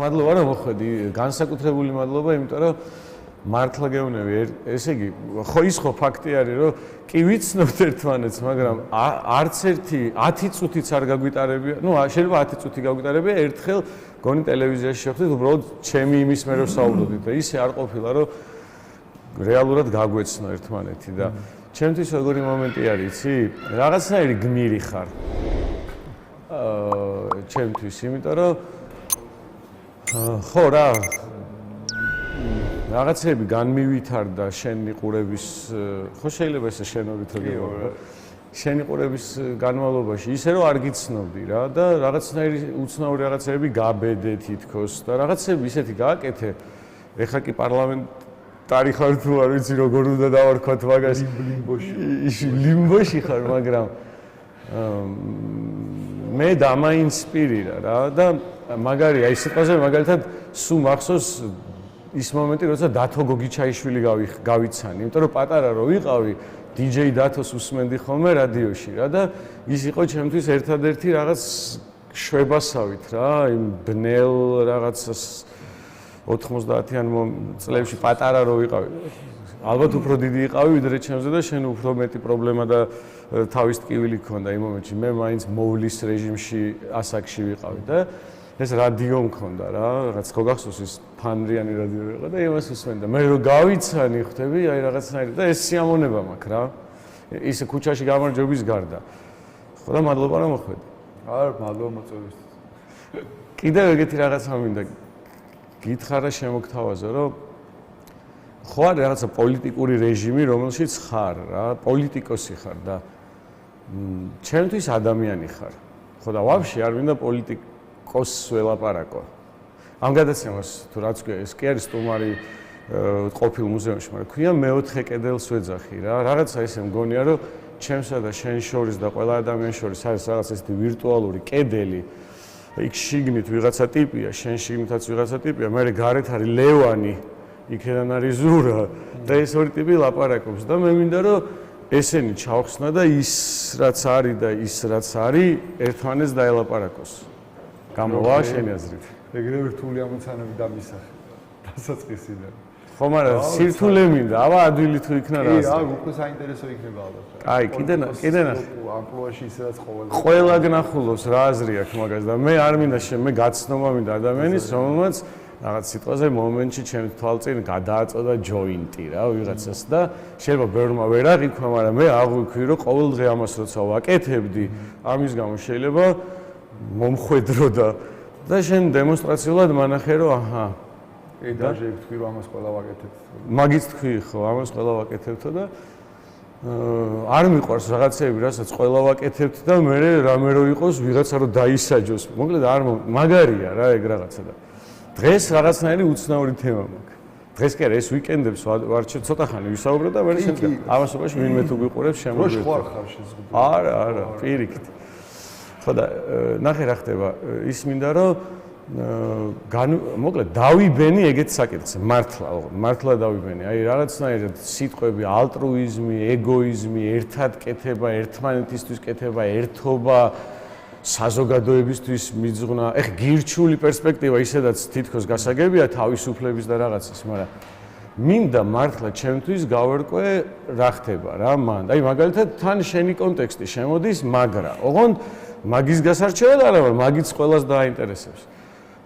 მადლობა რომ მოხვედი, განსაკუთრებული მადლობა, იმიტომ რომ მართლა გეუბნები, ესე იგი, ხო ის ხო ფაქტი არის, რომ კი ვიცნობთ ერთმანეთს, მაგრამ არც ერთი 10 წუთიც არ გაგვიტარებია, ну, შეიძლება 10 წუთი გაგვიტარებია, ერთხელ გონი ტელევიზიაში შევხვდით, უბრალოდ ჩემი იმის მე რომ საუბრობდით და ისე არ ყოფილა, რომ რეალურად გაგვეცნო ერთმანეთი და ჩემთვის როგორი მომენტი არის, იცი? რაღაცნაირი გმირი ხარ. ჩემთვის, იმიტომ რომ ხო რა რაღაცები განმივითარდა შენი ყურების, ხო შეიძლება ესე შენობით რომ გეუბნები. შენი ყურების განმავლობაში ისე რომ არ გიცნობდი რა და რაღაცნაირი უცნაური რაღაცები გაბედე თითქოს და რაღაცები ისეთი გააკეთე. ეხლა კი პარლამენტარი ხარ თუ არ ვიცი როგორ უნდა დავარქვათ მაგას. ლიმბოში ხარ, მაგრამ მე დამაინსპირირა რა და მაგარია ის სიტყვაზე მაგალითად სულ მახსოვს ის მომენტი, როცა დათო გოგიჩაიშვილი გავიცანი, იმიტომ რომ პატარა რო ვიყავი, DJ დათოს უსმენდი ხოლმე რადიოში რა და ის იყო ჩემთვის ერთადერთი რაღაც შვებასავით რა, იმ ბნელ რაღაცას 90-იან წლებში პატარა რო ვიყავი. ალბათ უფრო დიდი იყავი ვიდრე ჩემზე და შენ უფრო მეტი პრობლემა და თავის ტკივილი გქონდა იმ მომენტში. მე მაინც მოვლის რეჟიმში ასაკში ვიყავი და ეს რადიო მქონდა რა, რაც ხო გახსოვს ის ფანრიანი რადიო იყო და იმას უსმენდა. მე რო გავიცანი ხვდები, აი რაღაცნაირი და ეს სიამონება მაქვს რა. ის ქუჩაში გამარჯვების გარდა. ხო და მადლობა რომ მოხვედი. არ მადლობა მოწვევისთვის. კიდევ ეგეთი რაღაცა მინდა გითხრა შემოგთავაზო, რომ ხო არის რაღაცა პოლიტიკური რეჟიმი, რომელშიც ხარ რა, პოლიტიკოსი ხარ და ჩემთვის ადამიანი ხარ. ხო და ვაფშე არ მინდა პოლიტიკოსს ველაპარაკო. ამ გადაცემას თუ რაც ქვია, ეს კი არის სტუმარი ყოფილ მუზეუმში, მაგრამ ქვია მეოთხე კედელს ვეძახი რა. რაღაცა ესე მგონია, რომ ჩემსა და შენ შორის და ყველა ადამიანს შორის არის რაღაც ესეთი ვირტუალური კედელი. იქ შიგნით ვიღაცა ტიპია, შენ შიგნითაც ვიღაცა ტიპია, მე გარეთ არის ლევანი, იქიდან არის ზურა და ეს ორი ტიპი ლაპარაკობს და მე მინდა რომ ესენი ჩავხსნა და ის რაც არის და ის რაც არის ერთმანეთს დაელაპარაკოს. გამოვა შენი აზრით. ეგრევე რთული ამოცანები დამისახე. დასაწყისიდან. ხო, მაგრამ სირთულე მინდა, აბა ადვილი თუ იქნა რა. კი, აი, უკვე საინტერესო იქნება ალბათ. აი, კიდე ამპლუაში ისედაც ყველა გნახულობს რა აზრი აქვს მაგას და მე არ მინდა მე გაცნობა მინდა ადამიანის, რომელმაც რაღაც სიტყვაზე მომენტში ჩემს თვალწინ გადააწოდა ჯოინტი რა ვიღაცას და შეიძლება ბევრმა ვერ აღიქვა, მაგრამ მე აღვიქვი რომ ყოველ დღე ამას როცა ვაკეთებდი, ამის გამო შეიძლება მომხვედრო და შენ დემონსტრაციულად მანახე რომ აჰა დაჟე ვთქვი რომ ამას ყველა ვაკეთებთ. მაგის თქვი ხო, ამას ყველა ვაკეთებთო და არ მიყვარს რაღაცეები, რასაც ყველა ვაკეთებთ და მე რამე რო იყოს ვიღაცა რო დაისაჯოს. მოკლედ არ მაგარია რა ეგ რაღაცა და დღეს რაღაცნაირი უცნაური თემა მაქვს. დღეს კი არა ეს ვიკენდებს ვარჩევ ცოტა ხანი ვისაუბრე და მე შენ ამასობაში ვინმე თუ გიყურებს შემოგვიყვება. რო ხوار ხარ შეზღუდული. არა, პირიქით. ხო და ნახე რა ხდება, ის მინდა რომ მოკლედ დავიბენი ეგეთ საკითხზე, მართლა დავიბენი. აი რაღაცნაირად სიტყვები ალტრუიზმი, ეგოიზმი, ერთად კეთება, ერთმანეთისთვის კეთება, ერთობა, საზოგადოებისთვის მიძღვნა. ეხ გირჩული პერსპექტივა ისედაც თითქოს გასაგებია თავისუფლების და რაღაცის, მაგრამ მინდა მართლა ჩემთვის გავერკვე რა ხდება რა მან. აი მაგალითად თან შენი კონტექსტი შემოდის, მაგრა. ოღონდ მაგის გასარჩევად არა, მაგრამ მაგიც ყველას დააინტერესებს.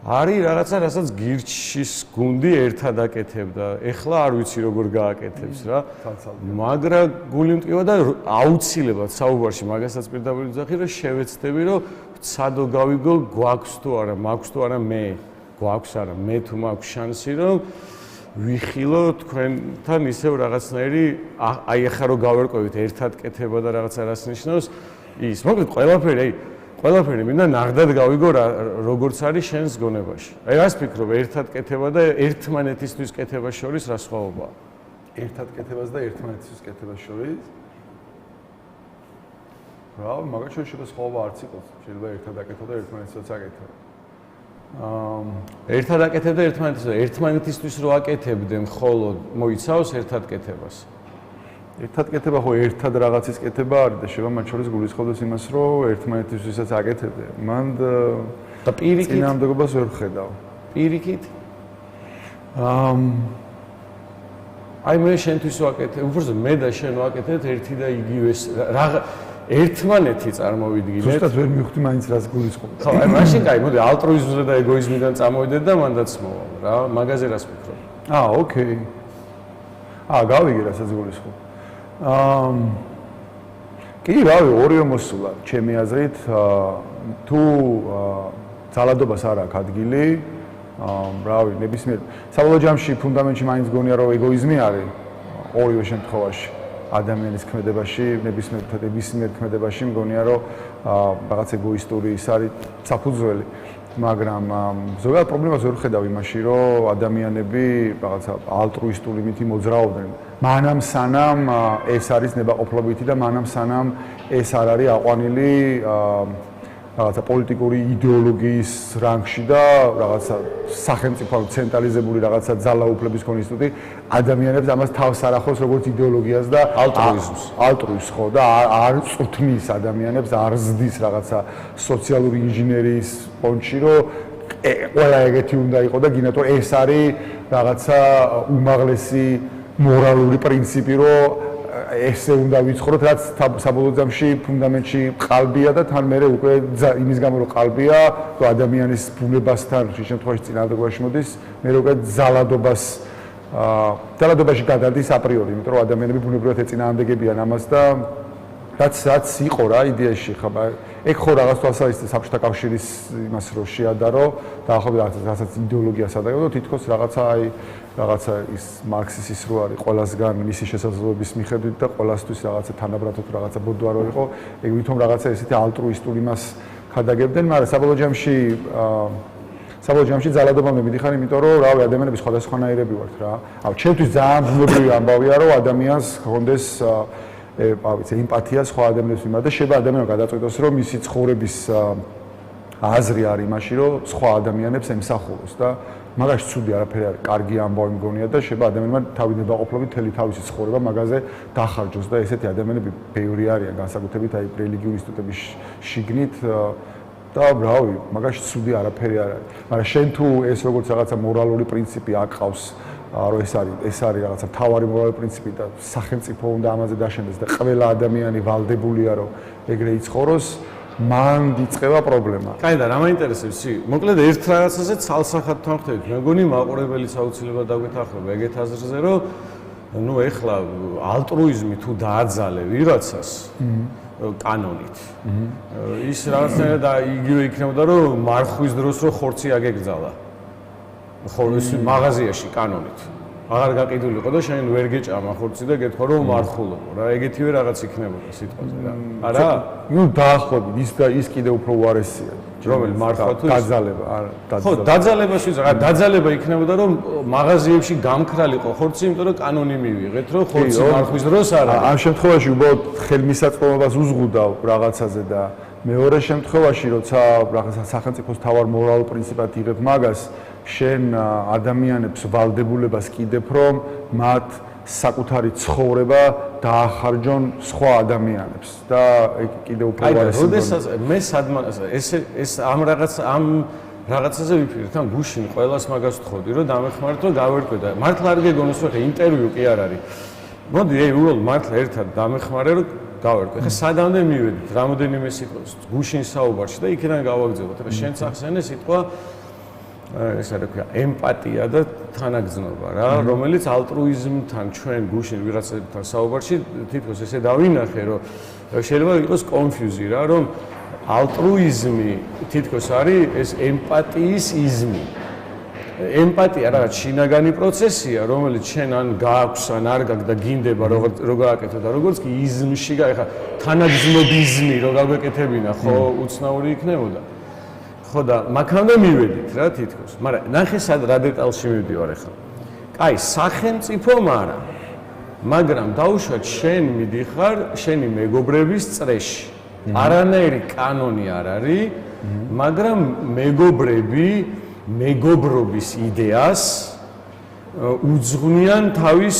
არის რაღაცა, რასაც გირჩის გუნდი ერთად აკეთებდა. ეხლა არ ვიცი როგორ გააკეთებს რა. მაგრა გული მტკივა და აუცილებლად საუბარში მაგასაც პირდაპირ ვძახი, რომ შევეცდები, რომ ცადო გავიგო, გვაქვს თუ არა, მაქვს თუ არა მე. გვაქვს არა, მე თუ მაქვს შანსი, რომ ვიხილო თქვენთან ისევ რაღაცნაირი, აი ახლა რომ გავერკვევით ერთად კეთება და რაღაცა რას ნიშნავს, ის მოკლედ ყველაფერი მინდა ნაღდად გავიგო როგორც არის შენს გონებაში. აი რას ფიქრობ ერთად კეთება და ერთმანეთისთვის კეთებას შორის რა სხვაობაა? ერთად კეთებას და ერთმანეთისთვის კეთებას შორის? რა, მაგას შორის შეიძლება სხვაობა არც იყოს. შეიძლება ერთად აკეთო და ერთმანეთსაც აკეთო. ერთად აკეთებ და ერთმანეთისთვის რო აკეთებდე მხოლოდ მოიცავს ერთად კეთებას. ერთად კეთება ხო ერთად რაღაცის კეთება არის და შეიძლება მათ შორის გულისხმობდეს იმას, რომ ერთმანეთისთვისაც აკეთებდე. მან და პირიქით წინააღმდეგობას ვერ ვხედავ. პირიქით? აი მე შენთვის ვაკეთე, უბრალოდ მე და შენ ვაკეთეთ ერთი და იგივე ერთმანეთი წარმოვიდგინეთ. ზუსტად ვერ მივხვდი მაინც რას გულისხმობ. ხო, აი მაშინ კაი, მოდი ალტრუიზმზე და ეგოიზმიდან წამოვიდეთ და მანდაც მოვალ რა, მაგაზე რას ვფიქრობ? ოკეი. გავიგე რასაც გულისხმობ. კი, რავი, ორივე მოსულა, ჩემი აზრით, თუ ძალადობას არ აქვს ადგილი, რავი, ნებისმიერ საბოლოო ჯამში ფუნდამენტში მაინც გონია რომ ეგოიზმი არის ორივე შემთხვევაში ადამიანის ქმედებაში, ნებისმიერ ქმედებაში მგონია რომ რაღაც ეგოისტური ის არის საფუძველი, მაგრამ ზოგადად პრობლემას ვერ ხედავ იმაში, რომ ადამიანები რაღაცა ალტრუისტული მითი მოძრაობდნენ. მანამ სანამ ეს არის ნებაყოფლობითი და მანამ სანამ ეს არ არის აყვანილი რაღაცა პოლიტიკური იდეოლოგიის რანგში და რაღაცა სახელმწიფო ცენტრალიზებული რაღაცა ძალაუფლების კონსტიტუტი ადამიანებს ამას თავს არ ახავს როგორც იდეოლოგიას და ალტრუიზმს ხო და არ წუთნის ადამიანებს არ ზრდის რაღაცა სოციალური ინჟინერიის პონჩი რომ ყველა ეგეთი უნდა იყოს და გინდათ რომ ეს არის რაღაცა უმაღლესი მორალური პრინციპი რომ ესე უნდა ვიცხოვროთ, რაც საბოლოო ჯამში ფუნდამენტში ყალბია და თან მერე უკვე იმის გამო რომ ყალბია, თუ ადამიანის ბუნებასთან შემთხვევაში წინააღმდეგობაში მოდის, მერე უკვე ძალადობაში გადადის აპრიორი, იმიტომ რომ ადამიანები ბუნებრივად ეწინააღმდეგებიან ამას და რაც იყო რა იდეაში, ხა ეგ ხო რაღაც თვალსაზრისით საბჭოთა კავშირის იმას რო შეადარო, დაახლოებით რასაც იდეოლოგიას ადაგებდა, თითქოს რაღაცა ის მარქსის ის რო არის ყველასგან მისი შესაძლებლობის მიხედვით და ყველასთვის რაღაცა თანაბრატოდ რაღაცა ბოდვა რო იყო, ეგ ვითომ რაღაცა ესეთი ალტრუისტული მას ხადაგებდნენ, მაგრამ საბოლოო ჯამში ძალადობამდე მიდიხარ, იმიტომ რომ რავი ადამიანები სხვადასხვანაირები ვართ რა. ჩემთვის ძალიან ბუნებრივი ამბავია, რომ ადამიანს ჰქონდეს ემპათია სხვა ადამიანების მიმართ და შეიძლება ადამიანმა გადაწყვიტოს, რომ მისი ცხოვრების აზრი არის იმაში, რომ სხვა ადამიანებს ემსახუროს და მაგაში ცუდი არაფერი არის, კარგი ამბავი მგონია და შეიძლება ადამიანმა თავი ნებაყოფლობით მთელი თავისი ცხოვრება მაგაზე დახარჯოს და ესეთი ადამიანები ბევრი არიან, განსაკუთრებით აი რელიგიური ინსტიტუტების შიგნით და რავი, მაგაში ცუდი არაფერი არ არის. მაგრამ შენ თუ ეს როგორც რაღაცა მორალური პრინციპი აკყავს რომ ეს არის რაღაცა მთავარი მორალური პრინციპი და სახელმწიფო უნდა ამაზე დაშენდეს და ყველა ადამიანი ვალდებულია რომ ეგრე იცხოვროს, მან იწყება პრობლემა. კაი და რა მაინტერესებს, მოკლედ ერთ რაღაცაზე ცალსახად თანხმდებით. მე მგონი მაყურებელიც აუცილებლად დაგვეთანხმება ეგეთ აზრზე, რომ ნუ ეხლა ალტრუიზმი თუ დააძალე ვიღაცას კანონით. ის რაღაცნაირად იგივე იქნებოდა, რომ მარხვის დროს რო ხორცი აგეგზალა. ხო, ის მაღაზიაში კანონით. აღარ გაყიდული იყო და შენ ვერ გეჭამა ხორცი და გეთქვა რომ მარხულობო რა, ეგეთივე რაღაც იქნებოდა სიტყვაზე რა. არა? ნუ დაახლოებით ის კიდე უფრო უარესია. რომელი მარხვა თუ დაძალება, არა, ხო, დაძალებას ვიზრა, დაძალება იქნებოდა რომ მაღაზიებში გამქრალიყო ხორცი, იმიტომ რომ კანონი მივიღეთ, რომ ხორცი მარხვის დროს არ არის. ამ შემთხვევაში უბრალოდ ხელმისაწვდომობას უზღუდავ რაღაცაზე და მეორე შემთხვევაში, როცა რაღაცა სახელმწიფოს თავარ მორალურ პრინციპად იღებ მაგას, შენ ადამიანებს ვალდებულებას კიდებ, რომ მათ საკუთარი ცხოვრება დაახარჯონ სხვა ადამიანებს და ეგ კიდე უფრო ვარესია. აი, როდესაც მე ეს ამ რაღაცაზე ვიფიქრე, თან გუშინ ყველას მაგას ვთხოვდი, რომ დამეხმაროთ, რომ გავერკვე და მართლა არ გეგონოს, რომ ხე ინტერვიუ კი არ არის. მოდი, უბრალოდ მართლა ერთად დამეხმარე, რომ გავერკვე. ხე სადამდე მივედით, რამოდენიმე სიტყვას გუშინ საუბარში და იქიდან გავაგზავნოთ. რა შენც ახსენე სიტყვა ეს არის ქვია ემპათია და თანაგზნობა რა, რომელიც ალტრუიზმთან ჩვენ გუშინ ვიღაცებთან საუბარში თითქოს ესე დავინახე, რომ შეიძლება იყოს კონფიუზი რა, რომ ალტრუიზმი თითქოს არის ეს ემპათიის იზმი. ემპათია რაღაც შინაგანი პროცესია, რომელიც შენ ან გააქვს, ან არ გაქვს და გინდება რო გააკეთო და როგორც კი იზმში ხა თანაგზნობიზმი რო გაგვეკეთებინა, ხო უცნაური იქნებოდა. ხო და მაგამდე მივედით რა თითქოს, მაგრამ ნახე სად რა დეტალში მივდივარ ახლა. კაი, სახელმწიფომ არა, მაგრამ დაუშვათ შენ მიდიხარ შენი მეგობრების წრეში. არანაირი კანონი არ არის, მაგრამ მეგობრობის იდეას უძღვნიან თავის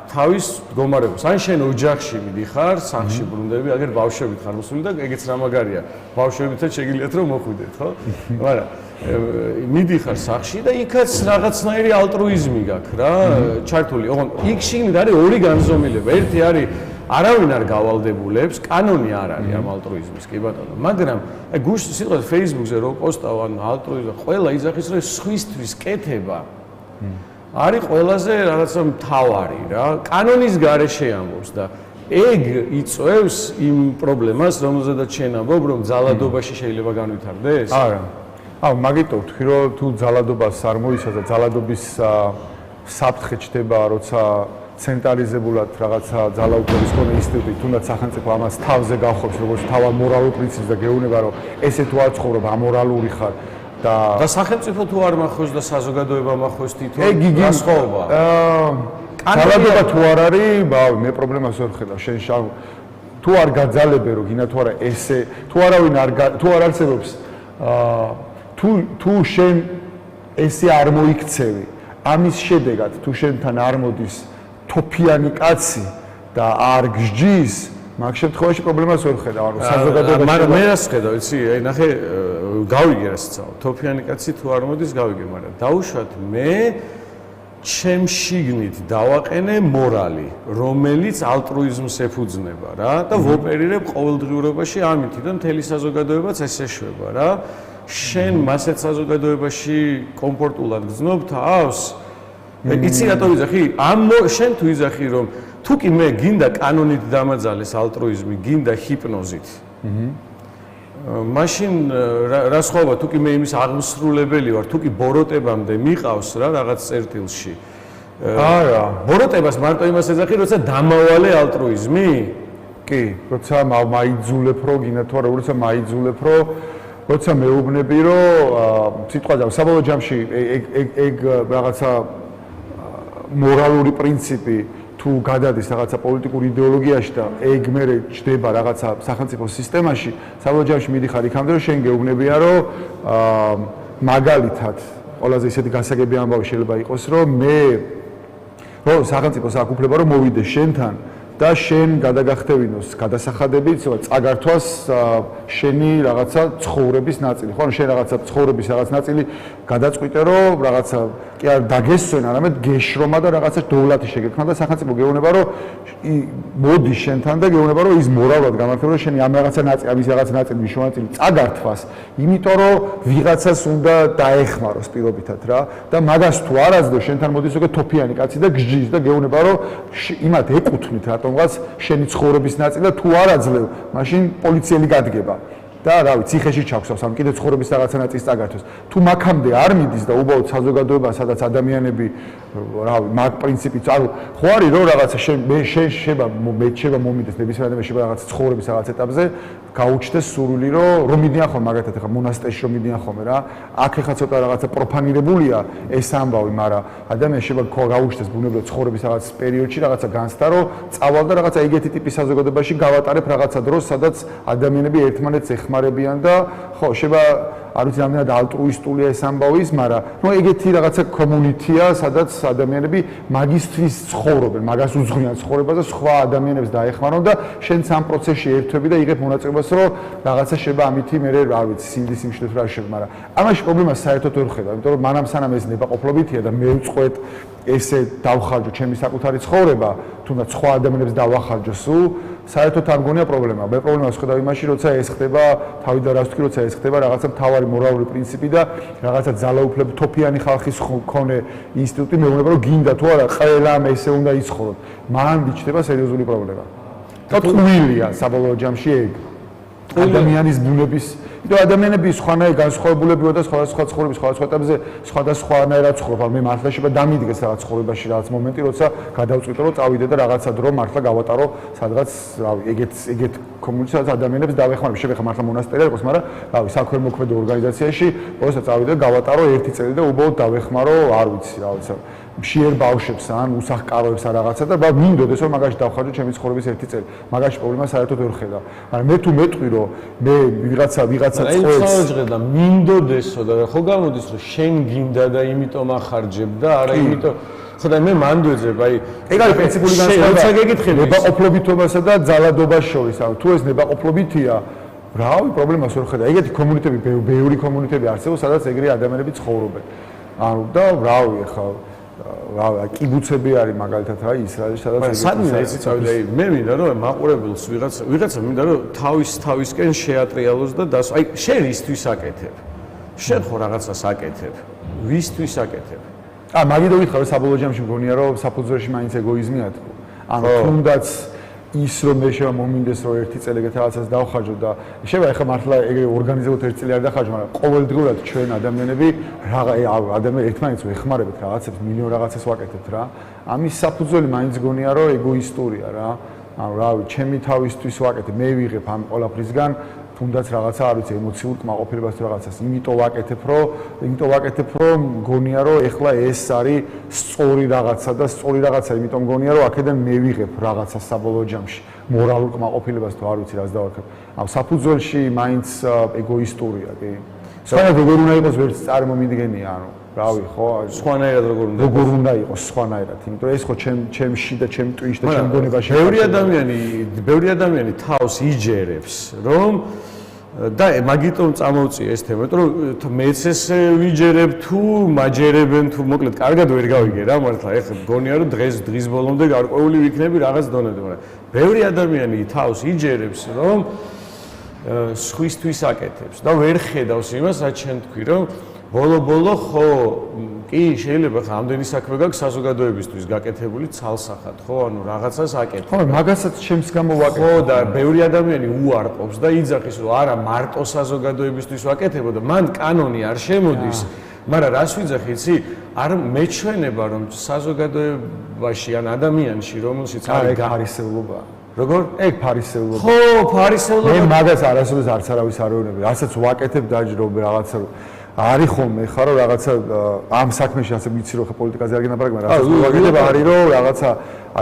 მდგომარეობას. ან შენ ოჯახში მიდიხარ, სახლში ბრუნდები, აგერ ბავშვებით ხარ მოსული და ეგეც რა მაგარია. ბავშვებითაც შეგიძლიათ რომ მოხვიდეთ, ხო? მაგრამ მიდიხარ სახლში და იქაც რაღაცნაირი ალტრუიზმი გაქვს რა, ჩართული. ოღონდ იქ შიგნით არის ორი განზომილება. ერთი არის არავინ არ გავალდებულებს, კანონი არ არის ამ ალტრუიზმის, კი ბატონო. მაგრამ აი გუშინ სიტყვაზე Facebook-ზე რო პოსტავ ან ალტრუიზმი, ყველა იძახის რომ სხვისთვის კეთება არის ყველაზე რაღაცა მთავარი რა. კანონის გარეშე ამბობს და ეგ იწვევს იმ პრობლემას, რომელზედაც შენ ამბობ, რომ ძალადობაში შეიძლება განვითარდეს? არა. მაგიტო ვთქვი, რომ თუ ძალადობას არ მოიცავს და ძალადობის საფრთხე ჩდება, როცა ცენტრალიზებულად რაღაცა ძალაუფლების კონე ინსტიტუტი, თუნდაც სახელმწიფო ამას თავზე გავხობს, როგორც თავად მორალურ პრინციპს და გეუბნება, რომ ესე თუ არ ცხოვრობ, ამორალური ხარ. და სახელმწიფო თუ არ მახოს და საზოგადოება მახოს თვითონ რა სხვაობა? ძალადობა თუ არ არის, მე პრობლემას ვერ ხედავ. შენ თუ არ გაძალებე, რომ გინდა თუ არა ესე, თუ არავინ თუ არ არსებობს თუ შენ ესე არ მოიქცევი, ამის შედეგად თუ შენთან არ მოდის თოფიანი კაცი და არ გსჯის, მაგ შემთხვევაში პრობლემას ვერ ხედავ. ანუ საზოგადოება მაგრამ მე რას ხედავ, იცი, აი ნახე, გავიგე რა სცაო. თოფიანი კაცი თუ არ მოდის, გავიგე, მაგრამ დაუშვათ მე ჩემ შიგნით დავაყენე მორალი, რომელიც ალტრუიზმს ეფუძნება რა და ვოპერირებ ყოველდღიურობაში ამითი და მთელი საზოგადოებაც ეს ეშვება რა. შენ მასეთ საზოგადოებაში კომფორტულად გრძნობ თავს? იცი რატო ვიძახი? შენ თუ იზახი რომ თუ კი მე გინდა კანონით დამაძალეს ალტრუიზმი, გინდა ჰიპნოზით. მაშინ რა სხვაობა თუ კი მე იმის აღმსრულებელი ვარ, თუ კი ბოროტებამდე მიყავს რა რაღაც წერტილში. არა, ბოროტებას მარტო იმას ეძახი, როცა დამავალე ალტრუიზმი? კი, როცა მაიძულებ რო გინდა თუ არა, როცა მაიძულებ რო როცა მეუბნები რომ სიტყვაზე საბოლოო ჯამში ეგ რაღაცა მორალური პრინციპი თუ გადადის რაღაცა პოლიტიკურ იდეოლოგიაში და ეგ მერე ჯდება რაღაცა სახელმწიფო სისტემაში, საბოლოო ჯამში მიდიხარ იქამდე რომ შენ გეუბნებია რომ მაგალითად ყველაზე ისეთი გასაგები ამბავი შეიძლება იყოს რომ მე რომ სახელმწიფოს აქვს უფლება რომ მოვიდეს შენთან და შენ გადაგახტევინოს გადასახადებით, წაგართვას შენი რაღაცა ცხოვრების ნაწილი. ხო, შენ რაღაცა ცხოვრების რაღაც ნაწილი გადაწყვიტე, რომ რაღაცა კი არ დაგესვენ, არამედ გეშრომა და რაღაცა დოვლათი შეგექმნა და სახელმწიფო გეუბნება, რომ მოდი შენთან და გეუბნება, რომ ის მორალურად გამართება, რომ შენი ამ რაღაცა ნაწილი, ამის რაღაცა ნაწილი, მნიშვნელოვანი წაგართვას, იმიტომ რომ ვიღაცას უნდა დაეხმაროს პირობითად რა და მაგას თუ არ აძლევ, შენთან მოდის უკვე თოფიანი კაცი და გსჯის და გეუბნება, რომ იმათ ეკუთვნით რატომღაც შენი ცხოვრების ნაწილი და თუ არ აძლევ, მაშინ პოლიციელი გადგება. და რა ვიცი, ციხეში ჩაქვსავს, ამ კიდე ცხოვრების რაღაცა ნაწილი წაგართვას. თუ მაგამდე არ მიდის და უბრალოდ საზოგადოება, სადაც ადამიანები, რა ვიცი, მაგ პრინციპით, ანუ ხო არის რომ რაღაცა მე შეიძლება მომიდეს ნებისმიერ ადამიანს შეიძლება რაღაცა ცხოვრების რაღაც ეტაპზე გაუჩნდეს სურვილი რომ მიდიან ხოლმე მაგათად ახლა მონასტერში რომ მიდიან ხოლმე რა. აქ ახლა ცოტა რაღაცა პროფანირებულია ეს ამბავი, მაგრამ ადამიანს შეიძლება გაუჩნდეს ბუნებრივად ცხოვრების რაღაც პერიოდში რაღაცა განცდა რომ წავალ და რაღაცა ეგეთი ტიპის საზოგადოებაში გავატარებ რაღაცა დროს, სადაც ადამიანები ერთმანეთს ეხმარებიან და ხო, შეიძლება არ ვიცი რამდენად ალტრუისტულია ეს ამბავის, მაგრამ ნუ ეგეთი რაღაცა კომუნიტია, სადაც ადამიანები მაგისტრის ცხოვრობენ, მაგას უძღვნიან ცხოვრებას და სხვა ადამიანებს დაეხმარონ და შენ სამ პროცესში ერთვები და იღებ მონაწილეობას, რომ რაღაცა შეიძლება ამითი მე არ ვიცი, სინდის იმშლებს რა შეიძლება, მაგრამ ამაში პრობლემას საერთოდ ვერ ხედავ, იმიტომ რომ მანამ სანამ ეს ნებაყოფლობითია და მე ვწყვეტ ესე დავხარჯო ჩემი საკუთარი ცხოვრება, თუნდაც სხვა ადამიანებს დავახარჯო სულ, საერთოდ არ მგონია პრობლემა. მე პრობლემას ხედავ იმაში, როცა ეს ხდება, თავიდან რას ვთქვი, როცა ეს ხდება რაღაცა მთავარი მორალური პრინციპი და რაღაცა ძალაუფლების თოფიანი ხალხის მქონე ინსტიტუტი მეუბნება, რომ გინდა თუ არა, ყველამ ესე უნდა იცხოვროთ. მან მიჩნდება სერიოზული პრობლემა. და ტყუილია საბოლოო ჯამში ეგ. ადამიანის ბუნების იმიტომ ადამიანები სხვანაირ განსხვავებულებია და სხვადასხვა ცხოვრების სხვადასხვა ეტაპზე სხვადასხვანაირად ცხოვრობ. მე მართლა შეიძლება დამიდგეს რაღაც ცხოვრებაში რაღაც მომენტი, როცა გადავწყვიტო რომ წავიდე და რაღაცა დრო მართლა გავატარო სადღაც, რავი, ეგეთ კომუნიკაციას ადამიანებს დავეხმარებ. შეიძლება მართლა მონასტერი იყოს, მაგრამ რავი, საქველმოქმედო ორგანიზაციაში, როცა წავიდე, გავატარო 1 წელი და უბრალოდ დავეხმარო, არ ვიცი, რაღაცა. მშიერ ბავშვებს ან უსახკაროებს ან რაღაცა და მინდოდეს რომ მაგაში დავხარჯო ჩემი ცხოვრების ერთი წელი. მაგაში პრობლემა საერთოდ ვერ ხედავ. მაგრამ მე თუ მეტყვი რომ მე ვიღაცა წელს და მინდოდესო და ხო გამოდის რომ შენ გინდა და იმიტომ ახარჯებ და არა იმიტომ ხო და მე მანდ ვეძებ აი ეგ არის პრინციპული განსხვავება ნებაყოფლობითობასა და ძალადობას შორის. ანუ თუ ეს ნებაყოფლობითია რავი პრობლემას ვერ ხედავ. ეგეთი კომუნიტები ბევრი კომუნიტები არსებობს სადაც ეგრე ადამიანები ცხოვრობენ. ანუ და რავი ხა კიბუცები არის მაგალითად რა ისრაელში სადაც სადმე იცით წავიდა მე მინდა რომ მაყურებელს ვიღაცა მინდა რომ თავისკენ შეატრიალოს და აი შენ ისთვის აკეთებ შენ ხო რაღაცას აკეთებ ვისთვის აკეთებ მაგით ვითხარ საბოლოო ჯამში მგონია რომ საფუძველში მაინც ეგოიზმია თქო ანუ თუნდაც ის რომ მე შევა მომინდეს რომ ერთი წელი ეგეთ რაღაცას დავხარჯო და შევა ეხლა მართლა ეგრე ორგანიზებოთ ერთი წელი არ დახარჯო მაგრამ ყოველდღურად ჩვენ ადამიანები ადამიანები ერთმანეთს ვეხმარებთ რაღაცებს მილიონ რაღაცას ვაკეთებთ რა ამის საფუძველი მაინც გონია რომ ეგოისტურია რა ანუ რავი ჩემი თავისთვის ვაკეთებ მე ვიღებ ამ ყველაფრისგან თუნდაც რაღაცა არ ვიცი ემოციურ კმაყოფილებას თუ რაღაცას იმიტომ ვაკეთებ რომ გონია რომ ეხლა ეს არის სწორი რაღაცა და სწორი რაღაცა იმიტომ გონია რომ აქედან მე ვიღებ რაღაცა საბოლოო ჯამში მორალურ კმაყოფილებას თუ არ ვიცი რას დავაკეთებ ამ საფუძველში მაინც ეგოისტურია კი სხვანაირად როგორ უნდა იყოს ვერც წარმომიდგენია ანუ რავი ხო სხვანაირად როგორ უნდა იყოს სხვანაირად იმიტომ რომ ეს ხო ჩემში და ჩემ ტვინში და ჩემ გონებაში ბევრი ადამიანი თავს იჯერებს რომ და მაგიტომ წამოვწია ეს თემა რომ მეც ესე ვიჯერებ თუ მაჯერებენ თუ მოკლედ კარგად ვერ გავიგე რა მართლა ეხლა მგონია რომ დღის ბოლომდე გარკვეული ვიქნები რაღაც დონემდე მაგრამ ბევრი ადამიანი თავს იჯერებს რომ სხვისთვის აკეთებს და ვერ ხედავს იმას რაც შენ თქვი რომ ბოლო ხო კი შეიძლება ხა ამდენი საქმე გაქვს საზოგადოებისთვის გაკეთებული ცალსახად ხო ანუ რაღაცას აკეთებ ხო მაგასაც ჩემს გამო ვაკეთებ ხო და ბევრი ადამიანი უარყოფს და იძახის რომ არა მარტო საზოგადოებისთვის ვაკეთებო და მან კანონი არ შემოდის მაგრამ რას ვიძახი იცი არ მეჩვენება რომ საზოგადოებაში ან ადამიანში რომელშიც არის ფარისეულობა როგორ ეგ ფარისეულობა ხო ფარისეულობა მე მაგას არასოდეს არც არავის არ ეუბნები რასაც ვაკეთებ დაჯერობ რაღაცა არის ხოლმე ხა რომ რაღაცა ამ საქმეში ასე ვიცი რომ ხა პოლიტიკაზე არ გინაპარაკ მაგრამ რაღაცა ვაკეთებ არის რომ რაღაცა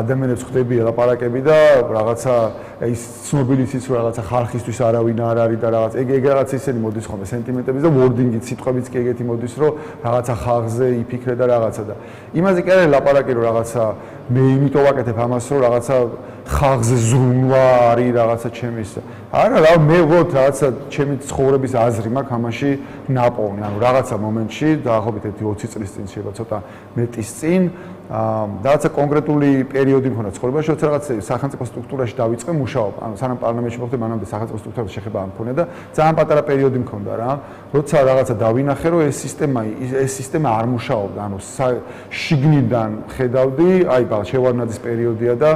ადამიანებს ხვდები ელაპარაკები და რაღაცა ის ცნობილი იცის რომ რაღაცა ხალხისთვის არავინ არ არის და რაღაც ეგ რაღაცა ისენი მოდის ხოლმე სენტიმენტები და ვორდინგით სიტყვებიც კი ეგეთი მოდის რომ რაღაცა ხალხზე იფიქრე და რაღაცა და იმაზე კი არის ლაპარაკი რომ რაღაცა მე იმიტომ ვაკეთებ ამას რომ რაღაცა ხალხზე ზრუნვა არის რაღაცა ჩემის არა რა მე ვოთ რაღაცა ჩემი ცხოვრების აზრი მაქვს ამაში ნაპოვნი ანუ რაღაცა მომენტში დაახლოებით 20 წლის წინ შეიძლება ცოტა მეტის წინ რაღაცა კონკრეტული პერიოდი მქონდა ცხოვრებაში როცა რაღაცა სახელმწიფო სტრუქტურაში დავიწყე მუშაობა ანუ სანამ პარლამენტში მოხდე მანამდე სახელმწიფო სტრუქტურაში შეხება არ მქონდა და ძალიან პატარა პერიოდი მქონდა რა როცა რაღაცა დავინახე რომ ეს სისტემა არ მუშაობდა ანუ შიგნიდან ხედავდი აი შევარნაძის პერიოდია და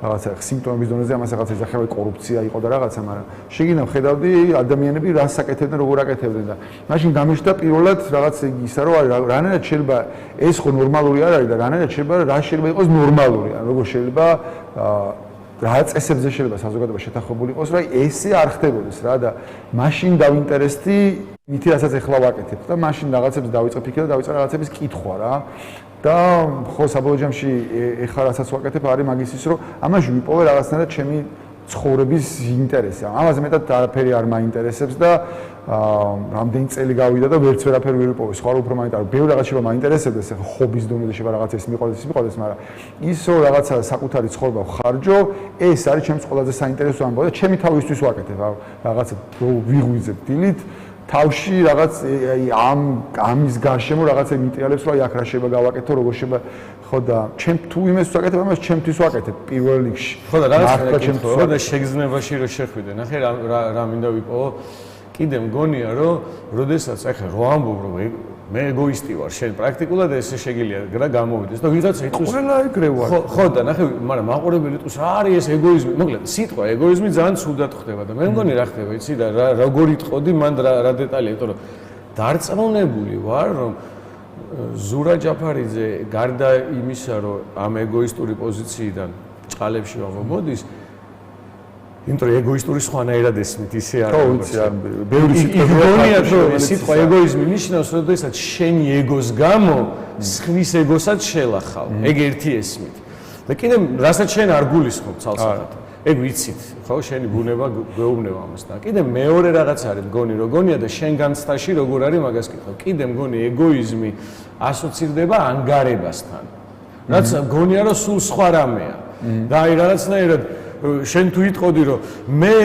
რაღაცა სიმპტომების დონეზე ამას რაღაცა ეძახება კორუფცია იყო და რაღაცა მაგრამ შეგინდა ხედავდი ადამიანები რას აკეთებდნენ როგორ აკეთებდნენ და მაშინ დამეშდა პირველად რაღაც ისა რომ რანაირად შეიძლება ეს ხო ნორმალური არ არის და რანაირად შეიძლება რა შეიძლება იყოს ნორმალური ან როგორ შეიძლება რა წესებზე შეიძლება საზოგადოება შეთანხმებული იყოს რომ ესე არ ხდებოდეს რა და მაშინ დავინტერესდი მითი რასაც ეხლა ვაკეთებ და მაშინ რაღაცებს დავიწყე ფიქრი და დავიწყე რაღაცების კითხვა რა და ხო საბოლოო ჯამში ეხლა რასაც ვაკეთებ არის მაგის ის რომ ამაში ვიპოვე რაღაცნაირად ჩემი ცხოვრების ინტერესი. ამაზე მეტად არაფერი არ მაინტერესებს და რამდენი წელი გავიდა და ვერც ვერაფერი ვერ ვიპოვე. სხვა უფრო მაინტერესებს. ბევრი რაღაც შეიძლება მაინტერესებდეს, ახლა ხობის დონეზე შეიძლება რაღაც ეს მიყვარდეს, მაგრამ ის რომ რაღაცა საკუთარი ცხოვრება ვხარჯო, ეს არის ჩემს ყველაზე საინტერესო ამბავი და ჩემი თავისთვის ვაკეთებ. რაღაცა ვიღვიძებ დილით თავში რაღაც ამის გარშემო რაღაცა იმიტიალებს რომ აი აქ რა შეიძლება გავაკეთო როგორ შეიძლება ხო და ჩემ თუ იმეს ვაკეთებ ამას ჩემთვის ვაკეთებ პირველ რიგში ხო და რაღაცა ჩემთვის და შეგრძნებაში რომ შეხვიდე ნახე რა მინდა ვიპოვო კიდე მგონია რომ როდესაც ახლა რო ამბობ რომ მე ეგოისტი ვარ შენ პრაქტიკულად ესე შეგიძლია რა გამოვიდეს და ვიღაცა იტყვის ყველა ეგრე ვარ ხო და ნახე მაგრამ მაყურებელი იტყვის რა არის ეს ეგოიზმი მოკლედ სიტყვა ეგოიზმი ძალიან ცუდად ხდება და მე მგონი რა ხდება იცი და როგორ იტყოდი მან რა დეტალია იმიტომ რომ დარწმუნებული ვარ რომ ზურა ჯაფარიძე გარდა იმისა რომ ამ ეგოისტური პოზიციიდან წყალებში აღმოდის იმიტომ რომ ეგოისტური სხვანაირად ესმით ისე არ ხო, ვიცი, არ ბევრი სიტყვა გონია რომ სიტყვა ეგოიზმი ნიშნავს, როდესაც შენი ეგოს გამო სხვის ეგოსაც შელახავ. ეგ ერთი ესმით. და კიდე რასაც შენ არ გულისხმობ ცალსახად. ეგ ვიცით, ხო, შენი ბუნება გვეუბნება ამას და კიდე მეორე რაღაც არის მგონი, რომ გონია და შენ განცდაში როგორ არის მაგას კითხავ. კიდე მგონი ეგოიზმი ასოცირდება ანგარებასთან. რაც გონია რომ სულ სხვა რამეა. და აი რაღაცნაირად შენ თუ იტყოდი რომ მე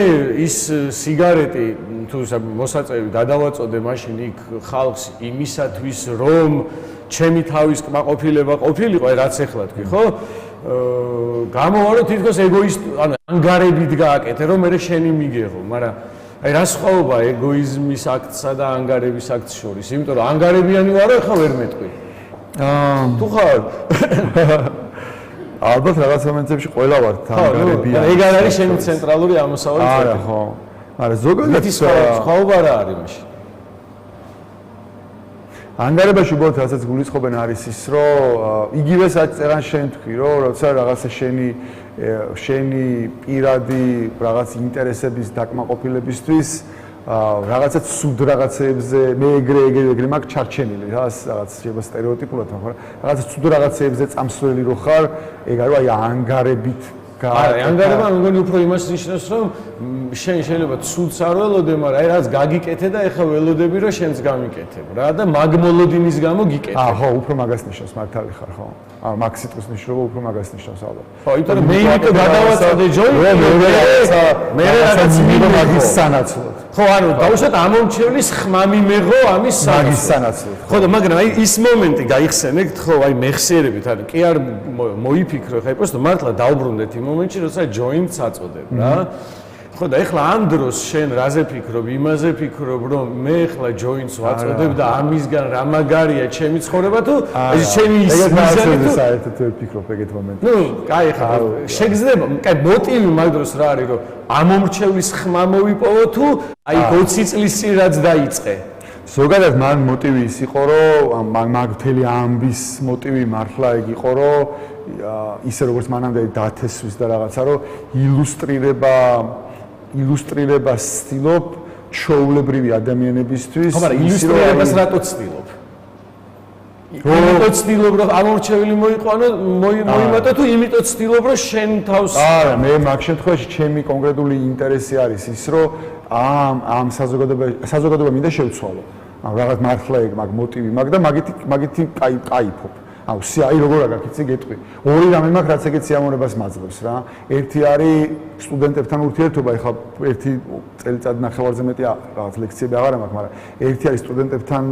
ის სიგარეტი თუ მოსაწევი გადავაწოდე მაშინ იქ ხალხს იმისათვის რომ ჩემი თავის კმაყოფილება ყოფილიყო, აი რაც ეხლა თქვი, ხო? გამოვა რომ თითქოს ანუ ანგარებით გააკეთე რომ მე შენი მიგეღო, მაგრამ აი რა სხვაობა ეგოიზმის აქტსა და ანგარების აქტს შორის? იმიტომ რომ ანგარებიანი ვარო, ხა ვერ მეტყვი. თუ ხარ ალბათ რაღაც მომენტებში ყველა ვარ ანგარებიანი. ეგ არ არის შენი ცენტრალური ამოსავალი წესი. არა, ხო. არა, ზოგადად სხვაობა რა არის მაშინ? ანგარებაში უბრალოდ რასაც გულისხმობენ არის ის, რომ იგივესაც წერან შენ თქვი, რომ როცა რაღაცა შენი პირადი რაღაც ინტერესების დაკმაყოფილებისთვის რაღაცა ცუდ რაღაცებზე მე ეგრე მაქვს ჩარჩენილი რა რაღაც შეიძლება სტერეოტიპულად მაგრამ რაღაცა ცუდ რაღაცებზე წამსვლელი რო ხარ ეგ არის აი ანგარებით არა ანგარება მგონი უფრო იმას ნიშნავს რომ შენ შეიძლება ცუდს არ ველოდე მაგრამ აი რაც გაგიკეთე და ეხლა ველოდები რომ შენც გამიკეთებ რა და მაგმოლოდინის გამო გიკეთებ ხო უფრო მაგას ნიშნავს მართალი ხარ ხო მაგ სიტყვის ნიშნობა უფრო მაგას ნიშნავს ალბათ ხო იმიტომ რომ მე იმიტომ გადავაწოდე ჯოინტი მე რაღაც მაგის სანაცვლოდ ხო ანუ დაუშვათ ამომრჩევლის ხმა მიმეღო ამის მაგის სანაცვლოდ ხო და მაგრამ აი ის მომენტი გაიხსენეთ ხო აი მეხსიერებით არის კი არ მოიფიქრო ხა просто მართლა დაუბრუნდეთ იმ მომენტში როცა ჯოინტს აწოდებ რა ხო და ეხლა ამ დროს შენ რაზე ფიქრობ იმაზე ფიქრობ რომ მე ეხლა ჯოინტს ვაწოდებ და ამისგან რა მაგარია ჩემი ცხოვრება თუ ეს ჩემი ის მიზანი თუ საერთოდ ვერ ფიქრობ ეგეთ მომენტში ნუ კაი ხა შეგზნება კაი მოტივი მაგ დროს რა არის რომ ამომრჩევლის ხმა მოვიპოვო თუ აი 20 წლის წინ რაც დაიწყე ზოგადად მან მოტივი ის იყო რომ მაგ მთელი ამბის მოტივი მართლა ეგ იყო რომ ისე როგორც მანამდე დათესვის და რაღაცა რომ ილუსტრირება ცდილობ ჩვეულებრივი ადამიანებისთვის ხო მაგრამ ილუსტრირებას რატო ცდილობ იმიტომ ცდილობ რომ ამორჩეველი მოიმატო თუ იმიტომ ცდილობ რომ შენ თავს არა მე მაგ შემთხვევაში ჩემი კონკრეტული ინტერესი არის ის რომ ამ საზოგადოება მინდა შევცვალო ან რაღაც მართლა ეგ მაგ მოტივი მაგ და მაგითი კაიფობ აუ აი როგორ აგაკ იცი გეტყვი ორი რამე მაქვს რაც ეგეთ სიამოვნებას მაძლევს რა ერთი არის სტუდენტებთან ურთიერთობა ეხლა ერთი წელიწად ნახევარზე მეტი რაღაც ლექციები აღარ მაქვს მაგრამ ერთი არის სტუდენტებთან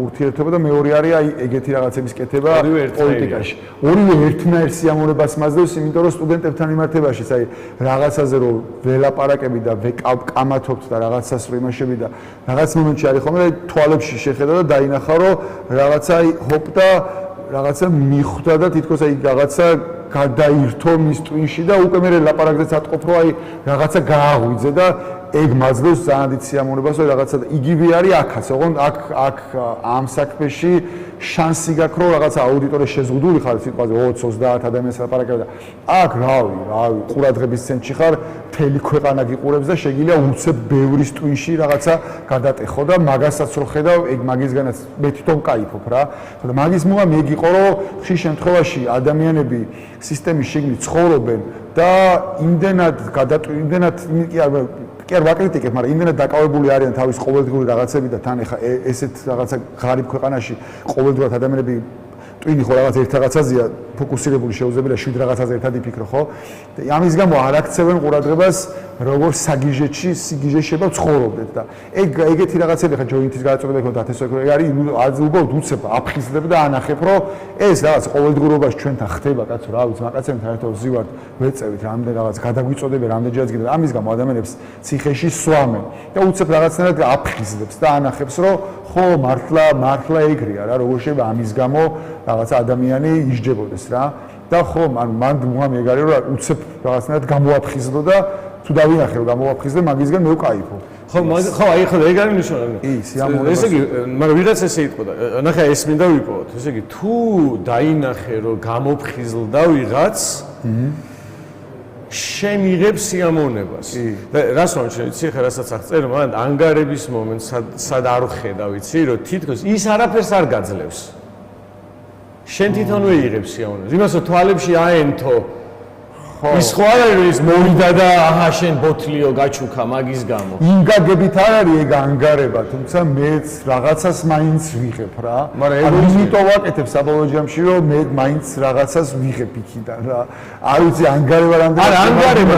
ურთიერთობა და მეორე არის აი ეგეთი რაღაცების კეთება პოლიტიკაში ორივე ერთნაირ სიამოვნებას მაძლევს იმიტომ რომ სტუდენტებთან მიმართებაშიც აი რაღაცაზე რომ ველაპარაკები და ვეკამათობთ და რაღაცას რომ იმაშები და რაღაც მომენტში არის ხოლმე თვალებში შეხედა და დაინახა რომ რაღაცა აი ჰოპ და რაღაცა მიხვდა და თითქოს აი რაღაცა გადაირთო მის ტვინში და უკვე მე ლაპარაკზეც ატყობ რომ აი რაღაცა გააღვიძე და ეგ მაძლევს ძალიან დიდ სიამოვნებას რომ რაღაცა იგივე არის აქაც ოღონდ აქ ამ საქმეში შანსი გაქვს რომ რაღაცა აუდიტორია შეზღუდული ხარ სიტყვაზე 20-30 ადამიანს ლაპარაკებ და აქ რავი ყურადღების ცენტრში ხარ მთელი ქვეყანა გიყურებს და შეგიძლია უცებ ბევრის ტვინში რაღაცა გადატეხო და მაგასაც რო ხედავ ეგ მაგისგანაც მე თვითონ кайფობ რა და მაგის მუღა მე გიყო რომ ხშირ შემთხვევაში ადამიანები სისტემის შიგნით ცხოვრობენ და იმდენად კი არ ვაკრიტიკებ, მაგრამ იმდენად დაკავებული არიან თავის ყოველდღიური რაღაცები და თან ეხა ესეთ რაღაცა ღარიბ ქვეყანაში ყოველდღურად ადამიანები ტვინი ხო რაღაც ერთ რაღაცაზეა ფოკუსირებული შეუძლებელია 7 რაღაცაზე ერთად იფიქრო ხო? და ამის გამო არ აქცევენ ყურადღებას როგორ საგიჟეში სიგიჟეშება ცხოვრობდეთ და ეგეთი რაღაცები ხა ჯოინტის გადაწყვეტა ხო დათესვა ეგ არის უბრალოდ უცებ აფხიზლებ და ანახებ რომ ეს რაღაც ყოველდღიურობაში ჩვენთან ხდება კაცო რა ვიცი მაკაცებთან ერთად ვზივართ ვეწევით რამდენ რაღაც გადაგვიწოდები რამდენჯერაც კიდე ამის გამო ადამიანებს ციხეში სვამენ და უცებ რაღაცნაირად აფხიზლებს და ანახებს რომ ხო მართლა ეგრეა რა როგორ შეიძლება ამის გამო რაღაც ადამიანი ისჯებოდეს რა და ხო მან მე ეგ არის რომ უცებ რაღაცნაირად გამოაფხიზლო და თუ დავინახე რომ გამოაფხიზლე მაგისგან მე ვკაიფო ხო აი ხო ეგ არის ნიშნული ესე იგი მაგრამ ვიღაც ესე იტყოდა ნახე ეს მინდა ვიპოვოთ ესე იგი თუ დაინახე რომ გამოფხიზლდა ვიღაც შენ იღებ სიამოვნებას. და რას ვამჩნევ, იცი ხა რასაც აღწერ, მან ანგარების მომენტს სად არ ხედავ, იცი, რომ თითქოს ის არაფერს არ გაძლევს. შენ თვითონვე იღებ სიამოვნებას. იმას რომ თვალებში აენთო ის ხო არ არის ის მოვიდა და აჰა შენ ბოთლიო გაჩუქა მაგის გამო. ინგაგებით არ არის ეგ ანგარება, თუმცა მეც რაღაცას მაინც ვიღებ რა. მაგრამ იმიტომ ვაკეთებ საბოლოო ჯამში რომ მე მაინც რაღაცას ვიღებ იქიდან რა. არ ვიცი ანგარება რამდენი არა ანგარება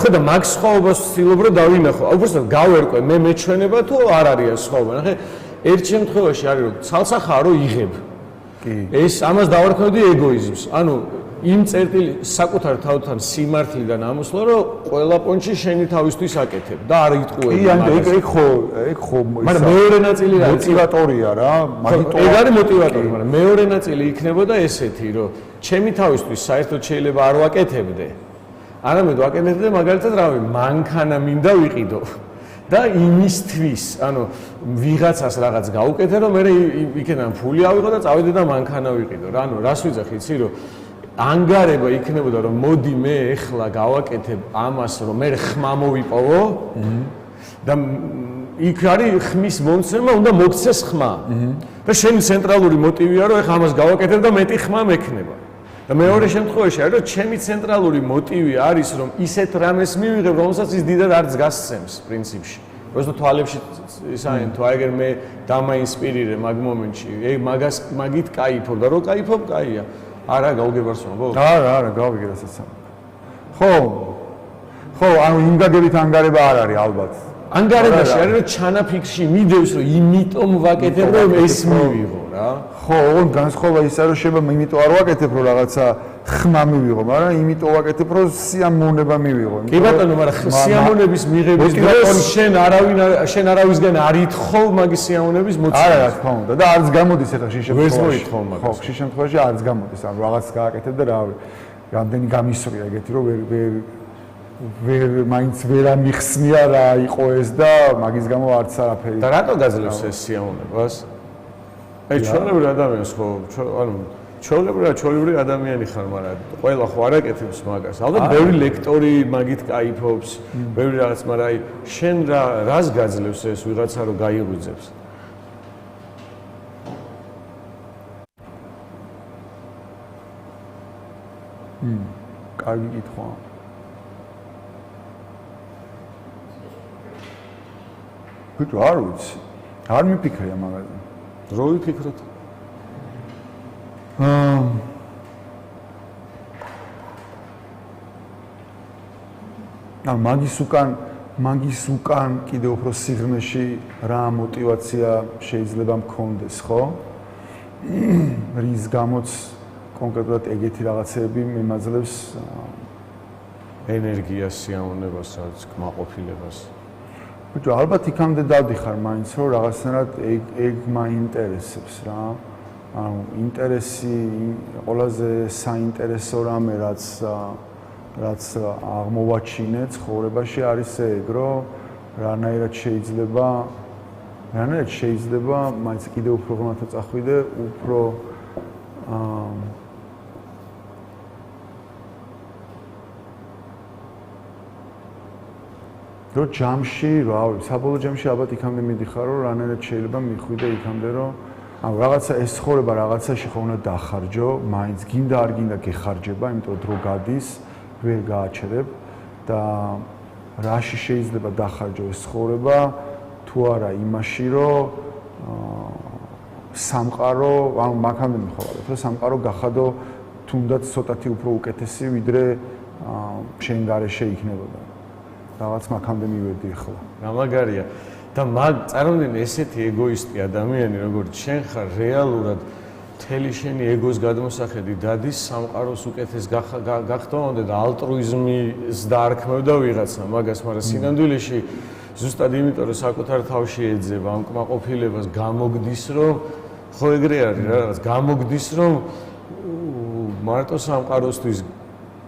ხო და მაგ სხვაობას ვცდილობ რომ დავინახო. უბრალოდ გავერკვე მე მეჩვენება თუ არ არის სხვაობა. ნახე ერთ შემთხვევაში არის რომ ცალსახარო იღებ. კი. ეს ამას დავარქმევდი ეგოიზმს. ანუ იმ წერტილი საკუთარ თავთან სიმართლიდან ამოსვლა რომ ყველა პონჩი შენი თავისთვის აკეთებ და არ იტყუები მაგას. ეგ ხო მაგრამ მეორე ნაწილი რა მოტივატორია რა, მაგიტო ეგ არის მოტივატორი, მაგრამ მეორე ნაწილი იქნებოდა ესეთი, რომ ჩემი თავისთვის საერთოდ შეიძლება არ ვაკეთებდე. არამედ ვაკეთებდე მაგალითად რავი, მანქანა მინდა ვიყიდო. და იმისთვის, ანუ ვიღაცას რაღაც გაუკეთე, რომ მე იქიდან ფული ავიღო და წავიდე და მანქანა ვიყიდო. რა, ანუ რას ვიძახი, იცი რომ ანგარება იქნებოდა რომ მოდი მე ეხლა გავაკეთებ ამას რომ მე ხმა მოვიპოვო და იქ არის ხმის მომცემა უნდა მოგცეს ხმა და შენი ცენტრალური მოტივია რომ ეხლა ამას გავაკეთებ და მეტი ხმა მექნება და მეორე შემთხვევაში არის რომ ჩემი ცენტრალური მოტივი არის რომ ისეთ რამეს მივიღებ რომელსაც ის დიდად არ გასცემს პრინციპში просто თვალებში ისაინთო აიგერ მე დამაინსპირირე მაგ მომენტში მაგით кайფობ და რო кайფობ кайია არა გავგებარსო ხო? არა, გავიგე რასაც. ხო, ანუ ინგაგებით ანგარება არ არის ალბათ. ანგარებაში არის რომ ჩანაფიქრში მიდევს რომ იმიტომ ვაკეთებ რომ ეს მივიღო რა. ხო, ოღონდ განსხვავება ის არის რომ შეიძლება იმიტომ არ ვაკეთებ რომ რაღაცა ხმა მივიღო, მაგრამ იმიტომ ვაკეთებ რომ სიამოვნება მივიღო. კი ბატონო, მაგრამ სიამოვნების მიღების დროს შენ არავისგან არ ითხოვ მაგის სიამოვნების მოცემა. არა, რა თქმა უნდა და არც გამოდის ახლა შენ შემთხვევაში. ვერც მოითხოვ მაგას. ხო, შენ შემთხვევაში არც გამოდის, ანუ რაღაც გააკეთებ და რა რამდენი გამისვრია ეგეთი რომ ვერ მაინც ვერ ამიხსნია რა იყო ეს და მაგის გამო არც არაფერი. და რატო გაძლევს ეს სიამოვნებას? აი ჩვეულებრივ ადამიანს ხო, ანუ ჩვეულებრივი ადამიანი ხარ, მაგრამ ყველა ხო არ აკეთებს მაგას. ალბათ ბევრი ლექტორი მაგით кайფობს, ბევრი რაღაც, მაგრამ აი შენ რას გაძლევს ეს ვიღაცა რომ გაიღვიძებს? კარგი კითხვა. ბიჭო, არ ვიცი. არ მიფიქრია მაგაზე. რო ვიფიქროთ? მაგის უკან კიდევ უფრო სიღრმეში რა мотиваცია შეიძლება მქონდეს, ხო? რის გამოც კონკრეტულად ეგეთი რაღაცები მიმაძლევს ენერგიას, სიამოვნებას, კმაყოფილებას. ბიჭო, ალბათ იქამდე დავდიხარ მაინც რომ რაღაცნაირად ეგ მაინტერესებს რა. ანუ ინტერესი ყველაზე საინტერესო რამე რაც აღმოვაჩინე ცხოვრებაში არის ეგ რომ რანაირად შეიძლება მაინც კიდევ უფრო ღრმად წახვიდე უფრო რო ჯამში რა ვიცი საბოლოო ჯამში ალბათ იქამდე მიდიხარ რომ რანაირად შეიძლება მიხვიდე იქამდე რომ ანუ რაღაცა ეს ცხოვრება რაღაცაში ხო უნდა დახარჯო, მაინც გინდა არ გინდა გეხარჯება, იმიტომ რომ დრო გადის, ვერ გააჩერებ და რაში შეიძლება დახარჯო ეს ცხოვრება, თუ არა იმაში, რომ სამყარო, ანუ მაგამდე მიხვალებ, რომ სამყარო გახადო თუნდაც ცოტათი უფრო უკეთესი, ვიდრე შენ გარეშე იქნებოდა. რაღაც მაგამდე მივედი ახლა. რა მაგარია. და მაგ წარმოვიდგინე ესეთი ეგოისტი ადამიანი როგორც შენ ხარ რეალურად მთელი შენი ეგოს გადმოსახედი დადის სამყაროს უკეთეს გახდომამდე და ალტრუიზმის დაარქმევდა ვიღაცა მაგას, მაგრამ სინამდვილეში ზუსტად იმიტომ რომ საკუთარ თავში ეძება ამ კმაყოფილებას გამოგდის რომ ხო ეგრე არის რა რაღაც გამოგდის რომ მარტო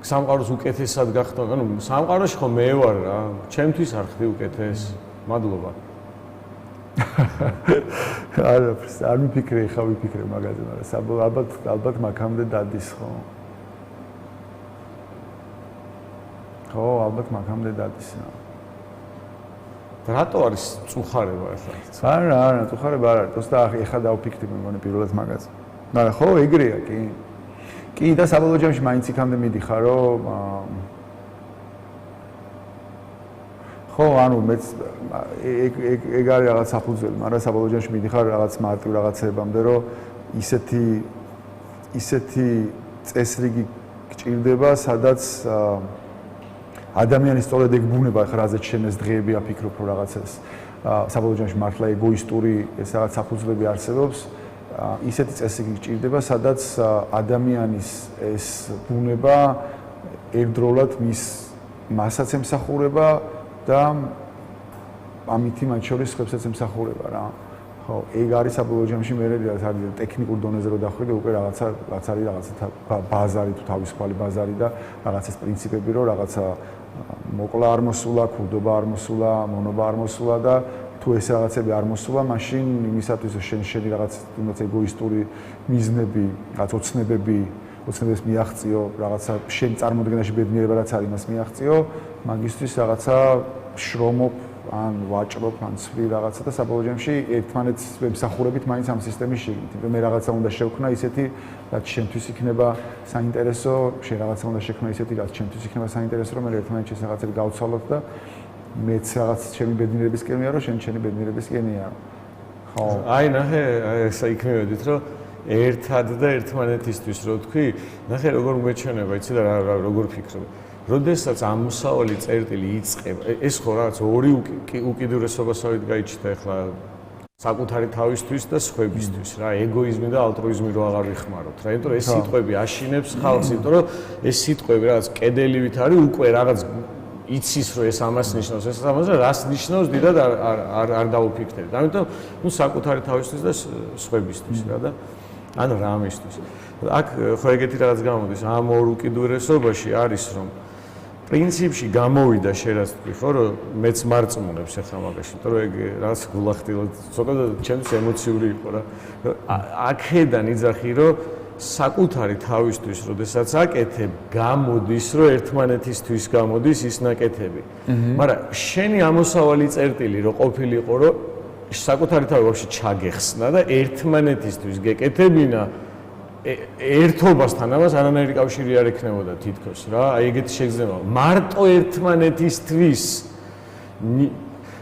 სამყაროს უკეთესად გახდომ, ანუ სამყაროში ხო მე ვარ რა, ჩემთვის არ ხდი უკეთეს. მადლობა. არ მიფიქრე, ხა ვიფიქრე მაგაზე, მაგრამ ალბათ მაგამდე დადის ხო. ხო, ალბათ მაგამდე დადის რა. რატო არის წუხარება ახლა? არა, წუხარება არ არის. თორსა ეხლა დავფიქრდი მეგონი პირველად მაგაზე. მაგრამ ხო, ეგრეა კი. კი და საბოლოო ჯამში მაინც იქამდე მიდიხარ, რომ ხო, ანუ მეც ეგ არის რაღაც საფუძველი, მაგრამ საბოლოო ჯამში მიდიხარ რაღაც მარტივ რაღაცებამდე, რომ ისეთი წესრიგი გჭირდება, სადაც ადამიანის სწორედ ეგ ბუნება, ხა რაზეც შენეს დღეები აფიქრობ, რომ რაღაცას საბოლოო ჯამში მართლა ეგოისტური ეს რაღაც საფუძვლები არსებობს, ისეთი წესრიგი გჭირდება, სადაც ადამიანის ეს ბუნება ერთდროულად მის მასაც ემსახურება და ამითი მათ შორის ხებსაც ემსახურება რა. ხო, ეგ არის საბოლოო ჯამში მე რაც არის ტექნიკურ დონეზე რო დახვიდე, უკვე რაღაცა არის რაღაცა ბაზარი თუ თავისუფალი ბაზარი და რაღაცას პრინციპები რო რაღაცა მოკლა არ მოსულა, ქურდობა არ მოსულა, მონობა არ მოსულა და თუ ეს რაღაცები არ მოსულა, მაშინ იმისათვის რომ შენი რაღაც თუნდაც ეგოისტური მიზნები, რაღაც ოცნებებს მიაღწიო, რაღაცა შენ წარმოდგენაში ბედნიერება რაც არის, მას მიაღწიო, მაგისტრის რაღაცა შრომობ ან ვაჭრობ, ან ცვლი რაღაცა და საბოლოო ჯამში ერთმანეთს ვემსახურებით მაინც ამ სისტემის შიგნით. მე რაღაცა უნდა შევქნა ისეთი, რაც შენთვის იქნება საინტერესო, შენ რაღაცა უნდა შექმნა ისეთი, რაც შენთვის იქნება საინტერესო, რომ მე ერთმანეთს ეს რაღაცები გავცვალოთ და მეც რაღაც ჩემი ბედნიერებისკენია, რომ შენი ბედნიერებისკენია. ხო. აი ნახე, ესა იქ მივედით, რომ ერთად და ერთმანეთისთვის რო თქვი, ნახე როგორ მეჩვენება, იცი და როგორ ფიქრობ. როდესაც ამოსავალი წერტილი იწყება, ეს ხო რაღაც ორი უკიდურესობასავით გაიჩნდა ახლა საკუთარი თავისთვის და სხვებისთვის რა, ეგოიზმი და ალტრუიზმი რო აღარ ვიხმაროთ რა, იმიტომ რომ ეს სიტყვები აშინებს ხალხს, იმიტომ რომ ეს სიტყვები რაღაც კედელივით არის, უკვე რაღაც იცის რომ ეს ამას ნიშნავს, ეს ამას და რას ნიშნავს დიდად არ დაუფიქრდებით. ამიტომ ნუ საკუთარი თავისთვის და სხვებისთვის რა და ანუ რამისთვის. აქ ხო ეგეთი რაღაც გამოდის, ამ ორ უკიდურესობაში არის რომ პრინციპში გამოვიდა შერაც თქვი ხო რომ მეც მარწმუნებს ახლა მაგაში, იმიტომ რომ ეგ რაღაც გულახდილად ცოტა ჩემთვის ემოციური იყო რა. აქედან იძახი რომ საკუთარი თავისთვის, როდესაც აკეთებ, გამოდის რომ ერთმანეთისთვის გამოდის ის ნაკეთები. მაგრამ შენი ამოსავალი წერტილი რო ყოფილიყო რომ საკუთარი თავი ვაფშე ჩაგეხსნა და ერთმანეთისთვის გეკეთებინა ერთობასთან ამას არანაირი კავშირი არ ექნებოდა თითქოს რა, აი ეგეთი შეგრძნება. მარტო ერთმანეთისთვის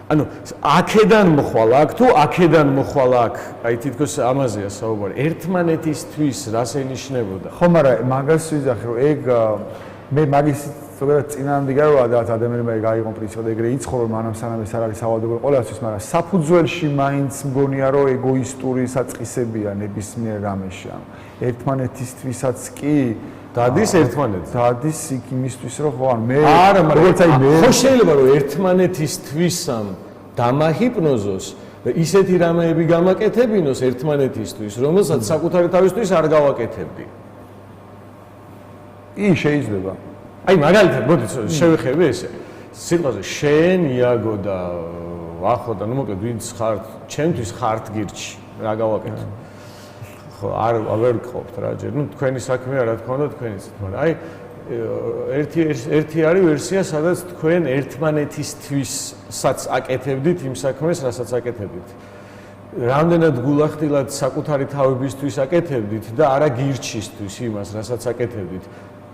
ანუ აქედან მოხვალ აქ თუ აქედან მოხვალ აქ, აი თითქოს ამაზეა საუბარი. ერთმანეთისთვის რას ენიშნებოდა? ხო, მაგრამ მაგას ვიზახი რომ ეგ მე მაგის ზოგადად წინააღმდეგია რომ ადამიანმა გაიღო პრინციპად ეგრე იცხოვრო, მაგრამ სანამ ეს არ არის სავალდებულო ყველასთვის, მაგრამ საფუძველში მაინც მგონია რომ ეგოისტური საწყისებია ნებისმიერ რამეში. ერთმანეთისთვისაც კი დადის ერთმანეთს. დადის იქ იმისთვის რომ ხო ან მე არა, როგორც აი მე ხო შეიძლება რომ ერთმანეთისთვისამ დამაჰიპნოზოს ისეთი რამეები გამაკეთებინოს ერთმანეთისთვის, რომელსაც საკუთარი თავისთვის არ გავაკეთებდი. კი შეიძლება. აი მაგალითად მოდი შევეხები ესე. სიტყვაზე შენ იაგო და ვახო და ნუ მოკლედ ვინც ხართ, ჩემთვის ხართ გირჩი, რა გავაკეთო. ხო, არ გყოფთ რა ჯერ. ნუ თქვენი საქმეა რა თქმა უნდა თქვენიც, მაგრამ აი ერთი არის ვერსია, სადაც თქვენ ერთმანეთისთვისაც აკეთებდით იმ საქმეს, რასაც აკეთებდით. რამდენად გულახდილად საკუთარი თავებისთვის აკეთებდით და არა გირჩისთვის იმას, რასაც აკეთებდით.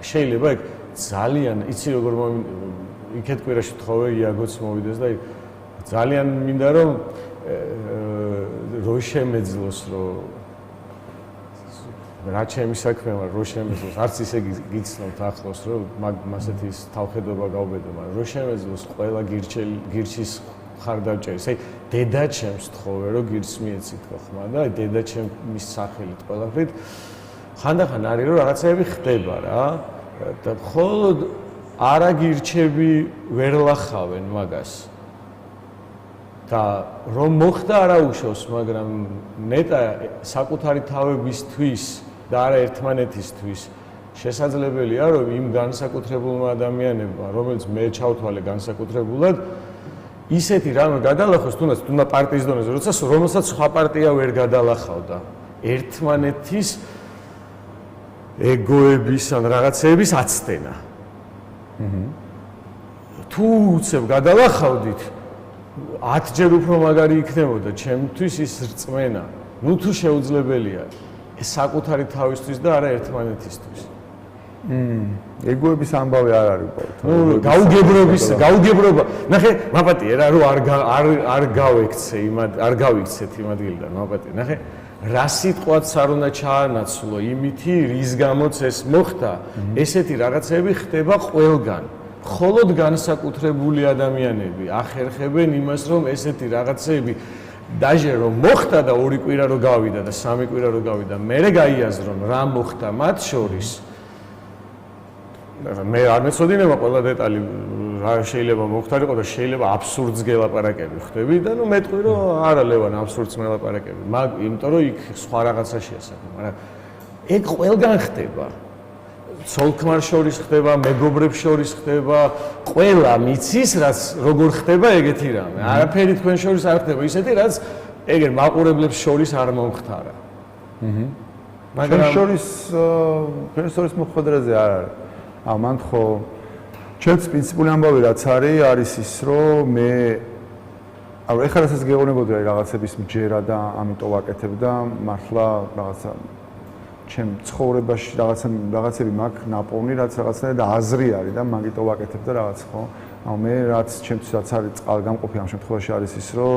შეიძლება ეგ ძალიან იცი როგორ იქეთ კვირაში თხოვე იაგოც მოვიდეს და ძალიან მინდა რომ რო შემეძლოს რომ რა ჩემი საქმეა რო შემეძლოს არც ისე გიცნობთ ახლოს რომ მასეთი თავხედობა გავბედო, მაგრამ რო შემეძლოს ყველა გირჩის ხარდაჭერის, აი დედაჩემს თხოვე რომ გირჩს მიეცით ხო ხმა და აი დედაჩემის სახელით ყველაფრით ხანდახან არის რომ რაღაცები ხდება რა და მხოლოდ არაგირჩები ვერ ლახავენ მაგას და რომ მოხდა არაუშავს, მაგრამ ნეტა საკუთარი თავებისთვის და არა ერთმანეთისთვის შესაძლებელია რომ იმ განსაკუთრებულმა ადამიანებმა, რომელიც მე ჩავთვალე განსაკუთრებულად, ისეთი რამე გადალახოს, თუნდაც პარტიის დონეზე, რომელსაც სხვა პარტია ვერ გადალახავდა. ერთმანეთის ეგოების ან რაღაცეების აცდენა. თუ უცებ გადავახავდით 10 ჯერ უფრო მაგარი იქნებოდა ჩემთვის ის რწმენა. ნუ თუ შეუძლებელია საკუთარი თავისთვის და არა ერთმანეთისთვის. ეგოების ამბავი არ არის უბრალოდ. ნუ გაუგებრობა. ნახე, მაპატია რა, რომ არ გავექცე არ გავიქცეთ იმ ადგილიდან, მაპატია. ნახე, რა სიტყვაც არ უნდა ჩაანაცვლო იმითი, რის გამოც ეს მოხდა, ესეთი რაღაცები ხდება ყველგან. მხოლოდ განსაკუთრებული ადამიანები ახერხებენ იმას, რომ ესეთი რაღაცები დაჟე რომ მოხდა და 2 კვირა რო გავიდა და 3 კვირა რო გავიდა, მერე გაიაზრონ რა მოხდა მათ შორის. მე არ მეცოდინება ყველა დეტალი რა შეიძლება მოხდარიყო და შეიძლება აბსურდს გელაპარაკები ხდები და ნუ მეტყვი რომ არა ლევან აბსურდს მელაპარაკები. იმიტომ რომ იქ სხვა რაღაცაშია საქმე, მაგრამ ეგ ყველგან ხდება. ცოლ-ქმარ შორის ხდება, მეგობრებს შორის ხდება, ყველა მიცის რაც როგორ ხდება ეგეთი რამე. არაფერი თქვენ შორის არ ხდება ისეთი რაც ეგერ მაყურებლებს შორის არ მომხდარა. მაგრამ ჩვენ შორის მოხვედრაზე არ არის. მან ხო ჩემს პრინციპული ამბავი რაც არის ის რომ მე ეხლა რასაც გეუბნებოდი რაღაცების მჯერა და ამიტომ ვაკეთებ და მართლა რაღაცა ჩემ ცხოვრებაში რაღაცები მაქვს ნაპოვნი რაც რაღაცნაირად აზრი არის და მაგიტომ ვაკეთებ და რაღაც ხო მე რაც ჩემთვის რაც არის წყალგამყოფი ამ შემთხვევაში არის ის რომ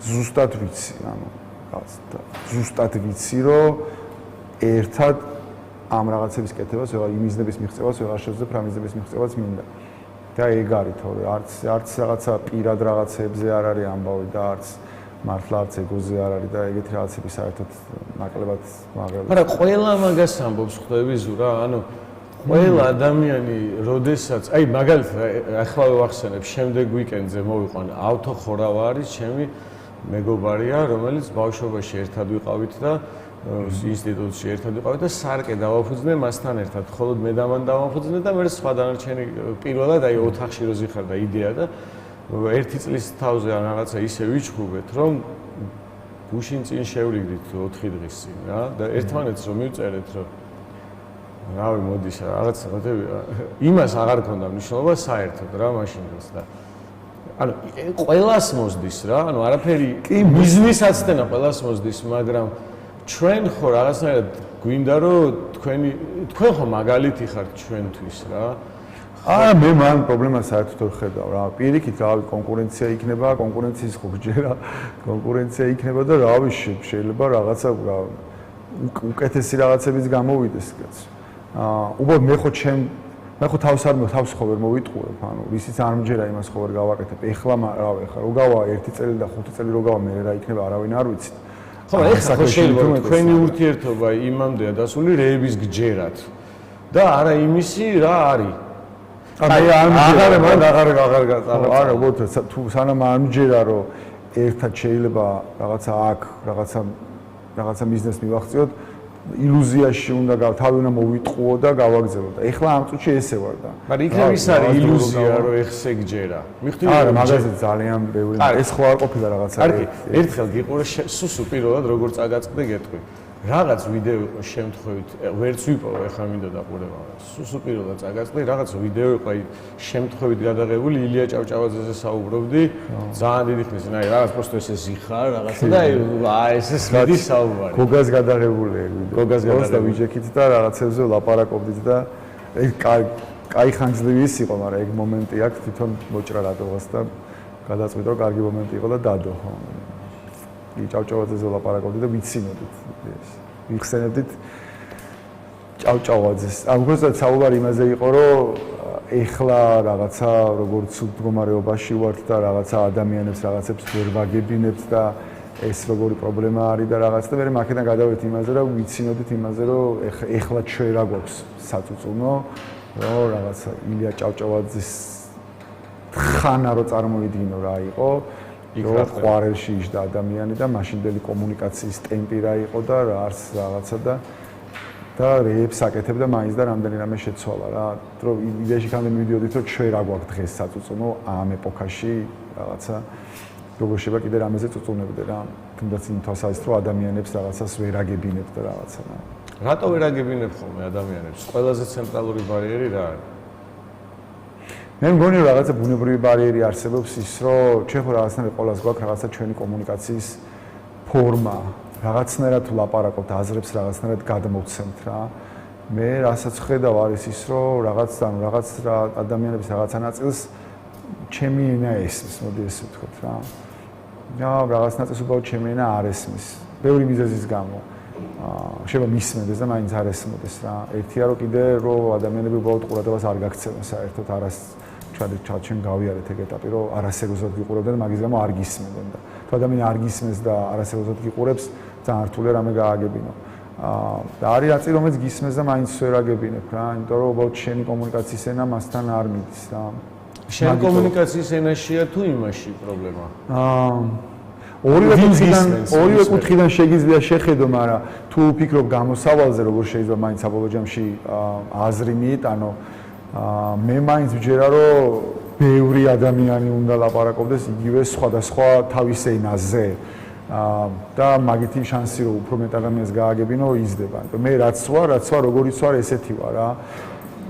ზუსტად ვიცი ზუსტად ვიცი რომ ერთად ამ რაღაცების კეთებას, იმიზნების მიღწევას, ვეღარ შევძლებ რა მიზნების მიღწევას მინდა. და ეგ არის თორე არც რაღაცა პირად რაღაცებზე არ არის ამბავი და არც მართლა არც ეგოზე არ არის და ეგეთი რაღაცები საერთოდ ნაკლებად მაგრამ ყველა მაგას ამბობს ხვდები ზურა, ანუ ყველა ადამიანი, როდესაც, აი მაგალითად, ახლა ვახსენებ, შემდეგ ვიკენდზე მოვიყვან ავთოხორავა არის ჩემი მეგობარია, რომელიც ბავშვობაში ერთად ვიყავით და ინსტიტუტში ერთად ვიყავით და სარკე დავაფუძნე მასთან ერთად. მხოლოდ მე და მან დავაფუძნე და მე სხვა დანარჩენი პირველად აი ოთახში რო ზიხარდა იდეა და ერთი წლის თავზე რაღაცა ისე ვიჩხუბეთ, რომ გუშინ წინ შევლიგდით 4 დღის წინ რა და ერთმანეთს რომ მივწერეთ, რომ რავი მოდის რაღაც იმას აღარ ქონდა მნიშვნელობა საერთოდ რა მაშინ დროს და ანუ ყველას მოსდის რა, ანუ არაფერი ბიზნესაცდენა ყველას მოსდის, მაგრამ ჩვენ ხო რაღაცნაირად გვინდა რომ თქვენ ხო მაგალითი ხართ ჩვენთვის რა. მე მან პრობლემას საერთოდ არ ხედავ რა. პირიქით რავი კონკურენცია იქნება, კონკურენციის ხო გჯერა, კონკურენცია იქნება და რავი შეიძლება რაღაცა უკეთესი რაღაცების გამოვიდეს კაც. უბრალოდ მე ხო თავს ხო ვერ მოვიტყუებ, ანუ ისიც არ მჯერა იმას ხო ვერ გავაკეთებ. ეხლა რავი ხა რო გავა 1 წელი და 5 წელი რო გავა მე რა იქნება არავინ არ ვიცით. ხო, ეხლა შეიძლება თქვენი ურთიერთობა იმამდეა დასული რეების გჯერათ და არა იმისი რა არის. არა, უბრალოდ თუ სანამ არ მჯერა რომ ერთად შეიძლება რაღაცა ბიზნეს მივახციოთ, ილუზიაში უნდა თავი უნდა მოვიტყუო და გავაგზავნო და ეხლა ამ წუთში ესე ვარ და მაგრამ იქნებ ის არის ილუზია რომ ეხსე გჯერა. მიხდი არა, მაგაზე ძალიან ბევრი ეს ხო არ ყოფილა რაღაცა. კარგი, ერთხელ გიყურე სუსუ პირველად როგორ წაგაწყდე გეტყვი. რაღაც ვიდეო იყო შემთხვევით, ვერც ვიპოვე, ეხლა მინდა დაყურება. სუსუ პირველად წაგაწყდი, რაღაც ვიდეო იყო აი შემთხვევით გადაღებული, ილია ჭავჭავაძეზე საუბრობდი, ძალიან დიდი ხნის, აი რაღაც პროსტო ესე ზიხარ, რაღაცა და აი ესე მიდის საუბარი. გოგას გადაღებული ვიდეო. და ვიჯექით და რაღაცებზე ლაპარაკობდით და ეგ კაი ხანძლივი ის იყო, მაგრამ ეგ მომენტი აქვს თვითონ მოჭრა რადოვას და გადაწყვიტა რომ კარგი მომენტი იყო და დადო ხო. ჭავჭავაძეზე ლაპარაკობდით და ვიცინოდით ეს. ვიხსენებდით ჭავჭავაძეს. უბრალოდ საუბარი იმაზე იყო, რომ ეხლა რაღაცა როგორც მდგომარეობაში ვართ და რაღაცა ადამიანებს რაღაცებს ვერ ვაგებინებთ და ეს როგორი პრობლემა არის და რაღაც და მე მაქედან გადავედი იმაზე, რომ ვიცინოდით იმაზე, რომ ეხლა ჩვენ რა გვაქვს საწუწუნო, რომ რაღაცა ილია ჭავჭავაძის ხანა რო წარმოიდგინო რა იყო. იქ ყვარელში იჯდა ადამიანი და მაშინდელი კომუნიკაციის ტემპი რა იყო და რა არც რაღაცა და რეებს აკეთებდა მაინც და რამდენი რამე შეცვალა რა. რომ იდეაში კამდე მივიდოდით რომ ჩვენ რა გვაქვს დღეს საწუწუნო ამ ეპოქაში რაღაცა როგორ შეიძლება კიდე რამეზე წუწუნებდე რა. თუნდაც იმ თვალსაზრისით რომ ადამიანებს რაღაცას ვერ აგებინებთ და რაღაცა რა. რატო ვერ აგებინებ ხოლმე ადამიანებს? ყველაზე ცენტრალური ბარიერი რა არის? მე მგონი რომ რაღაცა ბუნებრივი ბარიერი არსებობს ის რომ ჩვენ ხო რაღაცნაირად ყოველას გვაქვს რაღაცა ჩვენი კომუნიკაციის ფორმა რაღაცნაირად თუ ლაპარაკობთ აზრებს რაღაცნაირად გადმოვცემთ რა მე რასაც ხედავ არის ის რომ რაღაც ადამიანების რაღაცა ნაწილს ჩემი ენა ესმის მოდი ესე ვთქვათ რა და რაღაც ნაწილს უბრალოდ ჩემი ენა არ ესმის ბევრი მიზეზის გამო შეიძლება მისმენდეს და მაინც არ ესმოდეს რა ერთია რომ კიდე რომ ადამიანები უბრალოდ ყურადღებას არ გაქცევენ საერთოდ არას ჩვენ გავიარეთ ეგ ეტაპი რომ არასერიოზულად გიყურებდნენ მაგის გამო არ გისმენდნენ და თუ ადამიანი არ გისმენს და არასერიოზულად გიყურებს ძალიან რთულია რამე გააგებინო და არის აწი რომელიც გისმენს და მაინც ვერ აგებინებ რა იმიტომ რომ უბრალოდ შენი კომუნიკაციის ენა მასთან არ მიდის რა შენ კომუნიკაციის ენაშია თუ იმაში პრობლემა ორივე კუთხიდან შეგიძლია შეხედო მაგრამ თუ ვფიქრობ გამოსავალზე როგორ შეიძლება მაინც საბოლოო ჯამში აზრი მიიტანო მე მაინც ვჯერა რომ ბევრი ადამიანი უნდა ლაპარაკობდეს იგივე სხვადასხვა თავის ენაზე და მაგითი შანსი რომ უფრო მეტ ადამიანს გააგებინო იზრდება. მე რაც ვარ როგორიც ვარ ესეთი ვარ რა.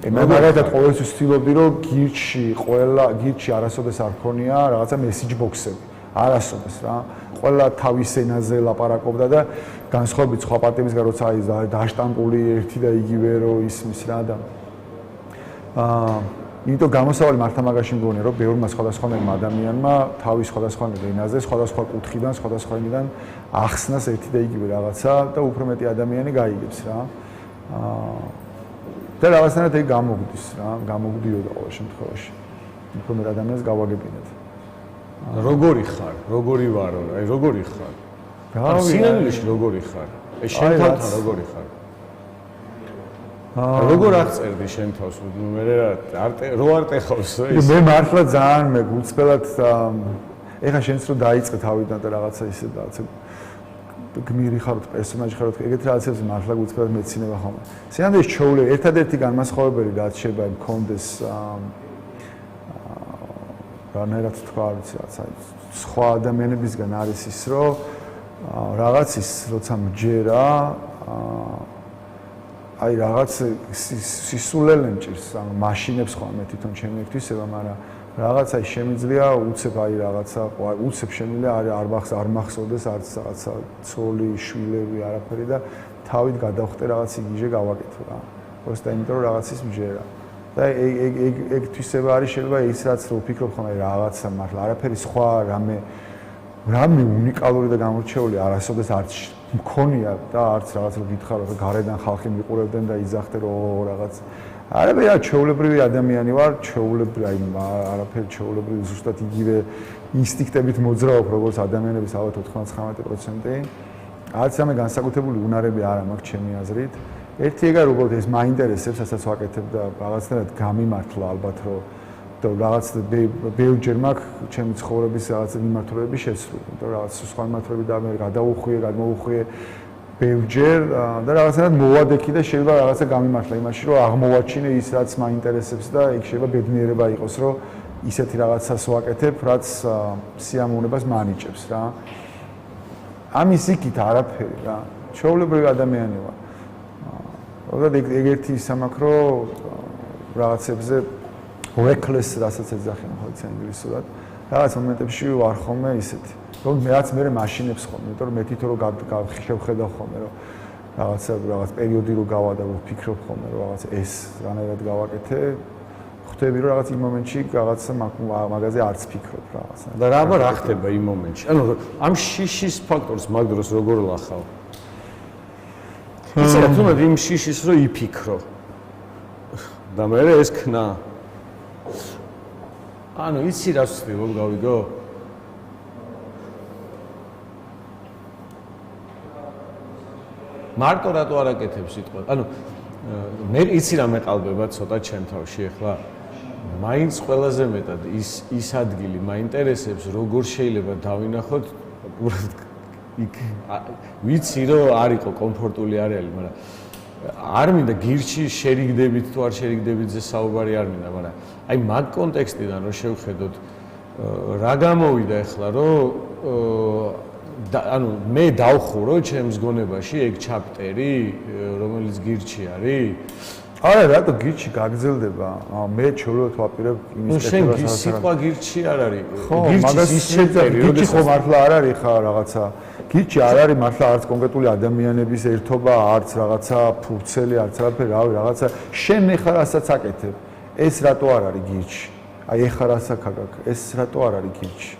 მე მაგალითად ყოველთვის ვცდილობდი რომ გირჩი არასოდეს არ ქონია რაღაცა message box-ები. არასოდეს რა. ყველა თავის ენაზე ლაპარაკობდა და განსხვავებით სხვა პარტიებისგან როცა ის დაშტამპული ერთი და იგივე რომ ისმის რა და იმიტომ გამოსავალი მართა მაგაში მგონია რომ ბევრმა სხვადასხვანაირმა ადამიანმა თავის სხვადასხვანაირ ენაზე სხვადასხვა კუთხიდან სხვადასხვა ენიდან ახსნას ერთი და იგივე რაღაცა და უფრო მეტი ადამიანი გაიგებს რა და რაღაცნაირად ეგ გამოგვდის რა გამოგვდიოდა ყოველ შემთხვევაში უფრო მეტ ადამიანს გავაგებინეთ როგორი ხარ როგორი ვარო აი როგორი ხარ სინამდვილეში როგორი ხარ ეს შენ თავთან როგორი ხარ როგორ აღწერდი შენ თავს მე რო არ ტეხავს ეს მე მართლა ძალიან მე გულწრფელად ეხა შენც რო დაიწყე თავიდან და რაღაცა ისე რაღაცა გმირი ხარ პერსონაჟი ხარ ეგეთ რაღაცებს მართლა გულწრფელად მეცინება ხოლმე სინამდვილეში ჩოულე ერთადერთი განმასხვავებელი რაც შეიძლება მქონდეს რანაირად თქვა ვიცი რაღაცა სხვა ადამიანებისგან არის ის რომ რაღაცის როცა მჯერა აი რაღაც სისულელე მჭირს ანუ მაშინებს ხო მე თვითონ ჩემი ერთვისება მაგრამ რაღაცა შემიძლია უცებ აი რაღაცა უცებ შემიძლია არ მახსოვდეს არც რაღაცა ცოლი შვილები არაფერი და თავით გადავხტე რაღაც იგიჟე გავაკეთო რა просто იმიტომ რომ რაღაცის მჯერა და ეგ თვისება არის შეიძლება ის რაც რო ვფიქრობ ხოლმე რაღაცა მართლა არაფერი სხვა რამე უნიკალური და გამორჩეული არასოდეს არც მქონია და არც რაღაც რო გითხარ რომ გარედან ხალხი მიყურებდნენ და იძახდნენ რომ რაღაც არაფერი ჩვეულებრივი ადამიანი ვარ ჩვეულებრივი აი არაფერი ჩვეულებრივი ზუსტად იგივე ინსტინქტებით მოძრაობ როგორც ადამიანების ალბათ 99% არც ამე განსაკუთრებული უნარები არ მაქვს ჩემი აზრით ერთი ეგა როგორც ეს მაინტერესებს ასაც ვაკეთებ და რაღაცნაირად გამიმართლა ალბათ რომ და რაღაც ბევრჯერ მაქვს ჩემი ცხოვრების რაღაც მიმართულებები შეცვლილი. იმიტომ რაღაც სხვა მიმართულები და მე გადავუხვიე, გადმოვუხვიე ბევრჯერ და რაღაცნაირად მოვადექი და შეიძლება რაღაცა გამიმართლა იმაში, რომ აღმოვაჩინე ის რაც მაინტერესებს და იქ შეიძლება ბედნიერება იყოს, რომ ისეთი რაღაცას ვაკეთებ, რაც სიამოვნებას მანიჭებს რა. ამის იქით არაფერი რა. ჩვეულებრივი ადამიანი ვარ. უბრალოდ ეგ ერთი ისამაქ რომ რაღაცებზე reckless რასაც ეძახიან ხოლმე ინგლისურად რაღაც მომენტებში ვარ ხოლმე ისეთი რომ მეც მე მაშინებს ხოლმე იმიტომ რომ მე თვითონ რომ შევხედავ ხოლმე რომ რაღაც პერიოდი რო გავა და ვფიქრობ ხოლმე რომ რაღაც ეს რანაირად გავაკეთე ხვდები რომ რაღაც იმ მომენტში რაღაც მაგაზე არც ფიქრობ რაღაც და რა ხდება იმ მომენტში ანუ ამ შიშის ფაქტორს მაგ დროს როგორ ლახავ იცი რა თუნდაც იმ შიშის რო იფიქრო და მე ეს ქნა ანუ იცი რა ვცდილობ გავიგო? მარტო რატო არ აკეთებ სიტყვა? ანუ მე იცი რა მეყალბება ცოტა ჩემ თავში ახლა მაინც ყველაზე მეტად ის ადგილი მაინტერესებს როგორ შეიძლება დავინახოთ იქ ვიცი რომ არ იყო კომფორტული არეალი მაგრამ არ მინდა გირჩი შერიგდებით თუ არ შერიგდებითზე საუბარი არ მინდა, მაგრამ აი მაგ კონტექსტიდან რომ შევხედოთ რა გამოვიდა ახლა რომ ანუ მე დავხურო ჩემს გონებაში ეგ ჩაპტერი რომელიც გირჩი არის არა რატო გირჩი გაგრძელდება მე ჩეულოდ ვაპირებ იმის კეთებას სიტყვა გირჩი არ არის ხო მაგას გირჩი ხო მართლა არ არის ხა რაღაცა გირჩი არ არის მართლა არც კონკრეტული ადამიანების ერთობა არც რაღაცა ფურცელი არც არაფერი რავი რაღაცა შენ ეხლა რასაც აკეთებ ეს რატო არ არის გირჩი აი ეხლა რასაც აკაკ ეს რატო არ არის გირჩი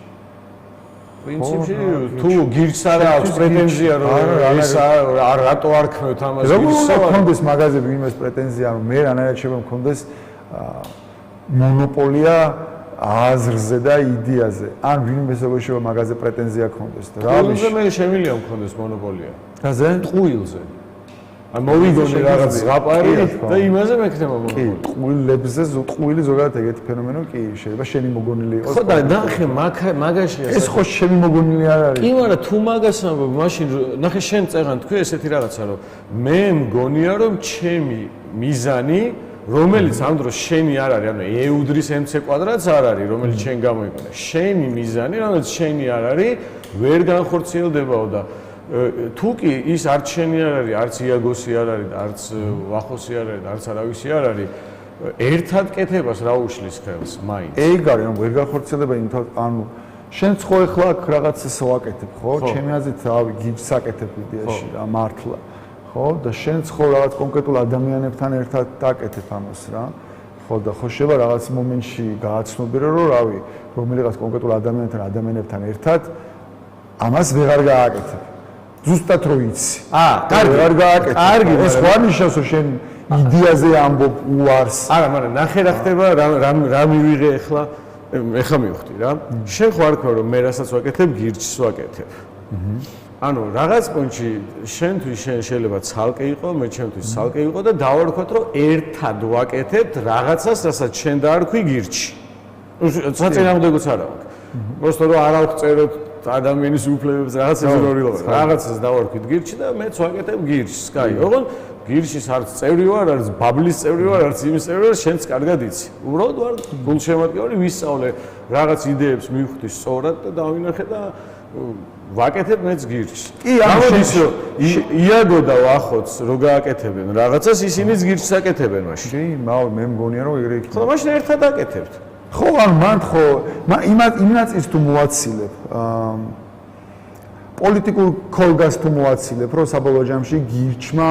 პრინციპში თუ გირჩს არ აქვს პრეტენზია რომ ეს რატო არ ქმნით ამას გირჩს როგორ მქონდეს მაღაზიები იმას პრეტენზია რომ მე რანაირად შეიძლება მქონდეს მონოპოლია აზრზე და იდეაზე ან ვინმე შეიძლება მაღაზიაზე პრეტენზია ქონდეს და რა ვიცი მე შემიძლია მქონდეს მონოპოლია გაზე ტყუილზე აი მოვიგონე რაღაც ზღაპარი და იმაზე მექნება მონოპოლია კი ტყუილებზე ტყუილი ზოგადად ეგეთი ფენომენო კი შეიძლება შენი მოგონილი იყოს ხო და ნახე მაგაშია ეს ხო შენი მოგონილი არ არის კი მაგრამ თუ მაგას ამბობ მაშინ ნახე შენ წეღან თქვი ესეთი რაღაცა რომ მე მგონია რომ ჩემი მიზანი რომელიც ამ დროს შენი არ არის, ანუ ეუდრის mc კვადრატს არ არის, რომელიც შენ გამოიყენე. შენი მიზანი, რომელიც შენი არ არის, ვერ განხორციელდებაო და თუ კი ის არც შენი არ არის, არც იაგოსი არ არის, არც ვახოსი არ არის, არც არავისი არ არის, ერთად კეთებას რა უშლის ხელს, მაინც. ეგ არის, რომ ვერ განხორციელდება იმით, ანუ შენც ხო ახლა აქ რაღაცას ვაკეთებ, ხო? ჩემი აზრით, რავი, გიჯს აკეთებ იდეაში რა, მართლა. ხო და შენც ხო რაღაც კონკრეტულ ადამიანებთან ერთად დაკეთებ ამას რა ხო და ხო შევა რაღაც მომენტში გააცნობიერო რომ რავი რომელიღაც კონკრეტულ ადამიანებთან ერთად ამას ვეღარ გააკეთებ ზუსტად რო იცი კარგი ვეღარ გააკეთებ კარგი ეს ხო ნიშნავს რომ შენ იდეაზე ამბობ უარს არა მაგრამ ნახე რა ხდება რა მივიღე ეხლა მივხვდი რა შენ ხო არ ქვია რომ მე რასაც ვაკეთებ გირჩს ვაკეთებ ანუ რაღაც პონჩი შენთვის შეიძლება ცალკე იყო, მე ჩემთვის ცალკე იყო და დავარქვათ რომ ერთად ვაკეთებთ რაღაცას, რასაც შენ დაარქვი გირჩი. საწინააღმდეგოც არა აქვს. просто რომ არ აღწეროთ ადამიანის უფლებებს რაღაც იზოლირებულად. რაღაცას დავარქვით გირჩი და მეც ვაკეთებ გირჩს. კაი, ოღონდ გირჩის არც წევრი ვარ, არც ბაბლის წევრი ვარ, არც იმის წევრი ვარ, შენც კარგად იცი. უბრალოდ ვარ გულშემატკივარი, ვისწავლე რაღაც იდეებს მივხვდი სწორად და დავინახე და ვაკეთებ მეც გირჩს. კი, ამოდის რომ იაგო და ვახოც რო გააკეთებენ რაღაცას, ისინიც გირჩს აკეთებენ მაშინ. კი, მე მგონია რომ ეგრე იქნება. ხო, მაშინ ერთად აკეთებთ. ხო, ანუ მან ხო, იმნაც თუ მოაცილებ, პოლიტიკურ ქოლგას თუ მოაცილებ, რომ საბოლოო ჯამში გირჩმა,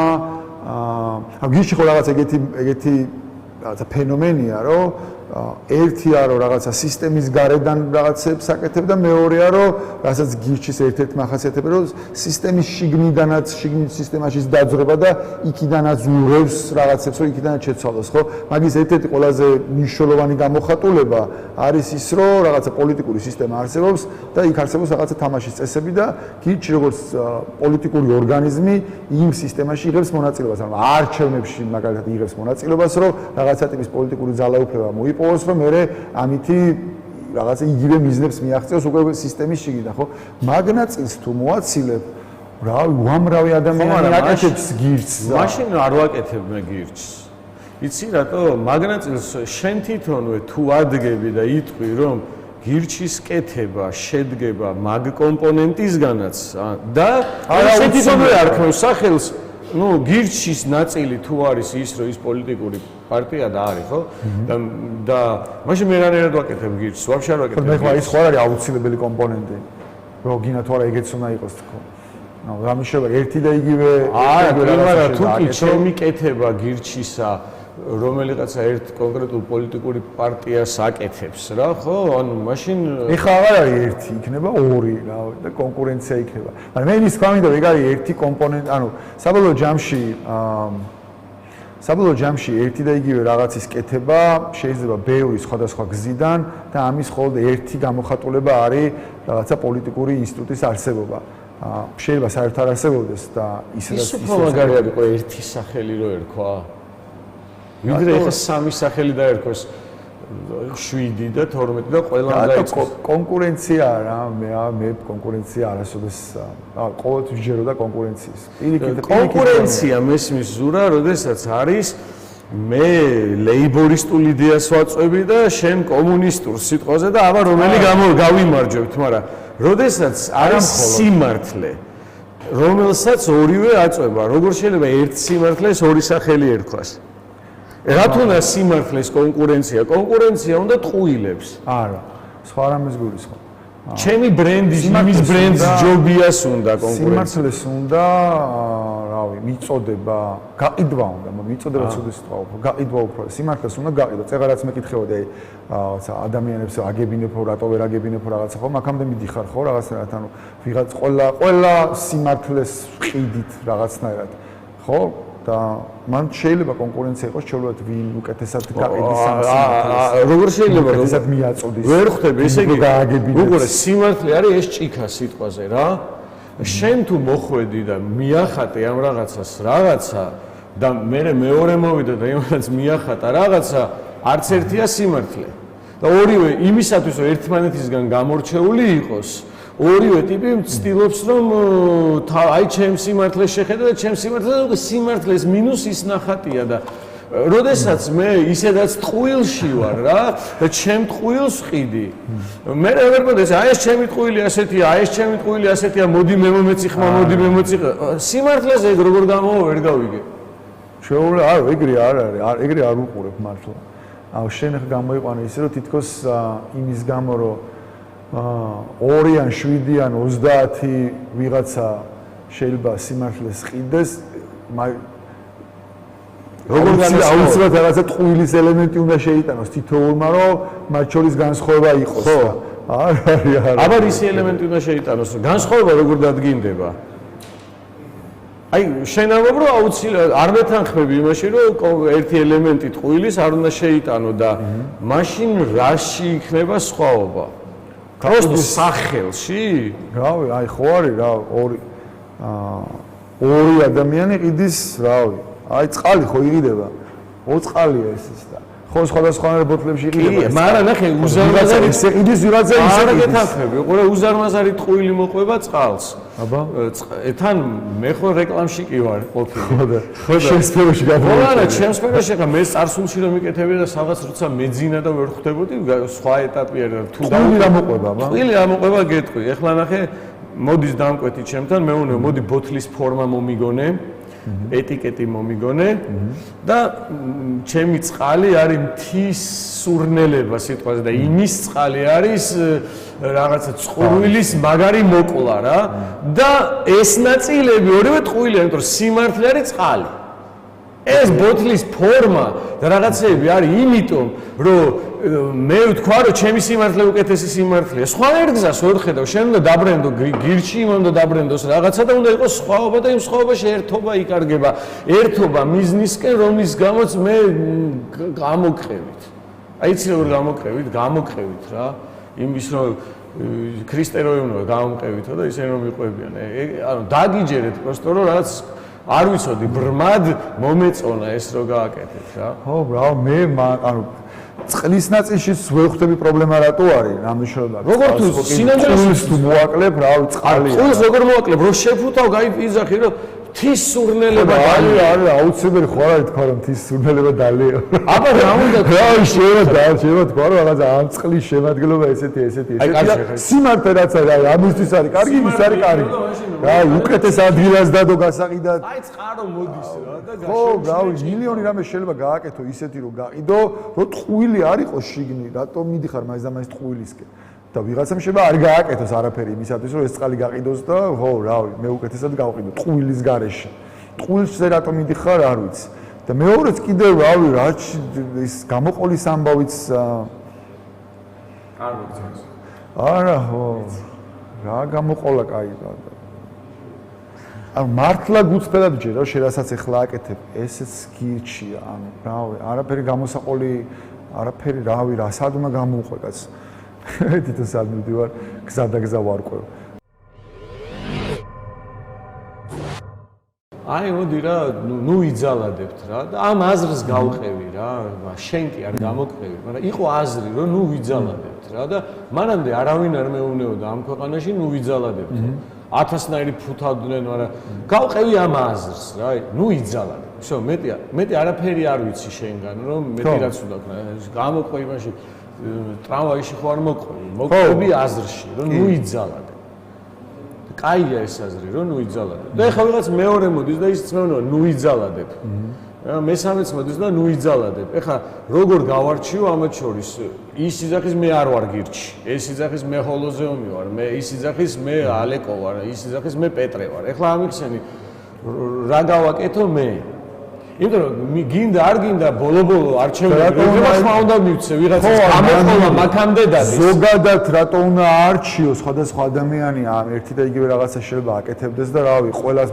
გირჩი ხო რაღაც ეგეთი რაღაცა ფენომენია, რომ ერთია რომ რაღაცა სისტემის გარედან რაღაცებს აკეთებ და მეორეა რომ რასაც გირჩის ერთ-ერთი მახასიათებელი რომ სისტემის შიგნიდანაც სისტემაშიც დაძრება და იქიდანაც ურევს რაღაცებს რომ იქიდანაც შეცვალოს ხო მაგის ერთ-ერთი ყველაზე მნიშვნელოვანი გამოხატულება არის ის რომ რაღაცა პოლიტიკური სისტემა არსებობს და იქ არსებობს რაღაცა თამაშის წესები და გირჩი როგორც პოლიტიკური ორგანიზმი იმ სისტემაში იღებს მონაწილეობას ანუ არჩევნებში მაგალითად იღებს მონაწილეობას რომ რაღაცა ტიპის პოლიტიკური ძალაუფლება მოიპოვოს რომ მე ამითი რაღაცა იგივე მიზნებს მიაღწევს უკვე სისტემის შიგნიდან ხო მაგნაწილს თუ მოაცილებ რავი უამრავი ადამიანი აკეთებს გირჩს მაშინ არ ვაკეთებ მე გირჩს იცი რატო მაგნაწილს შენ თვითონვე თუ ადგები და იტყვი რომ გირჩის კეთება შედგება მაგ კომპონენტისგანაც და შენ თვითონვე არ ქმნს სახელს ну გირჩის ნაწილი თუ არის ის რომ ის პოლიტიკური პარტია და არის ხო და მაშინ მე რანაირად ვაკეთებ გირჩს ვაფშე არ ვაკეთებ მე ხო ის ხო არის აუცილებელი კომპონენტი რომ გინა თუ არა ეგეც უნდა იყოს თქო ნუ რამე შეიძლება ერთი და იგივე არა თუ კი ჩემი კეთება გირჩისა რომელიღაცა ერთ კონკრეტულ პოლიტიკური პარტიას აკეთებს რა ხო ანუ მაშინ ეხლა აღარ არის ერთი იქნება ორი რა და კონკურენცია იქნება მაგრამ მე ის თქვა ეგ არის ერთი კომპონენტი ანუ საბოლოო ჯამში ერთი და იგივე რაღაცის კეთება შეიძლება ბევრი სხვადასხვა გზიდან და ამის მხოლოდ ერთი გამოხატულება არის რაღაცა პოლიტიკური ინსტიტუტის არსებობა შეიძლება საერთოდ არ არსებობდეს და ის უფრო მაგარი იყო ერთი სახელი რო ერქვა ვიდრე ეხა სამი სახელი დაერქვეს 7 და 12 და ყველამ დაიწყო კონკურენცია რა მე კონკურენცია არასოდეს ყოველთვის ჯეროდა კონკურენციის კონკურენცია მესმის ზურა როდესაც არის მე ლეიბორისტულ იდეას ვაწვევი და შენ კომუნისტურ სიტყვაზე და აბა რომელი გავიმარჯვებთ მაგრამ როდესაც არის სიმართლე რომელსაც ორივე აწვება როგორ შეიძლება ერთ სიმართლეს ორი სახელი ერქვას რათ უნდა სიმართლეს კონკურენცია უნდა ტყუილებს. არა, სხვა რამეს გულისხმობ. ჩემი ბრენდის, იმის ბრენდს ჯობიას უნდა კონკურენცია. სიმართლეს უნდა, რავი, მიწოდება, გაყიდვა უნდა, მიწოდება ცუდი სიტყვა უფრო, გაყიდვა უფრო. სიმართლეს უნდა გაყიდვა. წეგა რაც მეკითხებოდი, რაღაცა ადამიანებს აგებინებო, რატო ვერ აგებინებო რაღაცა ხო, მაგამდე მიდიხარ ხო რაღაცნაირად, ანუ ვიღაც ყველა სიმართლეს ყიდით რაღაცნაირად. ხო? და მან შეიძლება კონკურენცია იყოს, შეიძლება ვინ უკეთესად გაყიდის სიმართლეს. როგორ შეიძლება უკეთესად მიაწოდეს. ვერ ხვდები, ესე იგი უყურე სიმართლე არის ეს ჭიქა სიტყვაზე რა. შენ თუ მოხვედი და მიახატე ამ რაღაცას რაღაცა და მე მეორე მოვიდა და იმას მიახატა რაღაცა, არც ერთია სიმართლე. და ორივე იმისათვის რომ ერთმანეთისგან გამორჩეული იყოს, ორივე ტიპი ცდილობს რომ აი ჩემ სიმართლეს შეხედა და ჩემ სიმართლეს მინუს ის ნახატია და როდესაც მე ისედაც ტყუილში ვარ რა და ჩემ ტყუილს ვყიდი მე ვერ მოდეს აი ეს ჩემი ტყუილი ასეთია აი ეს ჩემი ტყუილი ასეთია მოდი მე მომეწიხმა მოდი მე მოწიხე სიმართლეს ეგ როგორ გამოვა ვერ გავიგე შეუძლია არ ეგრე არ არის ეგრე არ უყურებ მართლა აუ შენ ხა გამოიყვანე ისე რომ თითქოს იმის გამო რომ 2 ან 7 ან 30 ვიღაცა შეიძლება სიმართლეს ყიდეს როგორ აუცილებლად რაღაცა ტყუილის ელემენტი უნდა შეიტანოს თითოეულმა რომ მათ შორის განსხვავება იყოს ხო არ არის აბა ისი ელემენტი უნდა შეიტანოს განსხვავება როგორ დადგინდება აი შენ ამბობ რომ აუცილებლად არ მეთანხმები იმაში რომ ერთი ელემენტი ტყუილის არ უნდა შეიტანო და მაშინ რაში იქნება სხვაობა просто სახელში რავი აი ხო არის რა ორი ადამიანი ყიდის რავი აი წყალი ხო იყიდება ოწყალია ეს და ხო სხვადასხვანაირ ბოთლებში იყიდება კი მაგრამ ნახე უზარმაზარი ისე ყიდის ვიღაცა ისე არ გეთანხმები უყურე უზარმაზარი ტყუილი მოყვება წყალს აბა თან მე ხო რეკლამში კი ვარ ყოფილი ხო და შემსფეროში გადავიდა ხო არა შემსფეროში ხა მე წარსულში რომ მიკეთებია და სადღაც როცა მეძინა და ვერ ხვდებოდი სხვა ეტაპი არა თუ ტყუილი რა მოყვება აბა ტყუილი რა მოყვება გეტყვი ეხლა ნახე მოდის დამკვეთი ჩემთან მეუნე მოდი ბოთლის ფორმა მომიგონე ეტიკეტი მომიგონე და ჩემი წყალი არის მთის სურნელება სიტყვაზე და იმის წყალი არის რაღაცა წყურვილის მაგარი მოკლა რა და ეს ნაწილები ორივე ტყუილია იმიტომ რომ სიმართლე არის წყალი ეს ბოთლის ფორმა და რაღაცეები არის იმიტომ რომ მე ვთქვა რომ ჩემი სიმართლე უკეთესი სიმართლეა სხვა ერთგზას ვერ ხედავ შენ უნდა დაბრენდო გირჩი იმ უნდა დაბრენდოს რაღაცა და უნდა იყოს სხვაობა და იმ სხვაობაში ერთობა იკარგება ერთობა მიზნისკენ რომლის გამოც მე გამოგყევით აი იცი როგორ გამოგყევით რა იმის რომ ქრისტეოევნოა გამომყევითო და ისე რომ მიყვებიან ანუ დაგიჯერეთ პროსტო რომ რაღაც არ ვიცოდი ბრმად მომეწონა ეს რო გააკეთეთ რა ხო რა მე ანუ წყლის ნაწილში ვერ ხვდები პრობლემა რატო არის რამიშრობა როგორ თუ სინამდვილეს თუ მოაკლებ რა წყალია წყალს როგორ მოაკლებ რო შეფუთავ გაიფიზახი რომ თის სურნელება არის აუცილებელი ხო არის თქვა რომ თის სურნელება დალია აბა რა უნდა რა შეიძლება თქვა რომ რაღაცა ამ წყლის შემადგენლობა ესეთი სიმართლე რაც არის ამისთვის არის კარგი ის არის კარგი რა უკეთეს ადგილას დადო გასაყიდად აი წყარო მოდის რა და ხო რავი მილიონი რამე შეიძლება გააკეთო ისეთი რომ გაყიდო რომ ტყუილი არ იყოს შიგნი რატომ მიდიხარ მაინც და მაინც ტყუილისკენ და ვიღაცამ შეიძლება არ გააკეთოს არაფერი იმისათვის რომ ეს წყალი გაყიდოს და ხო რავი მე უკეთესად გავყიდო ტყუილის გარეშე ტყუილზე რატომ მიდიხარ არ ვიცი და მეორეც კიდევ რავი რა ის გამოყოლის ამბავიც არ მოგწონს არა ხო რა გამოყოლა კაი ან მართლა გუწფედად ჯერ რა შენ რასაც ახლა აკეთებ ესეც გირჩია ანუ რავი არაფერი გამოსაყოლი არაფერი რავი რა სად უნდა გამოვყვე კაც თვითონ სად მივდივარ გზა და გზა ვარკვევ აი მოდი რა ნუ იძალადებთ რა და ამ აზრს გავყევი რა შენ კი არ გამოგყევი მაგრამ იყო აზრი რომ ნუ ვიძალადებთ რა და მანამდე არავინ არ მეუნეოდა ამ ქვეყანაში ნუ ვიძალადებთ 1000-ნაირი ფუთავდნენ მაგრამ გავყევი ამ აზრს რა ნუ იძალადებ всё მეტი არაფერი არ ვიცი შენგან რომ მეტი რაც უნდა ქნა გამოყვე იმაში ტრამვაიში ხო არ მოყვები აზრში რომ ნუ იძალადებ კაია ეს აზრი რომ ნუ იძალადებ და ეხლა ვიღაც მეორე მოდის და ისიც მეუბნება ნუ იძალადებ მესამეც მოდის და ნუ იძალადებ. ეხლა როგორ გავარჩიო ამათ შორის? ის იძახის მე არ ვარ გირჩი. ეს იძახის მე ჰოლოზეომი ვარ. მე ის იძახის მე ალეკო ვარ. ის იძახის მე პეტრე ვარ. ეხლა ამიხსენი რა გავაკეთო მე? იმიტომ რომ გინდა არ გინდა ბოლო-ბოლო არჩევნებს ხმა უნდა მივცე ვიღაცას გამოყოლა მაგამდე დადეს. ზოგადად რატო უნდა არჩიო სხვადასხვა ადამიანი ამ ერთი და იგივე რაღაცა შეიძლება აკეთებდეს და რავი ყველას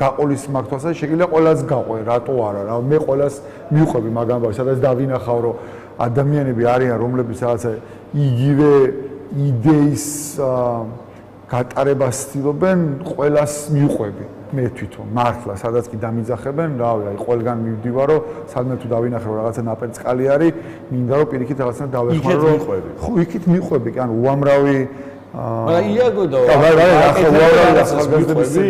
გაყოლის მაგთვალსა შეიძლება ყველას გაყვე რატო არა რა მე ყველას მივყვები მაგ ამბავს სადაც დავინახავ რომ ადამიანები არიან რომლებიც რაღაცა იგივე იდეის გატარებას ცდილობენ ყველას მივყვები მე თვითონ მართლა სადაც კი დამიძახებენ რავი აი ყველგან მივდივარო სადმე თუ დავინახე რომ რაღაცა ნაპერწკალი არის მინდა რომ პირიქით რაღაცა დავეხმარო რომ ხო იქით მიყვები კი ანუ უამრავი მაგრამ იაგო და ახლა უამრავი ახალგაზრდები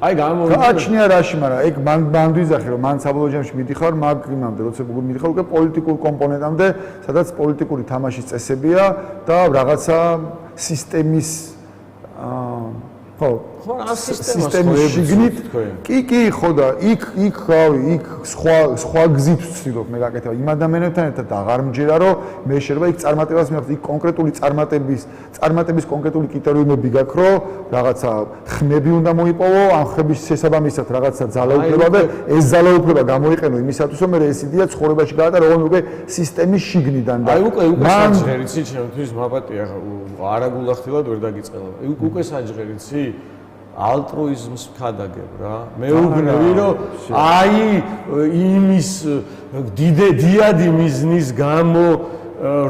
აი გამოვიდა გააჩნია რაში მაგრამ ეგ მან ვიზახე რომ მან საბოლოო ჯამში მიდიხარ მაგ იმამდე როცა მიდიხარ უკვე პოლიტიკურ კომპონენტამდე სადაც პოლიტიკური თამაშის წესებია და რაღაცა სისტემის ხო სისტემის შიგნით კი ხო და იქ რავი იქ სხვა გზით ვცდილობ მე გაკეთება იმ ადამიანებთან ერთად აღარ მჯერა რომ მე შეიძლება იქ წარმატებას მივახდე იქ კონკრეტული წარმატების კონკრეტული კრიტერიუმები გაქვს რომ რაღაცა ხმები უნდა მოიპოვო ამ ხმების შესაბამისად რაღაცა ძალაუფლება და ეს ძალაუფლება გამოიყენო იმისათვის რომ მე ეს იდეა ცხოვრებაში გაატარო რომ უკვე სისტემის შიგნიდან და აი უკვე საჯღერიცი ჩემთვის მაპატია არა გულახდილად ვერ დაგიწყელა უკვე საჯღერიცი ალტრუიზმს ვქადაგებ რა მეუბნები რომ აი იმის დიდადი მიზნის გამო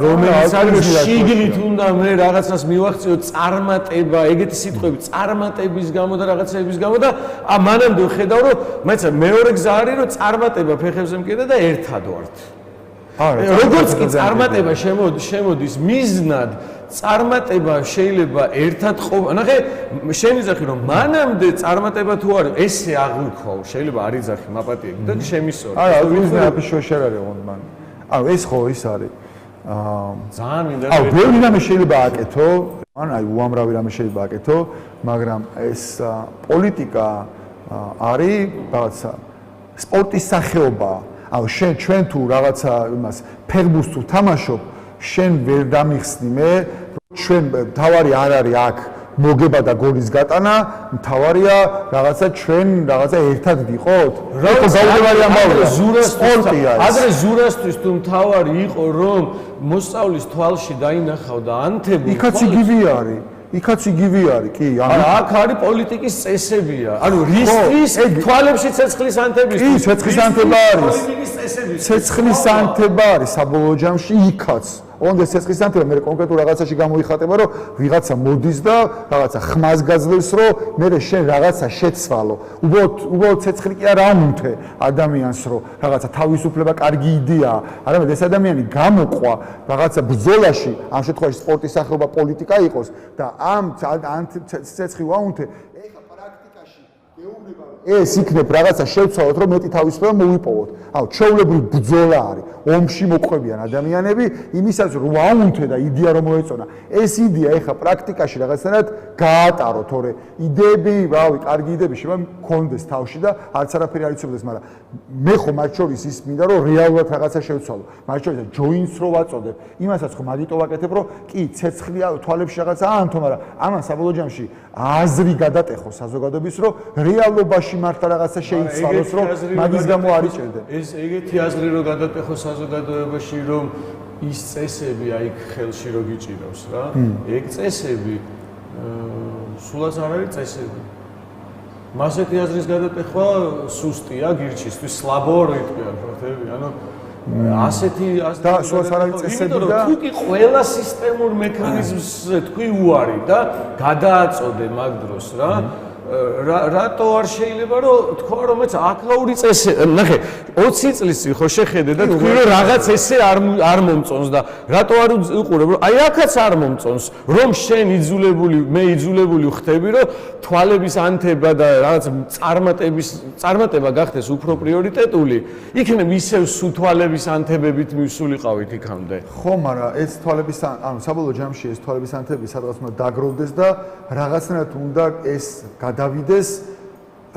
რომელიც არის შიგნით უნდა მე რაღაცას მივახციო წარმატება ეგეთი სიტყვები წარმატების გამო და რაღაცების გამო და მანამდე ვხედავ რომ მაიცა მეორე გზა არის რომ წარმატება ფეხებზე მკიდა და ერთად ვართ როგორც კი წარმატება შემოდის მიზნად წარმატება შეიძლება ერთად ყოფ ნახე შენ იძახი რომ მანამდე წარმატება თუ არის ესე აღვიქვა შეიძლება არ იძახი მაპატიები და შემისორი არა ვიზნა აფიშოშერ არის ოღონდ ანუ ეს ხო ის არის ძალიან მინდა ბევრი რამე შეიძლება აკეთო ან აი უამრავი რამე შეიძლება აკეთო მაგრამ ეს პოლიტიკა არის რაღაცა სპორტის სახეობაა ანუ ჩვენ თუ რაღაცა იმას ფეხბურთს თუ თამაშობ შენ ვერ დამიხსნი მე ჩვენ თავარი არ არის აქ მოგება და გოლის გატანა თავარია რაღაცა ჩვენ რაღაცა ერთად ვიყოთ რა გაუძლებელი ამბავია სპორტია ადრე ზურასთვის თუ თავარი იყო რომ მოსწავლის თვალში დაინახავდა ანთები იქაც იგივე არის იქაც იგივე არის კი ანუ აქ არის პოლიტიკის წესებია ანუ რისთვის თვალებში ცეცხლის ანთების კი ცეცხლის ანთება არის ცეცხლის ანთება არის საბოლოო ჯამში იქაც ოღონდ ეს ცეცხლის ანთება მე კონკრეტულ რაღაცაში გამოიხატება რომ ვიღაცა მოდის და რაღაცა ხმას გაძლევს რომ მე შენ რაღაცა შეცვალო უბრალოდ ცეცხლი კი არ ამუნთე ადამიანს რომ რაღაცა თავისუფლება კარგი იდეაა არამედ ეს ადამიანი გამოყვა რაღაცა ბრძოლაში ამ შემთხვევაში სპორტის სახეობა პოლიტიკა იყოს და ამ ცეცხლი ვაუნთე ეხა პრაქტიკაში მეუბნება ეს იქნებ რაღაცა შევცვალოთ რომ მეტი თავისუფლება მოვიპოვოთ აუ ჩვეულებრივი ბრძოლა არის ომში მოყვებიან ადამიანები იმისაც რომ აუნთე და იდეა რომ მოეწონა ეს იდეა ეხა პრაქტიკაში რაღაცნაირად გაატარო თორე იდეები რავი კარგი იდეები შეიძლება მქონდეს თავში და არც არაფერი არ იცოდეს მაგრამ მე ხო მათ შორის ის მინდა რომ რეალურად რაღაცა შევცვალო მათ შორის ჯოინს რო ვაწოდებ იმასაც ხო მაგიტო ვაკეთებ რომ კი ცეცხლი თვალებში რაღაცა აანთო მაგრამ ამან საბოლოო ჯამში აზრი გადატეხო საზოგადოების რომ რეალობაში მართლა რაღაცა შეიცვალოს რომ მაგის გამო არ იჭერდნენ ეს ეგეთი აზრი რო გადატეხო საზოგადოებაში რომ ის წესები აი ხელში რო გიჭირავს რა ეგ წესები სულაც არ არის წესები მასეთი აზრის გადატეხვა სუსტია გირჩისთვის სლაბო რიტყვია ფრთები ანუ ასეთი და სულაც არ არის წესები და თუ კი ყველა სისტემურ მექანიზმზე თქვი უარი და გადააწოდე მაგ დროს რა რატო არ შეიძლება რომ თქვა რომ ეს აკაური წესი ნახე 20 წლის წინ ხო შეხედე და თქვი რომ რაღაც ესე არ მომწონს და რატო არ უყურებ რომ აი აქაც არ მომწონს რომ შენ იძულებული მე იძულებული ხდები რომ თვალების ანთება და რაღაც წარმატება გახდეს უფრო პრიორიტეტული იქნებ ისევ სუთვალების ანთებებით მივსულიყავით იქამდე ხო მაგრამ ეს თვალების ანუ საბოლოო ჯამში ეს თვალების ანთები სადღაც უნდა დაგროვდეს და რაღაცნაირად უნდა ეს გადავიდეს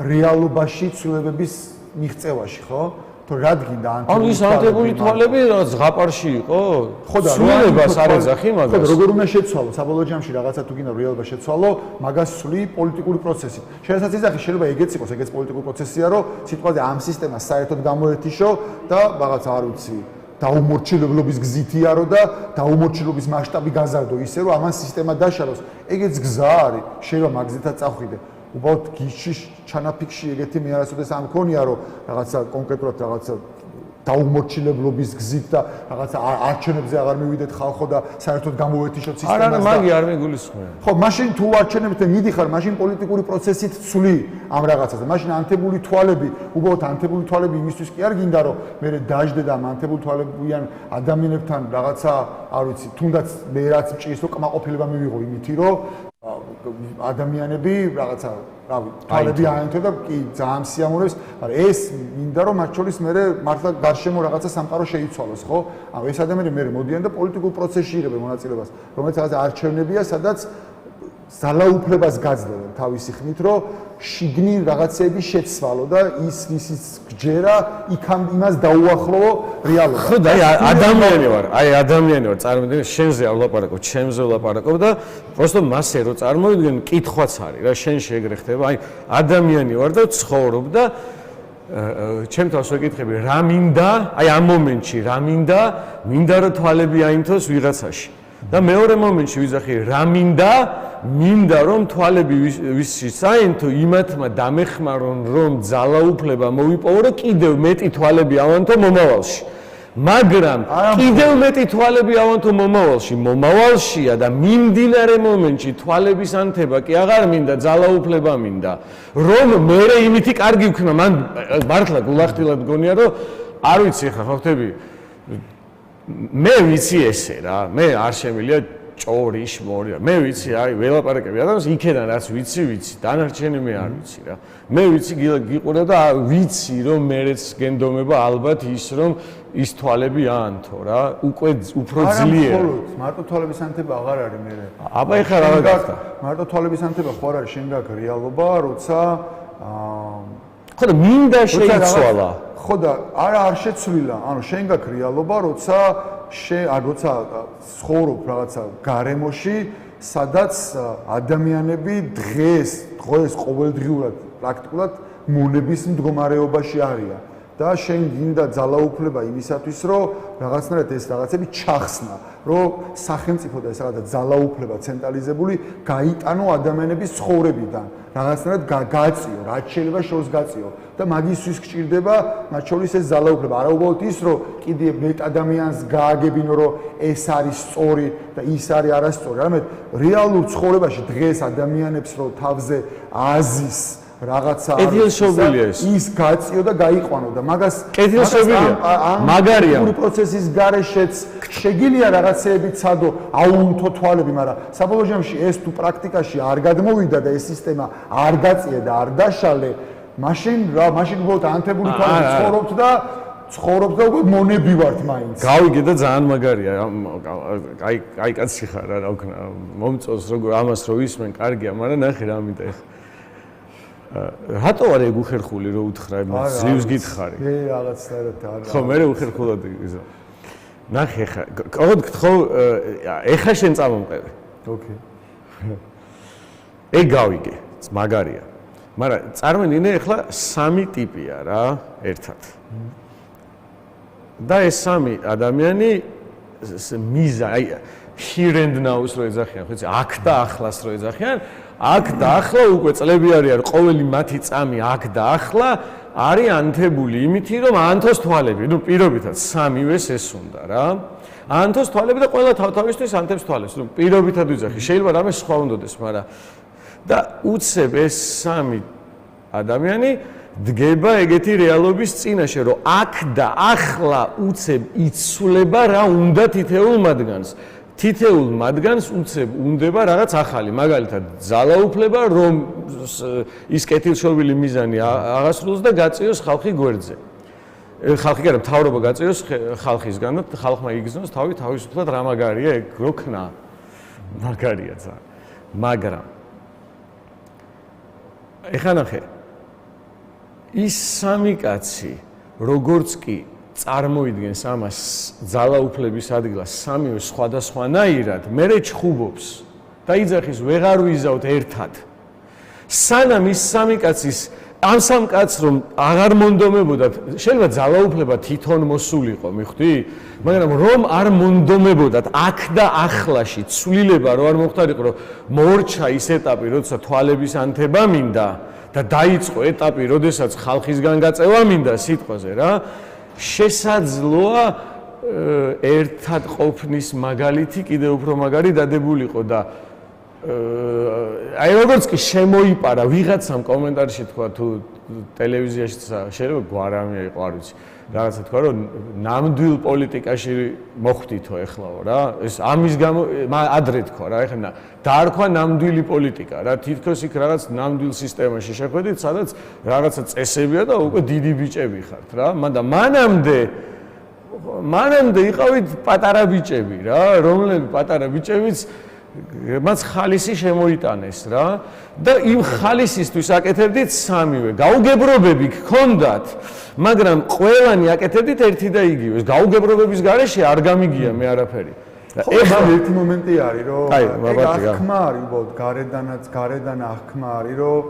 რეალობაში ცვლილებების მიღწევაში, ხო? თუ რადგინდა ანუ ის ანთებული თვალები რაღაც ზღაპარში იყო? ხო და სულებას არ ეძახი მაგას. ხო და როგორ უნდა შეცვალო საბოლოო ჯამში რაღაცა თუ გინდა რეალობა შეცვალო, მაგას სვლიი პოლიტიკური პროცესი. შესაძლოა ეძახი შეიძლება ეგეც იყოს, ეგეც პოლიტიკური პროცესია, რომ სიტყვაზე ამ სისტემას საერთოდ გამოერთიშო და რაღაც არ ვიცი დაუმორჩილებლობის გზით იარო და დაუმორჩილობის მასშტაბი გაზარდო ისე რომ ამან სისტემა დაშალოს. ეგეც გზა არის, შეიძლება მაგზითაც წავხვიდე. უბრალოდ გიში ჩანაფიქში ეგეთი მე არასოდეს არ მქონია რომ რაღაცა კონკრეტულად რაღაცა დაუმორჩილებლობის გზით და რაღაცა არჩევნებზე აღარ მივიდეთ ხალხო და საერთოდ გამოვეთიშოთ სისტემას და მაგი არ მეგულისხმია. ხო, მაშინ თუ არჩევნებთან მიდიხარ, მაშინ პოლიტიკური პროცესით ცვლი ამ რაღაცას. მაშინ ანთებული თვალები, უბრალოდ ანთებული თვალები იმისთვის კი არ გინდა რომ მე დაждდე და ამ ანთებული თვალებიან ადამიანებთან რაღაცა, არ ვიცი, თუნდაც მე რაც მჭირს რომ კმაყოფილება მივიღო იმითი რომ ადამიანები რაღაცა რავი თვალები აენთო და კი ძალიან სიამოვნებს, მაგრამ ეს მინდა რომ მათ შორის მე მართლა გარშემო რაღაცა სამყარო შეიცვალოს, ხო? ანუ ეს ადამიანები მე მოდიან და პოლიტიკურ პროცესში იღებენ მონაწილეობას, რომელიც რაღაცა არჩევნებია, სადაც ძალაუფლებას გაძლევენ თავისი ხმით, რომ შიგნით რაღაცები შეცვალო და ის გჯერა იქამ იმას დაუახლოვო რეალობას. ხო და აი ადამიანი ვარ, წარმოვიდგინე შენზე არ ვლაპარაკობ, ჩემზე ვლაპარაკობ და просто მასე რო წარმოვიდგენ, კითხვაც არის რა, შენში ეგრე ხდება. აი ადამიანი ვარ და ვცხოვრობ და ჩემ თავს ვეკითხები, რა მინდა, აი ამ მომენტში რა მინდა რომ თვალები აინთოს ვიღაცაში. და მეორე მომენტში ვიზახი რა მინდა რომ თვალები ვისში საინთო იმათმა დამეხმარონ რომ ძალაუფლება მოვიპოვო და კიდევ მეტი თვალები ავანთო მომავალში. მაგრამ კიდევ მეტი თვალები ავანთო მომავალშია და მიმდინარე მომენტში თვალების ანთება კი აღარ მინდა, ძალაუფლება მინდა. რომ მერე იმითი კარგი ვქნა, მან მართლა გულახდილად გონია რომ არ ვიცი ხა ხოხტები მე ვიცი ესე რა, მე არ შემილია ჭორი, შმორი. მე ვიცი, აი, ველაპარაკები ადამიანს იქიდან რაც ვიცი, დანარჩენი მე არ ვიცი რა. მე ვიცი გიყურა და ვიცი რომ მეც გენდომება ალბათ ის რომ ის თვალები აანთო რა, უკვე უფრო ძლიერ. არა, მარტო თვალების ანთება აღარ არის მე. აბა ეხლა რა გახდა? მარტო თვალების ანთება ხო არ არის, შენ გაქვს რეალობა, როცა ხო და მინდა შეიცვალა. ხო და არ შეცვლილა, ანუ შენ გაქვს რეალობა, როცა ცხოვრობ რაღაცა გარემოში, სადაც ადამიანები დღეს ყოველდღიურად პრაქტიკულად მონების მდგომარეობაში არიან და შენ გინდა ძალაუფლება იმისათვის, რომ რაღაცნაირად ეს რაღაცები ჩახსნა, რომ სახელმწიფო და ეს რაღაცა ძალაუფლება ცენტრალიზებული გაიტანო ადამიანების ცხოვრებიდან, რაღაცნაირად გააწიო, რაც შეიძლება შორს გააწიო და მაგისთვის გჭირდება მათ შორის ეს ძალაუფლება. არა უბრალოდ ის, რომ კიდევ მეტ ადამიანს გააგებინო, რომ ეს არის სწორი და ის არის არასწორი, არამედ რეალურ ცხოვრებაში დღეს ადამიანებს რო თავზე აზის რაღაცა ის გაწიო და გაიყვანო და მაგას მაგარია პროცესის გარეშეც შეგიძლია რაღაცეები ცადო აუნთო თვალები, მაგრამ საბოლოო ჯამში ეს თუ პრაქტიკაში არ გადმოვიდა და ეს სისტემა არ გაწია და არ დაშალე, მაშინ უბრალოდ ანთებული თვალები ცხოვრობთ და უკვე მონები ვართ მაინც. გავიგე და ძალიან მაგარია. აი კაცი ხარ რა ვქნა. მომწონს როგორ ამას რო ისმენ, კარგია, მაგრამ ნახე რა მინდა ეხლა. რატო არ ეგ უხერხული რო უთხრა, ძლივს გითხარი? მე რაღაცნაირად არ. ხო, მე უხერხულად იზო. ნახე ხა, კოდ გთხო, ეხა შენ წამომყევი. ოკეი. ეგ გავიგე, მაგარია. მაგრამ წარმოვიდგინე ეხლა სამი ტიპია რა, ერთად. და ეს სამი ადამიანი მიზა, აი here and now-ს რო ეძახიან, ხო იცი, აქ და ახლას რო ეძახიან, აქ და ახლა უკვე წლები არიან, ყოველი მათი წამი აქ და ახლა არის ანთებული იმითი, რომ აანთოს თვალები. ნუ პირობითად სამივეს ეს უნდა რა. აანთოს თვალები და ყველა თავთავისთვის ანთებს თვალებს. ნუ პირობითად ვიძახი, შეიძლება რამე სხვა უნდადეს, მაგრამ და უცებ ეს სამი ადამიანი დგება ეგეთი რეალობის წინაშე, რომ აქ და ახლა უცებ იცვლება რა უნდა თითეულ მათგანს. თითეულ მათგანს უცებ უნდება რაღაც ახალი, მაგალითად ძალაუფლება, რომ ის კეთილშობილი მიზანი აღასრულოს და გაწიოს ხალხი გვერდზე. ხალხი კი არა, მთავრობა გაწიოს ხალხისგან და ხალხმა იგრძნოს თავისუფლად რა მაგარია ეგ როქნა. მაგარია ძალიან. მაგრამ ეხლა ნახე, ის სამი კაცი როგორც კი წარმოიდგენს ამას ძალაუფლების ადგილას სამივე სხვადასხვანაირად, მერე ჩხუბობს და იძახის ვეღარ ვიზავთ ერთად. სანამ ის სამი კაცის ამ სამ კაცს რომ აღარ მონდომებოდათ, შეიძლება ძალაუფლება თვითონ მოსულიყო, მიხვდი? მაგრამ რომ არ მონდომებოდათ აქ და ახლაში ცვლილება რო არ მოხდარიყო, რომ მოორჩა ის ეტაპი, როცა თვალების ანთება მინდა და დაიწყო ეტაპი, როდესაც ხალხისგან გაწევა მინდა სიტყვაზე რა, შესაძლოა ერთად ყოფნის მაგალითი კიდევ უფრო მაგარი დადებულიყო და აი როგორც კი შემოიპარა ვიღაცამ კომენტარში თქვა თუ ტელევიზიაში შეიძლება გვარამია იყო არ ვიცი რაღაცა თქვა რომ ნამდვილ პოლიტიკაში მოხვდითო ეხლაო რა ეს ამის გამო ადრე თქვა რა ეხლა დაარქვა ნამდვილი პოლიტიკა რა თითქოს იქ რაღაც ნამდვილ სისტემაში შეხვედით სადაც რაღაცა წესებია და უკვე დიდი ბიჭები ხართ რა მანამდე იყავით პატარა ბიჭები რა რომლები პატარა ბიჭებიც მას ხალისი შემოიტანეს რა და იმ ხალისისთვის აკეთებდით სამივე გაუგებრობები გქონდათ მაგრამ ყველანი აკეთებდით ერთი და იგივეს გაუგებრობების გარეშე არ გამიგია მე არაფერი ეხლა ერთი მომენტი არის რომ აღქმა არის უბრალოდ გარედან აღქმა არის რომ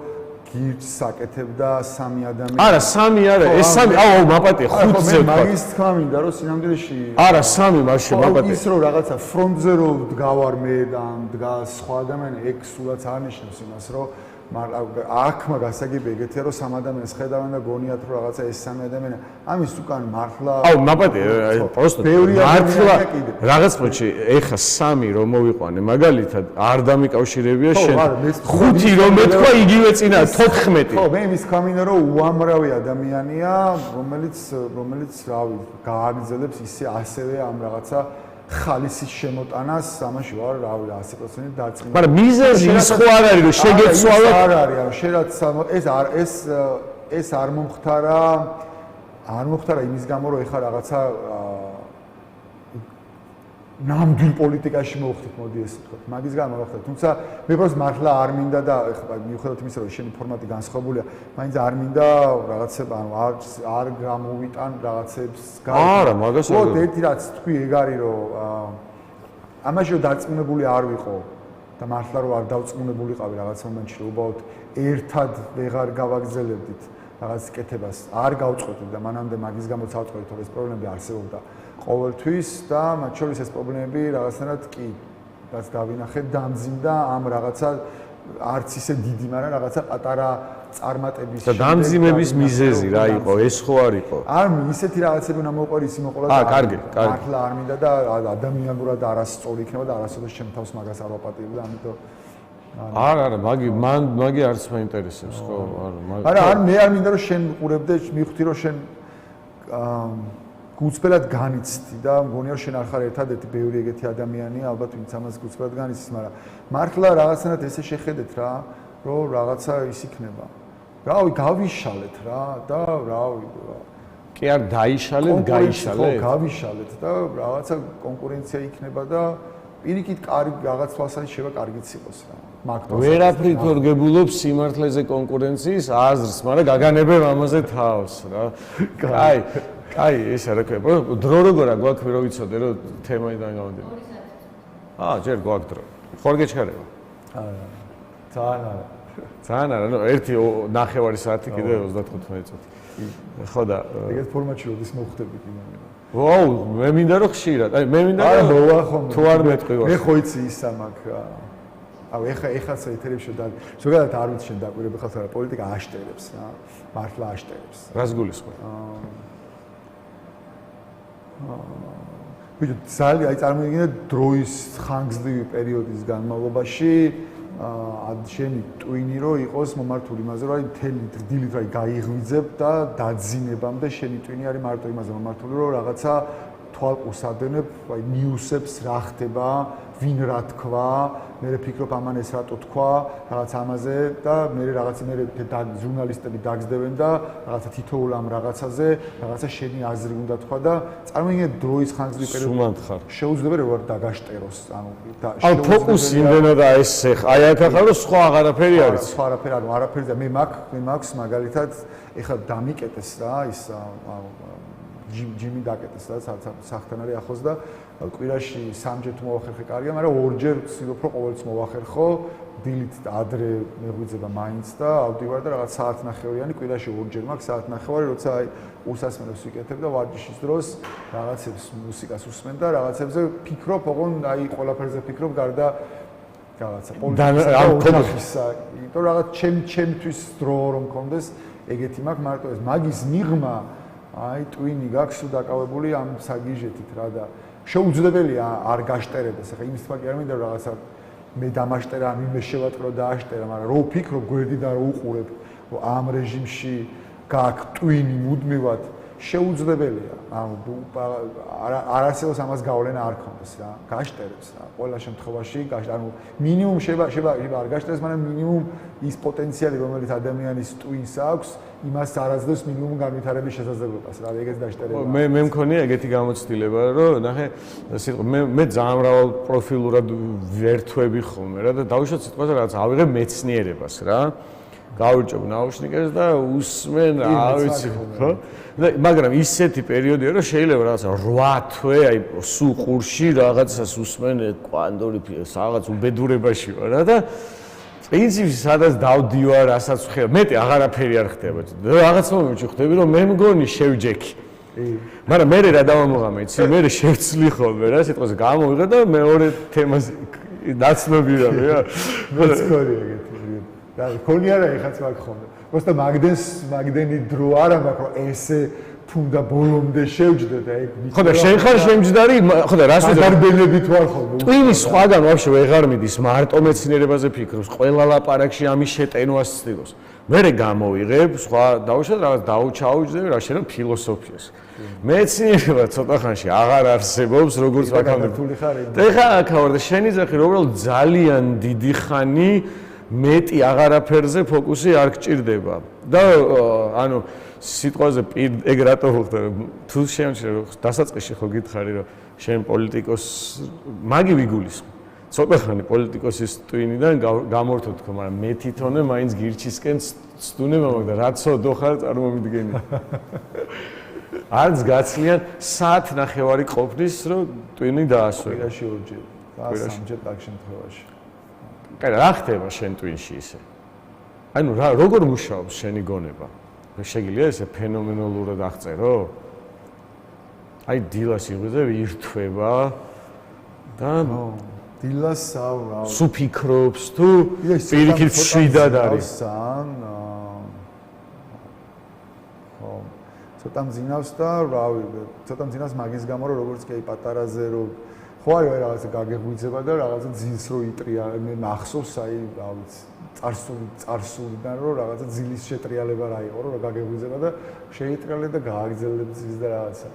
გირჩს აკეთებდა სამი ადამიანი არა სამი არა ეს სამი აუ მაპატია ხუთზე ვთქვა მაგის თქვა მინდა რომ სინამდვილეში არა სამი მაშინ მაპატია ის რომ რაღაცა ფრონტზე რომ დგავარ მე და დგას სხვა ადამიანი ეგ სულაც არ ნიშნავს იმას რომ აღქმა გასაგები ეგეთია რომ სამ ადამიანს ხედავენ და გონიათ რომ რაღაცა ეს სამი ადამიანი ამის უკან მართლა აუ მაპატია პროსტო მართლა რაღაც მოჩი ეხა სამი რომ მოვიყვანე მაგალითად არ დამიკავშირებია შენ ხუთი რომ მეთქვა იგივე წინა 14 ხო მე ის კამინა რომ უამრავი ადამიანია რომელიც რავი გააგრძელებს ისე ასევე ამ რაღაცა ხალისის შემოტანას ამაში ვარ რავი 100% დარწმუნებული მაგრამ მიზეზი ის ხო არ არის რომ შეგეცვალა არ არის ანუ შენაც ეს არ მომხდარა იმის გამო რომ ეხა რაღაცა ნამდვილ პოლიტიკაში მოვხდით მოდი ესე ვთქვათ მაგის გამო მოხდა თუმცა მე პროს მართლა არ მინდა და ეხლა მიუხედავად იმისა რომ შენი ფორმატი განსხვავებულია მაინც არ მინდა რაღაცა ანუ არ გამოვიტან რაღაცებს არა მაგას არ ხო ერთი რაც თქვი ეგ არის რომ ამაში რომ დარწმუნებული არ ვიყო და მართლა რომ არ დავწმუნებულიყავი რაღაც მომენტში რომ უბრალოდ ერთად ვეღარ გავაგზელებდით რაღაც კეთებას არ გავწყვეტით და მანამდე მაგის გამოც ავწყვეტით რომ ეს პრობლემები არსებობდა ყოველთვის და მათ შორის ეს პრობლემები რაღაცნაირად კი რაც დავინახეთ დამძიმდა ამ რაღაცა არც ისე დიდი მაგრამ რაღაცა პატარა წარმატების და დამძიმების მიზეზი რა იყო ეს ხო არ იყო არ ისეთი რაღაცები უნდა მოყვარ ისი მოყოლა და კარგი მართლა არ მინდა და ადამიანურად არასწორი იქნება და არასოდეს ჩემ თავს მაგას არ ვაპატიებ და ამიტომ არა მაგი არც მაინტერესებს ხო არა მე არ მინდა რომ შენ უყურებდე მივხვდი რომ შენ გულწრფელად განიცდი და მგონია რომ შენ არ ხარ ერთადერთი ბევრი ეგეთი ადამიანია ალბათ ვინც ამას გულწრფელად განიცდის მაგრამ მართლა რაღაცნაირად ესე შეხედეთ რა რომ რაღაცა ის იქნება რავი გავიშალეთ რა და რავი კი არ დაიშალეთ გაიშალეთ ხო გავიშალეთ და რაღაცა კონკურენცია იქნება და პირიქით კარგი რაღაც თვალსაჩინო შევა კარგიც იყოს რა ვერაფრით ვერ გებულობს სიმართლეზე კონკურენციის აზრს მაგრამ გაგანებებ ამაზე თავს რა კაი ეს რა ქვია დრო როგორა გვაქვს ვერ ვიცოდე რომ თემაიდან გამოდიოდა ჯერ გვაქვს დრო ხوار გეჩქარება ძალიან არა ნუ ერთი 9 საათი კიდე 35 წუთი ხო და ეგეთ ფორმატში როდის მოხდებით იმენა ვაუ მე მინდა რომ ხშირად აი მე მინდა რომ თუ არ მეტყვი ვარ მე ხო იცი ისა მაგ აუ ეხაც ეთერებში და ზოგადად არ ვიცი შენ დაკვირები ხარ რა პოლიტიკა აშტერებს რა მართლა აშტერებს რას გულისხმობ ვიდეო ძალიან აი წარმოიდგინე დროის ხანგრძლივი პერიოდის განმავლობაში შენი ტვინი რო იყოს მომართული იმაზე რომ აი მთელი დილით აი გაიღვიძებ და დაძინებამდე შენი ტვინი არის მარტო იმაზე მომართული რომ რაღაცა თვალყურსადენებ, აი ნიუსებს რა ხდება, ვინ რა თქვა, მე ვფიქრობ ამან ეს რატო თქვა, რაღაც ამაზე და მე რაღაცა მე ჟურნალისტები დაგზდებენ და რაღაცა თითოეულ ამ რაღაცაზე, რაღაცა შენი აზრი უნდა თქვა და წარმოიდგინე დროის ხანგრძლივი პერიოდი. შეუძლია როგორ დაგაშტეროს, ანუ ფოკუსი იმდენად ეს აი აქ ახლა რომ სხვა აღარაფერი არის. სხვა არაფერი არ არაფერია. მე მაქვს მაგალითად ეხლა დამიკეტეს რა ის ჯიმი დაკეტეს და სახთან არის ახლოს და კვირაში 3-ჯერ თუ მოვახერხე კარგია, მაგრამ 2-ჯერ ვცდილობ რომ ყოველთვის მოვახერხო, დილით ადრე მეღვიძება მაინც და ავდივარ და რაღაც საათნახევრიანი კვირაში 2-ჯერ მაქვს საათნახევარი, როცა აი უსასმენებს ვიკეთებ და ვარჯიშის დროს რაღაცებს მუსიკას ვუსმენ და რაღაცებზე ფიქრობ, ოღონ აი ყველაფერზე ფიქრობ გარდა რაღაცა პოლიტიკისა, იმიტომ რაღაც ჩემთვის დრო რომ მქონდეს, ეგეთი მაქვს, მარტო ეს მაგის მიღმა აი ტვინი გაქვს დაკავებული ამ საგიჟეთით რა და შეუძლებელია არ გაშტერდეს. ახლა იმის თქვა კი არ მინდა რაღაცა მე დამაშტერა, მე შევატყრო და აშტერა, მაგრამ რო ვფიქრობ გვერდი და რო უყურებ, რომ ამ რეჟიმში გაქვს ტვინი მუდმივად შეუძლებელია. ანუ არ არსებობს ამას გავლენა არ ქონდეს რა. გაშტერებს რა. ყველა შემთხვევაში ანუ მინიმუმ შეიძლება არ გაშტერდეს, მაგრამ მინიმუმ ის პოტენციალი, რომელიც ადამიანის ტვინს აქვს, იმას არაძლევს მინიმუმ განვითარების შესაძლებლობას რა. ეგეც დაშტერება. მე მქონია ეგეთი გამოცდილება, რომ ნახე, სიტყვა მე ძალიან მრავალ პროფილურად ვერთვები ხოლმე რა და დავუშვათ სიტყვაზე რაღაც ავიღებ მეცნიერებას რა. გავირჩევ ნაუშნიკებს და უსმენ, არ ვიცი, ხო? მაგრამ ისეთი პერიოდია, რომ შეიძლება რაღაცა 8 თვე, აი სულ ყურში რაღაცას უსმენ კვანტური რაღაც უბედურებაში ვარ რა და პრინციპში სადაც დავდივარ, რასაც ხდება, მეტი აღარაფერი არ ხდება. რაღაც მომენტში ხდები, რომ მე მგონი შევჯექი. მაგრამ მე რა დავამოღამე, იცი, მე შევცლი ხოლმე რა, სიტყვაზე გამოვიღე და მეორე თემაზე ნაცნობი რა, მეცქორი ეგეთი. და ქონია რა ეხაც მაგ ხოლმე. просто მაგდენი დრო არა მაქვს, რომ ესე თუნდა ბოლომდე შევჯდე და ეგ ხო და შენ ხარ შემჯდარი, ხო და რას ვიძახი? დარბენებით ვარ ხოლმე. ტვინი სხვაგან ვაფშე ვეღარ მიდის, მარტო მეცნიერებაზე ფიქრობს, ყველა ლაპარაკში ამის შეტენვას ცდილობს. მერე გამოვიღებ, სხვა დავუშვათ რაღაც დაუჩაუჯდები, რა შეიძლება ფილოსოფიას. მეცნიერება ცოტა ხანში აღარ არსებობს, როგორც ვაკამდე. და ეხა აქ ვარ და შენ იძახი, რომ უბრალოდ ძალიან დიდი ხანი მეტი აღარაფერზე ფოკუსი არ გჭირდება. და ანუ სიტყვაზე ეგ რატო ხდება? თუ შემჩნევ რომ დასაწყისში ხო გითხარი რომ შენ პოლიტიკოს მაგი ვიგულისხმ. ცოტა ხანი პოლიტიკოსის ტვინიდან გამორთო თქო, მაგრამ მე თვითონე მაინც გირჩისკენ სტუნება მაგ და რაცოდო ხარ წარმომიდგენი. არც გაცლიან საათნახევარი ყოფნის რომ ტვინი დაასვე. კვირაში 2-ჯერ. და 3-ჯერ კარგ შემთხვევაში. კაი, რა ხდება შენ ტვინში ისე? ანუ როგორ მუშაობს შენი გონება? შეგიძლია ესე ფენომენალურად აღწერო? აი დილას იღვიძე ირთვება და დილას რა სუფიქრობს თუ პირიქით შვიდად არის? ხო, ცოტა მძინავს და რავი, ცოტა მძინავს მაგის გამო რომ როგორც კი პატარაზე რომ ხო არის რაღაცა გაგეღვიძება და რაღაცა ძილს რო იტრია, მე მახსოვს აი რა ვიცი წარსულიდან რომ რაღაცა ძილის შეტრიალება რა იყო რომ გაგეღვიძება და შეიტრიალე და გააგზელებ ძილს და რაღაცა.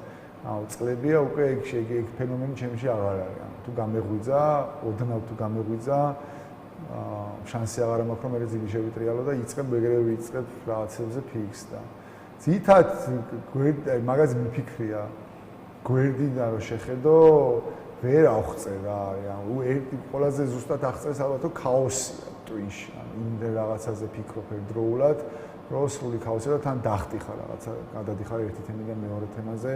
აუ წლებია უკვე ეგ ფენომენი ჩემში აღარ არის. ანუ თუ გამეღვიძა, ოდნავ თუ გამეღვიძა, შანსი აღარ მაქვს რომ მე ძილი შევიტრიალო და იწყებ ეგრევე იწყებ რაღაცებზე ფიქს და ძითად მაგას მიფიქრია გვერდიდან რომ შეხედო ვერ აღწე რა, ანუ ერთი ყველაზე ზუსტად აღწეს ალბათ ქაოსია ტვინში. ანუ იმდენ რაღაცაზე ფიქრობ ერთდროულად, რომ სრული ქაოსია და თან დახტიხარ რაღაცა, გადადიხარ ერთი თემიდან მეორე თემაზე.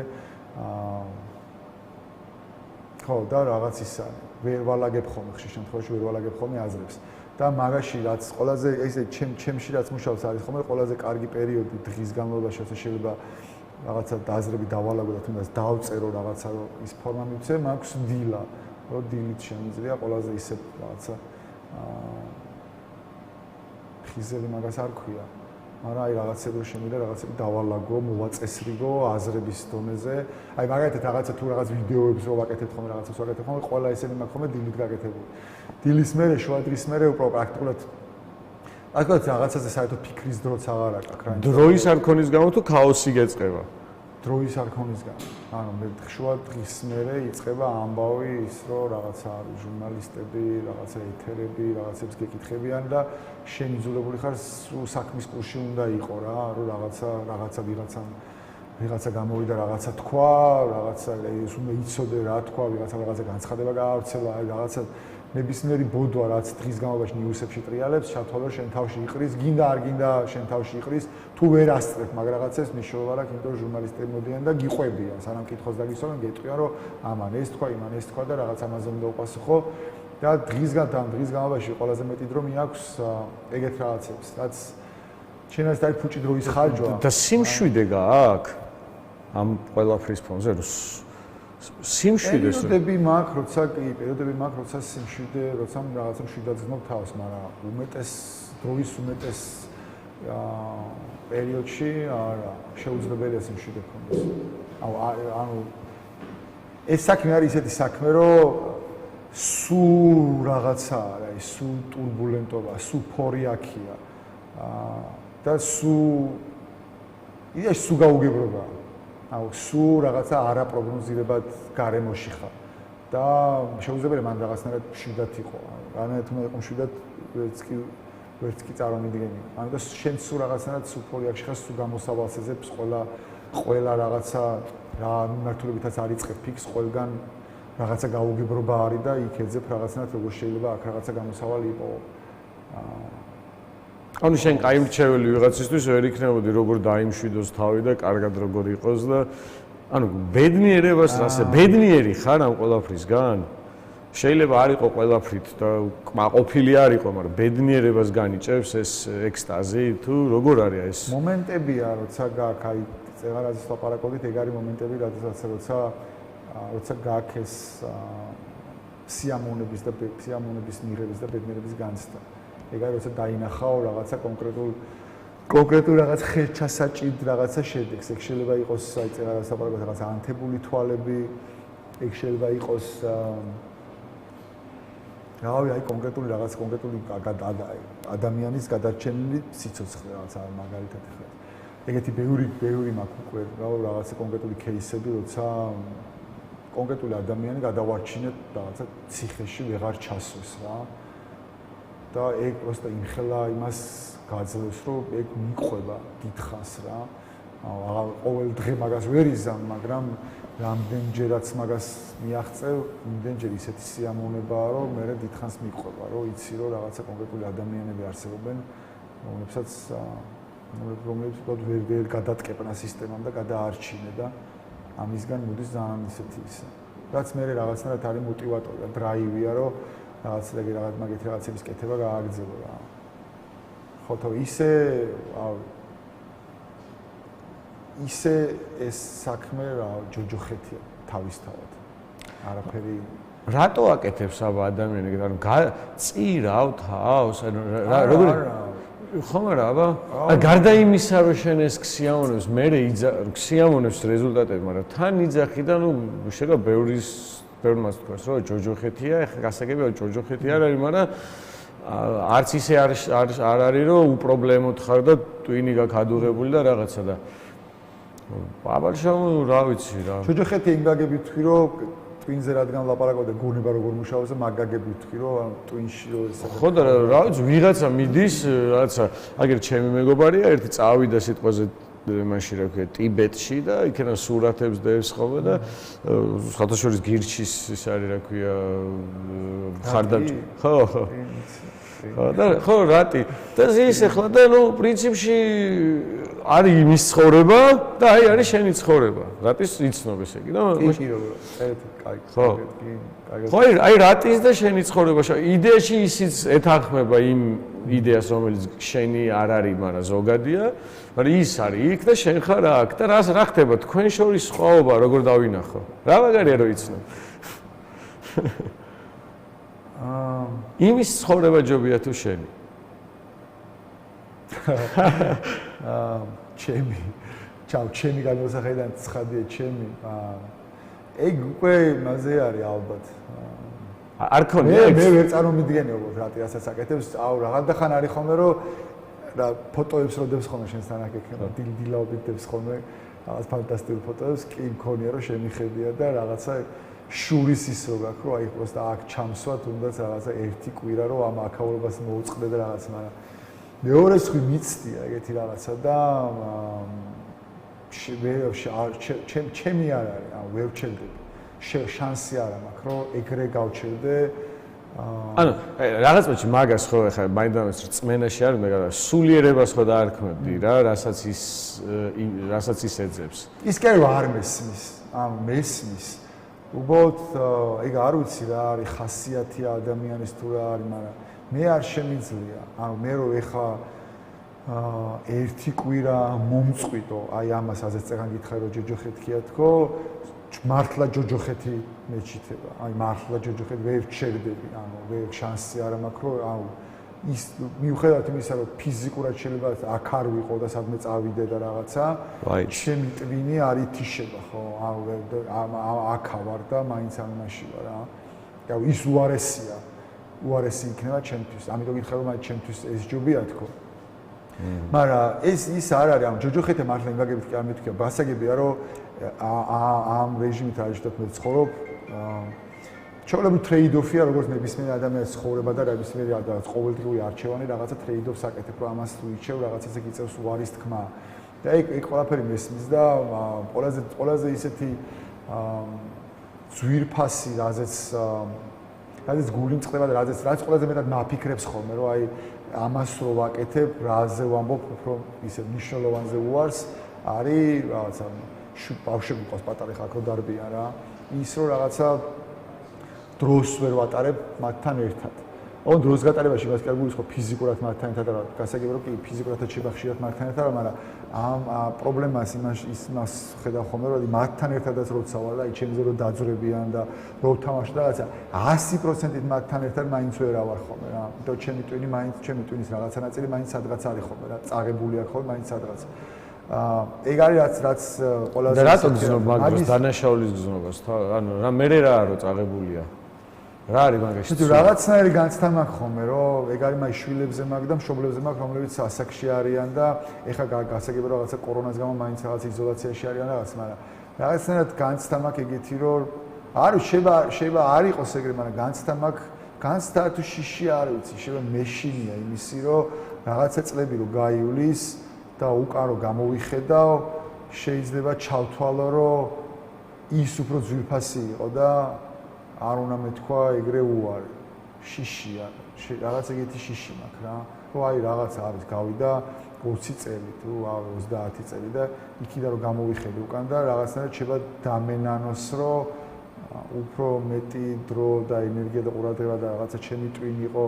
ხო და რაღაც ისა ვერ ვალაგებ ხოლმე ხშირ შემთხვევაში ვერ ვალაგებ ხოლმე აზრებს. და მაგაში რაც ყველაზე ესე ჩემში რაც მუშაობს არის ხოლმე ყველაზე კარგი პერიოდი დღის განმავლობაში შეიძლება რაღაცა დააზრები დავალაგო და თუნდაც დავწერო რაღაცა რომ ის ფორმა მივცე, მაქვს დილა, რომ დილით შემიძლია ყველაზე ისე რაღაცა ხიზელი მაგას არ ქვია. მაგრამ აი რაღაცები რომ შემიძლია რაღაცები დავალაგო, მოვაწესრიგო აზრების დონეზე. აი მაგალითად რაღაცა თუ რაღაც ვიდეოებს რო ვაკეთებ ხოლმე, რაღაცას ვაკეთებ ხოლმე, ყველა ესენი მაქვს ხოლმე დილით გაკეთებული. დილის მერე, შუადღის მერე უბრალოდ პრაქტიკულად აქაც რაღაცაზე საერთოდ ფიქრის დროც აღარ აქვს რა. დროის არ ქონის გამო თუ ქაოსი გეწყება. დროის არქონისგან. ანუ მე ხშირად დღის მერე იწყება ამბავი ის რომ რაღაცა ჟურნალისტები, რაღაცა ეთერები, რაღაცებს გეკითხებიან და შენ იძულებული ხარ საქმის კურსში უნდა იყო რა, რომ ვიღაცა გამოვიდა რაღაცა თქვა, რაღაცა ის უნდა იცოდე რა თქვა, რაღაცა განცხადება გაავრცელა, აი რაღაცა ნებისმიერი ბოდვა რაც დღის განმავლობაში ნიუსებში ტრიალებს, ჩათვალე შენ თავში იყრის, გინდა არ გინდა შენ თავში იყრის, თუ ვერ ასწრებ მაგ რაღაცებს მნიშვნელობა აქვს, იმიტომ რომ ჟურნალისტები მოდიან და გიყვებიან, სანამ კითხოს დაგისვენ, გეტყვიან რომ ამან ეს თქვა, იმან ეს თქვა და რაღაც ამაზე უნდა უპასუხო და დღის განმავლობაში ყველაზე მეტი დრო მიაქვს ეგეთ რაღაცებს, რაც შენაც დაი ფუჭი დროის ხარჯვა და სიმშვიდე გააქვს ამ ყველაფრის ფონზე სიმშვიდეს პერიოდები მაქვს, როცა სიმშვიდე, როცა რაღაცა მშვიდად გზნობ თავს, მაგრამ დროის უმეტეს პერიოდში არა, შეუძლებელია სიმშვიდე გქონდეს. ანუ ეს საქმე არის ისეთი საქმე, რომ სულ რაღაცა არა, სულ ტურბულენტობა, სულ ფორი აქია. და სულ გაუგებრობაა. სულ რაღაცა არაპროგნოზირებად გარემოში ხარ და შეუძლებელია მან რაღაცნაირად მშვიდად იყო. რანაირად უნდა იყო მშვიდად ვერც კი წარმომიდგენი. ანუ და შენ სულ რაღაცნაირად სულ ფოლიაქში ხარ, სულ გამოსავალს ეძებს ყველა რაღაცა რა მიმართულებითაც არ იწყებ ფიქს, ყველგან რაღაცა გაუგებრობა არის და იქ ეძებ რაღაცნაირად როგორ შეიძლება აქ რაღაცა გამოსავალი იყო. ანუ შენ კაი მრჩეველი ვიღაცისთვის ვერ იქნებოდი როგორ დაიმშვიდოს თავი და კარგად როგორ იყოს და ანუ ბედნიერებას ასე ბედნიერი ხარ ამ ყველაფრისგან? შეიძლება არ იყო ყველაფრით და კმაყოფილი არ იყო, მაგრამ ბედნიერებას განიჭევს ეს ექსტაზი თუ როგორ არის ეს? მომენტებია, როცა გაქვს აი წეღარაძის ლაპარაკობით, ეგ არის მომენტები, როცა გაქვს ეს სიამოვნების მიღების და ბედნიერების განცდა. ეგ არის როცა დაინახავ რაღაცა კონკრეტულ რაღაც ხელჩასაჭირ რაღაცა შედეგს. ეგ შეიძლება იყოს აი წეღარაძის ლაპარაკობით რაღაცა ანთებული თვალები, ეგ შეიძლება იყოს რავი, აი კონკრეტული ადამიანის გადარჩენილი სიცოცხლე რაღაცა მაგალითად ხარ. ეგეთი ბევრი მაქვს უკვე რაღაცა კონკრეტული кейსები, როცა კონკრეტული ადამიანი გადავარჩინეთ რაღაცა ციხეში ვეღარ ჩასვეს რა. და ეგ პროსტა იმხელა იმას გაძლევს, რომ ეგ მიყვება დიდხანს რა. ყოველ დღე მაგას ვერ იზამ, მაგრამ რამდენჯერაც მაგას მიაღწევ, იმდენჯერ ისეთი სიამოვნებაა, რომ მე დიდხანს მიყვება, რომ იცი რომ რაღაცა კონკრეტული ადამიანები არსებობენ, რომლებსაც ვერ გადატკეპნა სისტემამ და გადაარჩინე და ამისგან მოდის ძალიან ისეთი ისე. რაც მე რაღაცნაირად არის მოტივატორი და დრაივია, რომ მაგეთი რაღაცების კეთება გააგრძელო რა. ხო თო ისე ეს საქმე რა ჯოჯოხეთია თავისთავად. არაფერი რატო აკეთებს აბა ადამიანი, ანუ წირავ თავს, ანუ როგორ ხომ არა აბა? გარდა იმისა, რომ შენ ეს ქსიამოვნებს, მე ქსიამოვნებს რეზულტატები, მაგრამ თან იძახი და ნუ შეგა ბევრმაც თქვას, რომ ჯოჯოხეთია, ეხლა გასაგებია ჯოჯოხეთი არ არის, მაგრამ არც ისე არ არის, რომ უპრობლემოდ ხარ და ტვინი გაქვს ადუღებული და რაღაცა და აბალშავ რა ვიცი რა. ჯოჯოხეთი იმ გაგებით ვთქვი, რომ ტვინზე რადგან ლაპარაკობ და გონება როგორ მუშაობს და მაგ გაგებით ვთქვი, რომ ტვინში რო ეს ხო და რა ვიცი, ვიღაცა მიდის, რაღაცა აგერ ჩემი მეგობარია, ერთი წავიდა სიტყვაზე მაშინ რა ქვია ტიბეტში და იქიდან სურათებს დევს ხოლმე და ხათაშორის გირჩის ის არის რა ქვია ხარდამჭი ხო რატი და ის ახლა და ნუ პრინციპში არის იმის ცხოვრება და აი არის შენი ცხოვრება რატის იცნობ ესე იგი და ხო აი რატის და შენი ცხოვრება იდეაში ისიც ეთანხმება იმ იდეას რომელიც შენი არ არის მაგრამ ზოგადია მაგრამ ის არის იქ და შენ ხარ აქ და რა ხდება თქვენ შორის სხვაობა როგორ დავინახო რა მაგარია რომ იცნობ იმის ცხოვრება ჯობია თუ შენი ჩემი განმოსახედიდან ცხადია ჩემი ეგ უკვე მასე არის ალბათ არ ქონია მე ვერ წარმომიდგენიობ რატი რასაც აკეთებს რაღაცახან არის ხოლმე რომ რა ფოტოებს როდებს ხოლმე შენთან აქ დილაობით დებს ხოლმე რაღაც ფანტასტიკურ ფოტოებს კი მქონია რომ შემიხედია და რაღაცა შურის ის რო გაქვს რომ აი просто აქ ჩამსვა თუნდაც რაღაცა ერთი კვირა რომ ამ აკავრებას მოუწყდე და რაღაც მაგრამ მეორე სხვი მიცდია ეგეთი რაღაცა და ჩემი არ არის ან ვერ ვჩერდები შანსი არ მაქვს რომ ეგრე გავჩერდე ანუ რაღაც მოჩი მაგას ხო ეხა მაინდამაც რწმენაში არ უნდა სულიერებას ხო დაარქმევდი რა რასაც ის ეძებს ის კი არ მესმის ანუ მესმის უბრალოდ ეგ არ ვიცი რა არის ხასიათი ადამიანის თუ რა არის მაგრამ მე არ შემიძლია ანუ მე რო ეხა ერთი კვირა მომწყვიტო აი ამას ასეც წეგან გითხარ რომ ჯოჯოხეთია თქო მართლა ჯოჯოხეთი მეჩითება აი მართლა ჯოჯოხეთი ვერ ვჩერდები ანუ ვერ შანსი არ მაქვს რომ ანუ ის მიუხედავად იმისა რომ ფიზიკურად შეიძლება აქ არ ვიყო და სადმე წავიდე და რაღაცა ჩემი ტვინი არ ითიშება ხო ანუ აქ ვარ და მაინც ამ მაშინ ვარ რა და ის უარესი იქნება ჩემთვის ამიტომ გითხრა რომ აი ჩემთვის ეს ჯობია თქო მაგრამ ის არ არის ამ ჯოჯოხეთე მართლა იმაგებით კი არ მეთქია გასაგებია რომ ამ რეჟიმით არ შეიძლება მე ცხოვრობ ჩაოლები ტრეიდოფია როგორც ნებისმიერ ადამიანის ცხოვრება და ნებისმიერი ადამიანის ყოველდღიური არჩევანი რაღაცა ტრეიდოფს აკეთებ რომ ამას თუ იჩევ რაღაცაზე გიწევს უარის თქმა და ეგ ყველაფერი მესმის და ყველაზე ისეთი ძვირფასი რაზეც გული მწყდება და რაც ყველაზე მეტად მაფიქრებს ხოლმე რომ აი ამას რო ვაკეთებ რაზე ვამბობ უფრო ისე მნიშვნელოვანზე უარს არის რაღაცა ბავშვები ყავს პატარა ხალხო დარბიან რა ის რომ რაღაცა დროს ვერ ვატარებ მათთან ერთად. ოღონდ დროს გატარებაში მას კი არ გულისხმობ ფიზიკურად მათთან ერთად და გასაგებია რომ კი ფიზიკურადაც შეიძლება ხშირად მათთან ერთად მაგრამ ამ პრობლემას იმას ხედავ ხოლმე რომ მათთან ერთადაც როცა ვარ და აი ჩემზე რომ დაძვრებიან და რო ვთამაშობ და რაღაცა 100%-ით მათთან ერთად მაინც ვერ ავარ ხოლმე რა. იმიტომ ჩემი ტვინი მაინც ჩემი ტვინის რაღაცა ნაწილი მაინც სადღაც არის ხოლმე რა. წაღებული აქვს ხოლმე მაინც სადღაც. ეგ არის რაც ყველაზე და რატო გზნობ მაგას დანაშაულის გზნობას ანუ რა მე რა რო წაღებულია რა არის მაგაში თუ რაღაცნაირი განცდა მაქვს ხოლმე რომ ეგ არის მაი შვილებზე მაქვს და მშობლებზე მაქვს რომლებიც ასაკში არიან და ეხა გასაგებია რაღაცა კორონას გამო მაინც რაღაც იზოლაციაში არიან რაღაც მაგრამ რაღაცნაირად განცდა მაქვს ეგეთი რომ არის შეიძლება არ იყოს ეგრე მაგრამ განცდა მაქვს განცდა თუ შიში არ ვიცი შეიძლება მეშინია იმისი რომ რაღაცა წლები რო გაივლის და უკან რო გამოვიხედავ შეიძლება ჩავთვალო რომ ის უფრო ძვირფასი იყო და არ უნდა მეთქვა ეგრე უარი შიშია რაღაც ეგეთი შიში მაქვს რა რომ აი რაღაცა არის გავიდა 20 წელი თუ 30 წელი და იქიდან რომ გამოვიხედე უკან და რაღაცნაირად შეიძლება დამენანოს რომ უფრო მეტი დრო და ენერგია და ყურადღება და რაღაცა ჩემი ტვინი იყო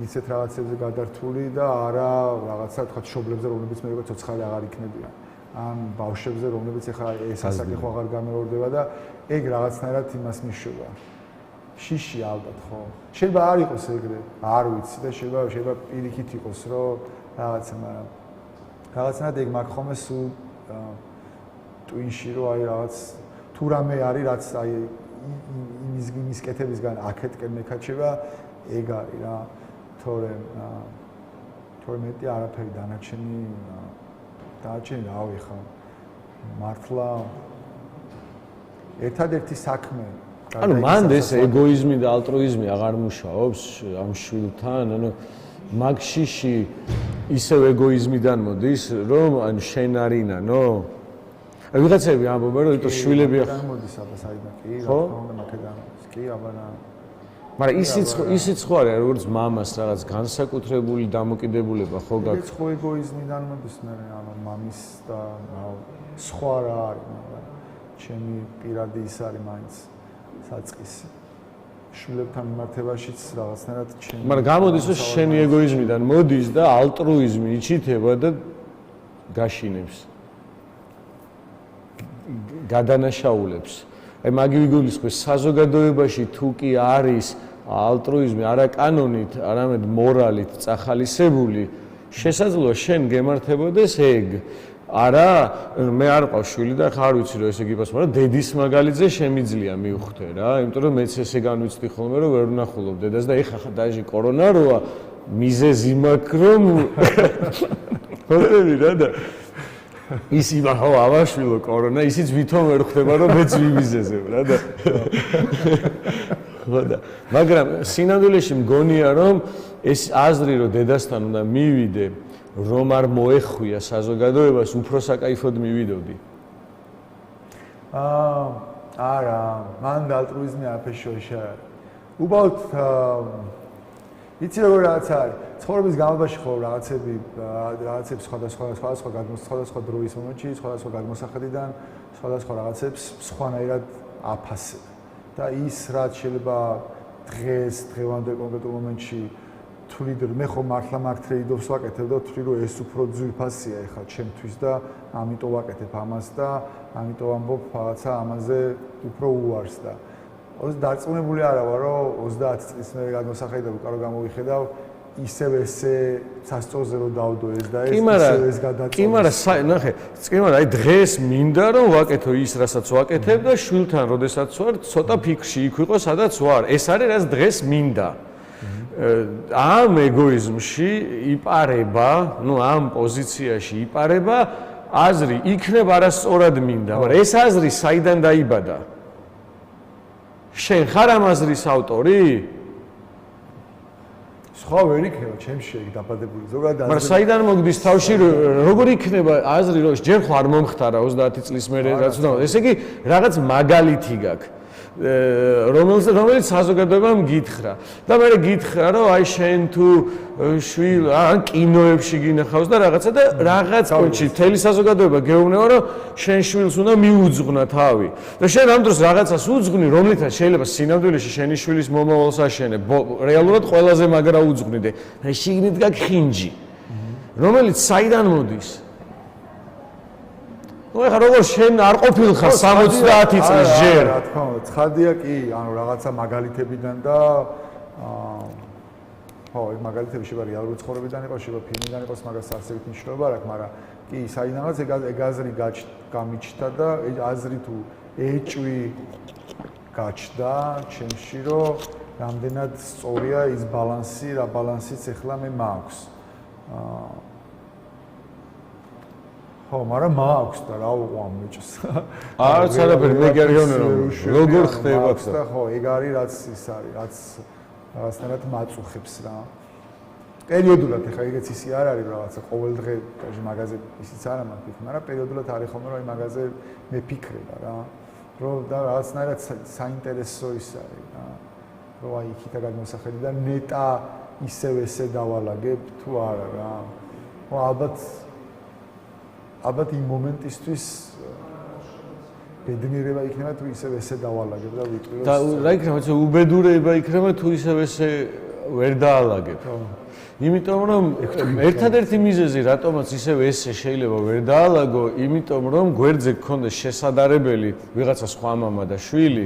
ისეთ რაღაცებზე გადართული და არა რაღაცა თქვა მშობლებზე რომლებიც მე როგორც ცოცხალი აღარ იქნებიან ან ბავშვებზე რომლებიც ახლა ეს ასაკი ხო აღარ გამეორდება და ეგ რაღაცნაირად იმას მიშობა შიში ალბათ ხო შეიძლება არ იყოს ეგრე არ ვიცი და შეიძლება პირიქით იყოს რომ რაღაცა მაგრამ რაღაცნაირად ეგ მაქვს ხოლმე სულ ტვინში რომ აი რაღაც თუ რამე არის რაც აი იმის კეთებისგან აქეთკენ მეკაჩება ეგ არის რა თორემ მეტი არაფერი დანარჩენი რავი ხა მართლა ერთადერთი საქმე ანუ მანდ ეს ეგოიზმი და ალტრუიზმი აღარ მუშაობს ამ შვილთან ანუ მაგშიში ისევ ეგოიზმიდან მოდის რომ ანუ შენ არინანო აი ვიღაცები ამბობენ რომ იტო შვილები ახლა მოდის აბა საიდან კი რა თქმა უნდა მაგედან კი აბა მაგრამ ისიც ხო არის როგორც მამას რაღაც განსაკუთრებული დამოკიდებულება ხო გაქვს ხო ეგოიზმიდან მოდის მე ანუ მამის და სხვა რა არის მაგრამ ჩემი პირადი ის არის მაინც საწყისი შვილებთან მიმართებაშიც რაღაცნაირად ჩემი მაგრამ გამოდის რომ შენი ეგოიზმიდან მოდის და ალტრუიზმი იჩითება და გაშინებს გადანაშაულებს აი მაგი ვიგულისხმე საზოგადოებაში თუ კი არის ალტრუიზმი არა კანონით არამედ მორალით წახალისებული შესაძლოა შენ გემართებოდეს ეგ არა მე არ ყავს შვილი და ხარ ვიცი რომ ესე გიფას მაგრამ დედის მაგალითზე შემიძლია მივხვდე რა იმიტომ რომ მეც ესე განვიცდი ხოლმე რომ ვერ ვნახულობ დედას და ეხა დაჟი კორონა როა მიზეზი მაქვს რომ ხოდები რა და ის იმაჰო ავაშვილო კორონა ისიც ვითომ ვერ ხვდება რომ მეც ვიმიზეზებ რა და ხოდა მაგრამ სინამდვილეში მგონია რომ ეს აზრი რომ დედასთან უნდა მივიდე რომ არ მოეხვია საზოგადოებას უფრო საკაიფოდ მივიდოდი არა მან ალტრუიზმი აფეშოშა უბრალოდ იცი როგორ რაღაც არის ცხოვრების განმავლობაში ხო რაღაცებს სხვადასხვა დროის მომენტში სხვადასხვა გადმოსახედიდან სხვადასხვა რაღაცებს სხვანაირად აფასებ და ის რაც შეიძლება დღევანდელ კონკრეტულ მომენტში თვლიდ მე ხო მართლა მაგ ტრეიდოფს ვაკეთებ და ვთვლი რომ ეს უფრო ძვირფასია ეხლა ჩემთვის და ამიტომ ვაკეთებ ამას და ამიტომ ამბობ რაღაცა ამაზე უფრო უარს და დარწმუნებული არა ვარ რომ 30 წლის მერე გადმოსახედიდან უკან რომ გამოვიხედავ ისევ ესე სასწორზე რომ დავდო ეს და ეს გადაწყვეტა კი მაგრამ ნახე კი მაგრამ აი დღეს მინდა რომ ვაკეთო ის რასაც ვაკეთებ და შვილთან როდესაც ვარ ცოტა ფიქრში იქ ვიყო სადაც ვარ ეს არის რაც დღეს მინდა ამ ეგოიზმში იპარება ნუ ამ პოზიციაში იპარება აზრი იქნებ არასწორად მინდა მაგრამ ეს აზრი საიდან დაიბადა შენ ხარ ამ აზრის ავტორი? სხვა ვერ იქნება ჩემში ეგ დაბადებული ზოგადად მაგრამ საიდან mogდის თავში როგორ იქნება აზრი რომ ჯერ ხო არ მომხდარა 30 წლის მერე რაც უნდა ესე იგი რაღაც მაგალითი გაქვს რომელიც საზოგადოებამ გითხრა და მე გითხრა რომ აი შენ თუ შვილ ან კინოებში გინახავს და რაღაცა და რაღაც პონჩი მთელი საზოგადოება გეუბნება რომ შენ შვილს უნდა მიუძღვნა თავი და შენ ამ დროს რაღაცას უძღვნი რომლითაც შეიძლება სინამდვილეში შენი შვილის მომავალს აშენე რეალურად ყველაზე მაგრა უძღვნიდე და შიგნით გაქვს ხინჯი რომელიც საიდან მოდის ну ეხლა როგორ შენ არ ყოფილხარ 70 წლის ჯერ რა თქმა უნდა ცხადია კი ანუ რაღაცა მაგალითებიდან და ხო ეს მაგალითები შეიძლება რეალური ცხოვრებიდან იყოს შეიძლება ფილმიდან იყოს მაგას არსებით მნიშვნელობა არ აქვს მაგრამ კი საიდანაც ეგ აზრი გამიჩნდა და აზრი თუ ეჭვი გაჩნდა ჩემში რომ რამდენად სწორია ის ბალანსი რა ბალანსიც ეხლა მე მაქვს ხო, მაგრამ მაქვს და რა უყვამ მეჭს. არც არაფერი მე გერგევნე რომ როგორ ხდება და ხო, ეგ არის რაც ის არის, რაც რაღაცნაირად მაწუხებს რა. პერიოდულად ეხლა ეგეც ისი არ არის რაღაცა ყოველ დღე მაგაზე ისიც არ ამაფიქრე, მაგრამ პერიოდულად არის ხოლმე რომ აი მაგაზე მეფიქრება რა. რომ და რაღაცნაირად საინტერესო ის არის რა. რომ აი იქითა გადმოსახედიდან ნეტა ისევ ესე დავალაგებ თუ არა რა. ხო, ალბათ იმ მომენტისთვის ბედნიერება იქნება თუ ისევ ესე დავალაგებ და ვიტყვი რომ და რა იქნება ეს უბედურება იქნება თუ ისევ ესე ვერ დაალაგებ. იმიტომ რომ ერთადერთი მიზეზი რატომაც ისევ ესე შეიძლება ვერ დაალაგო, იმიტომ რომ გვერდზე გქონდეს შესაძლებელი ვიღაცა სხვა მამა და შვილი,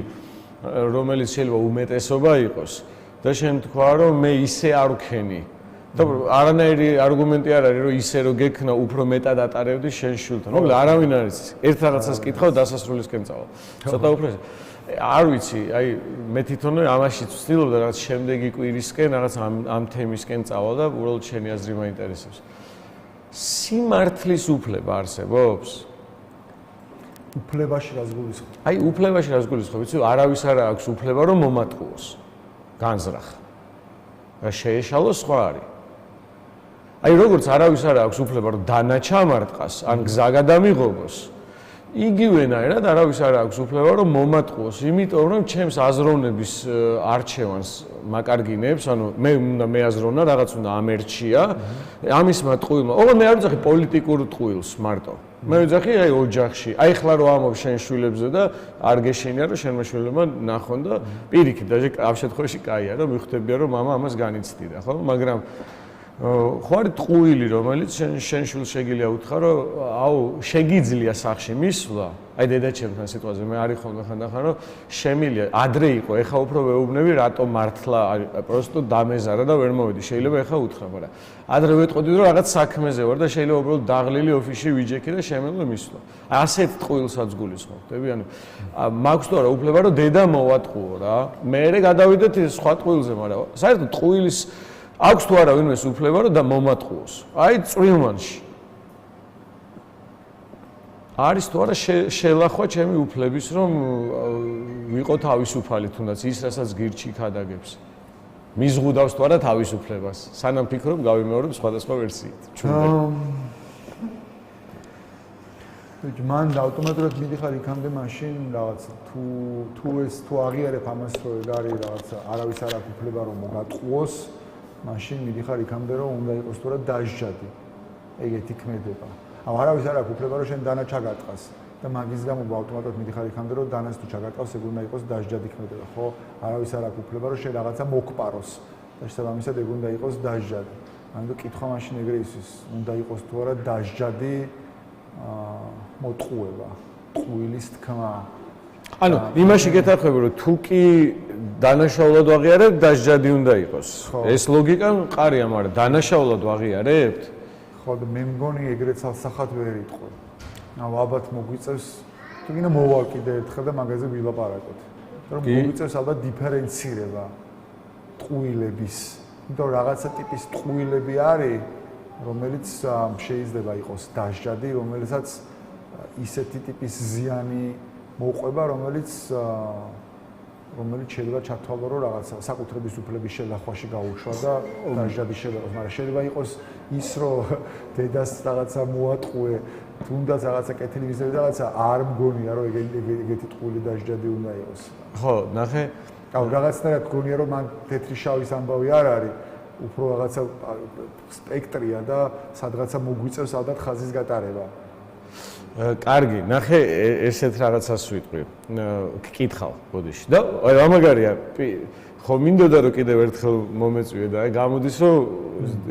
რომელიც შეიძლება უმეტესობა იყოს და შენ თქვა რომ მე ისე არ ვქენი. და არანაირი არგუმენტი არ არის რომ ისე რომ გექნა უფრო მეტად ატარებდი შენ შვილთან. მოკლედ არავინ არ იცის. ერთ რაღაცას კითხავ დასასრულისკენ წავალ. ცოტა უფრო არ ვიცი, აი მე თვითონ ამაშიც ვცდილობ და რაღაც შემდეგი კვირისკენ რაღაც ამ თემისკენ წავალ და უბრალოდ შენი აზრი მაინტერესებს. სიმართლის უფლება არსებობს? უფლებაში რას გულისხმობ? აი უფლებაში რას გულისხმობ? ვიცი, არავის არ აქვს უფლება რომ მომატყუოს. განზრახ. რა შეეშალოს სხვა არის. აი როგორც არავის არ აქვს უფლება რომ დანაჩამარტყას ან გზა გადამიღობოს იგივენაირად არავის არ აქვს უფლება რომ მომატყუოს იმიტომ რომ ჩემს აზროვნების არჩევანს მაკარგინებს ანუ მე უნდა მეაზროვნა რაღაც უნდა ამერჩია ამის მატყუილმა ოღონდ მე არ ვიძახი პოლიტიკურ ტყუილს მარტო მე ვიძახი აი ოჯახში აი ხლა რომ ამობ შენ შვილებზე და არ გეშინია რომ შენმა შვილებმა ნახონ და პირიქით და ამ შემთხვევაში კაია რომ მიხვდებიან რომ მამა ამას განიცდიდა ხო მაგრამ ხო არის ტყუილი რომელიც შენ შვილს შეგიძლია უთხრა რომ აუ შეგიძლია სახში მისვლა აი დედაჩემთან სიტყვაზე მე არის ხოლმე ხანდახან რომ შემილია ადრე იყო ეხა უფრო ვეუბნები რატომ მართლა პროსტო დამეზარა და ვერ მოვედი შეიძლება ეხა უთხრა მაგრამ ადრე ვეტყოდი რომ რაღაც საქმეზე ვარ და შეიძლება უბრალოდ დაღლილი ოფისში ვიჯექი და შემეძლო მისვლა აი ასეთ ტყუილსაც გულისხმობდები ანუ მაქვს თუ არა უფლება რომ დედა მოვატყუო რა მე გადავიდეთ სხვა ტყუილზე მაგრამ საერთოდ ტყუილის აქვს თუ არა ვინმეს უფლება რომ და მომატყუოს. აი წვრილმანში. არის თუ არა შელახვა ჩემი უფლების რომ ვიყო თავისუფალი თუნდაც ის რასაც გირჩი ქადაგებს მიზღუდავს თუ არა თავისუფლებას სანამ ფიქრობ გავიმეორებ სხვადასხვა ვერსიით მან ავტომატურად მიდიხარ იქამდე მაშინ რაღაც თუ აღიარებ ამას რომ ეგ არის რაღაცა არავის არ აქვს უფლება რომ მოგატყუოს მაშინ მიდიხარ იქამდე რომ უნდა იყოს თუ რა დასჯადი ეგეთი ქმედება არავის არ აქვს უფლება რომ შენ დანა ჩაგატყას და მაგის გამო ავტომატურად მიდიხარ იქამდე რომ დანას თუ ჩაგატყავს ეგ უნდა იყოს დასჯადი ქმედება ხო არავის არ აქვს უფლება რომ შენ რაღაცა მოგპაროს და შესაბამისად ეგ უნდა იყოს დასჯადი ანუ კითხვა მაშინ ეგრე ისის უნდა იყოს თუ არა დასჯადი მოტყუება ტყუილის თქმა ანუ იმაში გეთახმები რომ თუ კი დანაშაულად ვაღიარებ დასჯადი უნდა იყოს ეს ლოგიკა მყარია მაგრამ დანაშაულად ვაღიარებთ ხო და მე მგონი ეგრეთ სახათ ვერ იტყვი აუ ალბათ მოგვიწევს თუნდაც მოვალ კიდე ერთხელ და მაგაზე ვილაპარაკოთ რომ მოგვიწევს ალბათ დიფერენცირება ტყუილების იმიტომ რომ რაღაცა ტიპის ტყუილები არის რომელიც შეიძლება იყოს დასჯადი რომელსაც ისეთი ტიპის ზიანი მოყვება რომელიც შეიძლება ჩათვალო რომ რაღაცა საკუთრების უფლების შელახვაში გაუშვა და დასჯადი შეიძლება მაგრამ შეიძლება იყოს ის რომ დედას რაღაცა მოატყუე თუნდაც რაღაცა კეთილი ვიზები და რაღაცა არ მგონია რომ ეგეთი ტყუილი დასჯადი უნდა იყოს ხო ნახე აუ რაღაცნაირად გონია რომ მან თეთრი შავის ამბავი არ არის უფრო რაღაცა სპექტრია და სადღაცა მოგვიწევს ალბათ ხაზის გატარება. კარგი, ნახე ესეთ რაღაცას ვიტყვი. გკითხავ, ბოდიში. და ამაგარია, ხო მინდოდა რომ კიდევ ერთხელ მომეწვიე და აი გამოდის რომ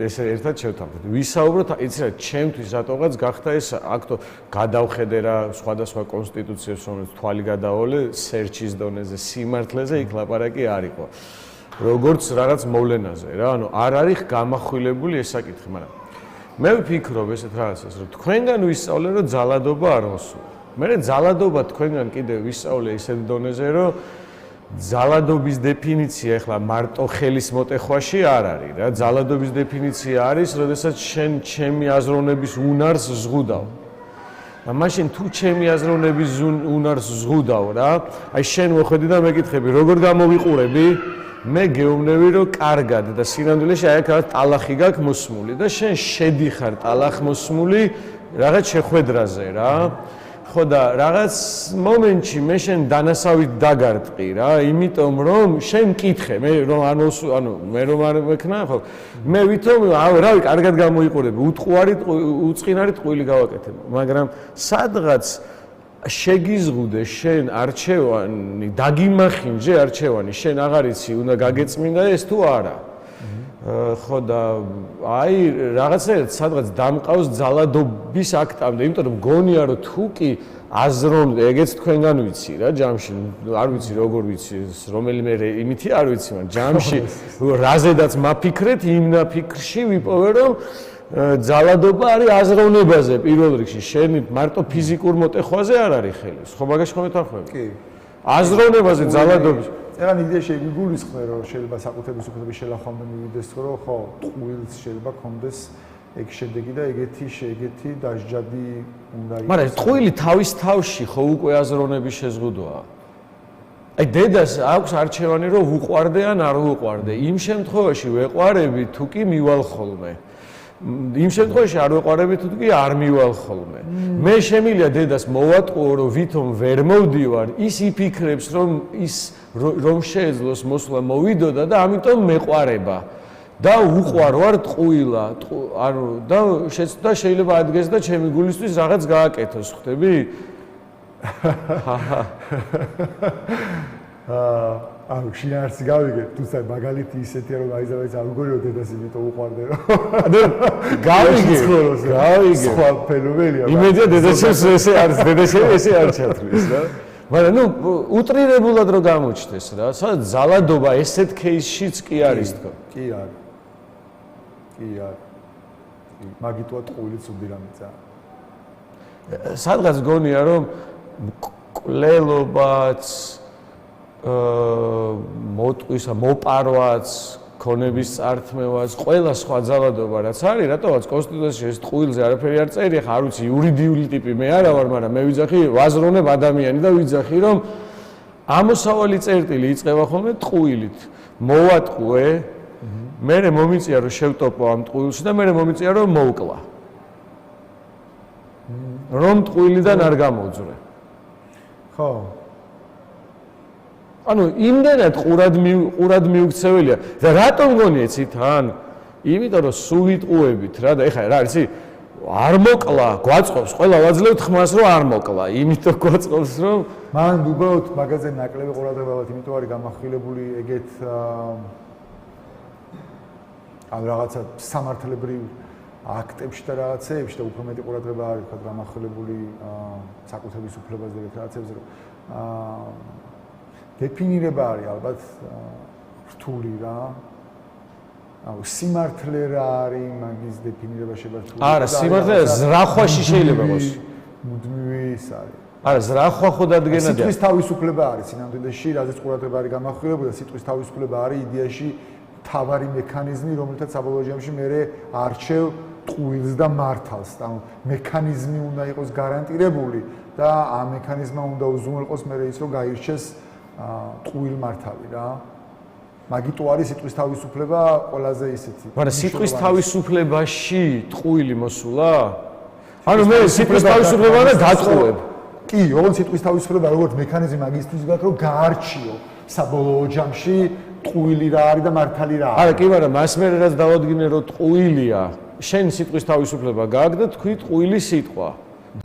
ესე ერთად შევთანხმდით. ვისაუბროთ, იცი რა, ჩემთვის რატოღაც გახდა ეს აქტო გადავხედე რა სხვადასხვა კონსტიტუციებს, რომელიც თვალი გადაოლე სერჩის დონეზე, სიმართლეზე იქ ლაპარაკი არ იყო. როგორც რაღაც მოვლენაზე რა, ანუ არ არის გამახვილებული ეს საკითხი, მაგრამ მე ვფიქრობ ესეთ რაღაცას, რომ თქვენგან ვისწავლე, რომ ძალადობა არ მოსულა. მე ძალადობა თქვენგან კიდევ ვისწავლე ისეთ დონეზე, რომ ძალადობის დეფინიცია ახლა მარტო ხელის მოტეხვაში არ არის რა. ძალადობის დეფინიცია არის, როდესაც შენ ჩემი აზროვნების უნარს ზღუდავ. და მაშინ თუ ჩემი აზროვნების უნარს ზღუდავ რა, აი შენ მოხედი და მეკითხები, როგორ გამოვიყურები? მე გეუბნები რომ კარგად და სინამდვილეში აი აქ ტალახი გაქვს მოსმული და შენ შედიხარ ტალახ მოსმული რაღაც შეხვედრაზე რა ხო და რაღაც მომენტში მე შენ დანასავით დაგარტყი რა იმიტომ რომ შენ მკითხე მე რომ ანუ მე რომ არ მექნა ხო მე ვითომ რავი კარგად გამოიყურები უტყუარი უწყინარი ტყუილი გავაკეთებ მაგრამ სადღაც შეგიზღუდე შენ არჩევანი დაგიმახინჯე არჩევანი შენ აღარ იცი უნდა გაგეწმინდა ეს თუ არა ხო და აი რაღაცა სადღაც დამყავს ძალადობის აქტამდე იმიტომ რომ გონია რომ თუ კი აზროვნე ეგეც თქვენგან ვიცი რა ჯამში არ ვიცი როგორ ვიცი რომელიმე იმითი არ ვიცი მაგრამ ჯამში რაზედაც მაფიქრეთ იმ ნაფიქრში ვიპოვე რომ ძალადობა არის აზროვნებაზე პირველ რიგში შენი მარტო ფიზიკურ მოტეხვაზე არ არის ხელი ხო მაგაში ხომ მეთანხმები კი აზროვნებაზე ძალადობის ეგან იდეაში გიგულისხმე რომ შეიძლება საკუთრების უფლების შელახვამდე მივიდეს რომ ხო ტყუილს შეიძლება კონდეს ეგ შედეგი და ეგეთი დასჯადი უნდა იყოს მაგრამ ტყუილი თავის თავში ხო უკვე აზროვნების შეზღუდვაა აი დედას აქვს არჩევანი რომ უყვარდე ან არ უყვარდე იმ შემთხვევაში ვეყვარები თუ კი მივალ ხოლმე იმ შემთხვევაში არ ვეყვარები თუ კი არ მივალ ხოლმე. მე შემიძლია დედას მოვატყუო რომ ვითომ ვერ მოვდივარ, ის იფიქრებს რომ ის რომ შეეძლოს მოსვლა მოვიდოდა და ამიტომ მეყვარება. და უყვარვარ ტყუილა, ანუ და შეიძლება ადგეს და ჩემი გულისთვის რაღაც გააკეთოს, ხვდები? აუ შინაარსი გავიგე, თუმცა მაგალითი ისეთია რომ აიზავეც არ მგონი რომ დედას იმიტომ უყვარდე რომ გავიგე სხვა ფენომენია იმედია დედაშენს ესე არის დედაშენ ესე არ ჩათვლის რა მაგრამ ნუ უტრირებულად რომ გამოჩნდეს რა სადაც ძალადობა ესეთ кейსშიც კი არის თქო კი არის მაგიტოა ტყუილიც უდი რამეცა სადღაც გონია რომ მკვლელობაც მოტყვისა მოპარვაც ქონების წართმევას, ყველა სხვა ძალადობა რაც არის, რატომაც კონსტიტუციაში ეს ტყუილზე არაფერი არ წერია, ხა არ ვიცი, იურიდიული ტიპი მე არა ვარ, მაგრამ მე ვიძახი ვაზროვნებ ადამიანი და ვიძახი რომ ამოსავალი წერტილი იწყება ხოლმე ტყუილით. მოვატყუე, მე მომიწია რომ შევტოპო ამ ტყუილში და მე მომიწია რომ მოვკლა. რომ ტყუილიდან არ გამოვძვრე. ხო. ანუ იმდენად ყურად მიუქცეველია და რატომ გონი ეცით ან? იმიტომ რომ სულ ვიტყუებით რა და ეხლა რა იცი არ მოკლა, გვაწყობს, ყველა ვაძლევთ ხმას რომ არ მოკლა, იმიტომ გვაწყობს რომ მან უბრალოდ მაგაზე ნაკლები ყურადღება აქვს, იმიტომ არის გამახვილებული ეგეთ ან რაღაცა სამართლებრივ აქტებში და რაღაცეებში და უფრო მეტი ყურადღება არის თქვა გამახვილებული საკუთრების უფლებაზე და რაღაცებზე რომ დეფინირება არის ალბათ რთული რა. აუ სიმართლე რა არის მაგის დეფინირება შეგვარჩული. არა, სიმართლე ზრახვაში შეიძლება იყოს. მუდმივი ის არის. არა, ზრახვა ხო დადგენადია. სიტყვის თავისუფლება არის სინამდვილეში, რაზეც ყურადღება არის გამახვილებული და სიტყვის თავისუფლება არის იდეაში თავარი მექანიზმი, რომელთაც საბოლოო ჯამში მე არჩევ ტყუილს და მართალს. ანუ მექანიზმი უნდა იყოს გარანტირებული და ამ მექანიზმმა უნდა უზრუნველყოს მე ის რომ გაირჩეს ტყუილ მართალი რა. მაგიტო არის სიტყვის თავისუფლება ყველაზე ისეთი. მაგრამ სიტყვის თავისუფლებაში ტყუილი მოსულა? ანუ მე სიტყვის თავისუფლება და დატყუებ. კი, ოღონდ სიტყვის თავისუფლება როგორც მექანიზმი მაგისთვის გაქვს რომ გაარჩიო საბოლოო ჯამში ტყუილი რა არის და მართალი რა არის. არა, კი, მაგრამ მას მე რაც დავადგინე რომ ტყუილია, შენ სიტყვის თავისუფლება გაქვს და თქვი ტყუილი სიტყვა.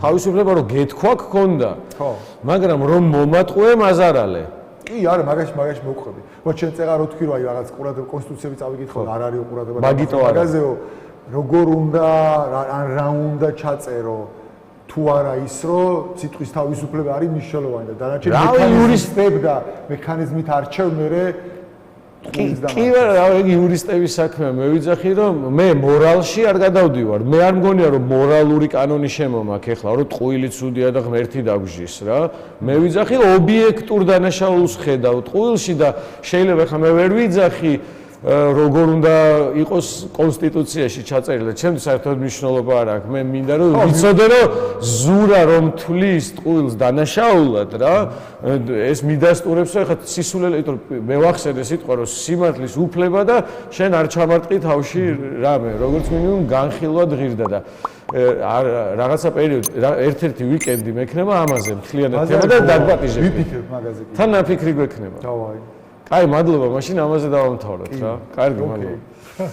თავისუფლება რომ გეთქვა გქონდა. ხო. მაგრამ რომ მომატყუე მაზარალე. კი, არა, მაგაში მოვყვები. მოდი შენ წეღა რო თქვი რომ აი რაღაც ყურადღება კონსტიტუციები წავიკითხო, არ არის ყურადღება. მაგაზეო როგორ უნდა ან რა უნდა ჩაწერო თუ არა ის რომ სიტყვის თავისუფლება არის მნიშვნელოვანი და დანარჩენი მექანიზმები და მექანიზმით არჩევ მე კი რა ეგ იურისტების საქმეა მე ვიძახი რომ მე მორალში არ გადავდივარ მე არ მგონია რომ მორალური კანონი შემომაქ ეხლა რომ ტყუილი ცუდია და ღმერთი დაგжის რა მე ვიძახი ობიექტურ დანაშაულს ხედავ ტყუილში და შეიძლება ეხლა მე ვერ ვიძახი როგორ უნდა იყოს კონსტიტუციაში ჩაწერილი და ჩემთვის საერთოდ მნიშვნელობა არ აქვს მე მინდა რომ ვიცოდე რომ ზურა რომ თulis ტყუილს დანაშაულად რა ეს მიდასტურებს რომ ეხლა სისულელე იმიტომ რომ მე ვახსენე სიტყვა რომ სიმართლის უფლება და შენ არ ჩამარტყი თავში რამე როგორც მინიმუმ განხილვა ღირდა და რაღაცა პერიოდი ერთ-ერთი ვიკენდი მექნება ამაზე მთლიანად თემა და დაგპატიჟებ ვიფიქრებ მაგაზე კი თან ნაფიქრი გვექნება დავაი აი მადლობა მაშინ ამაზე დავამთავროთ რა კარგი მადლობა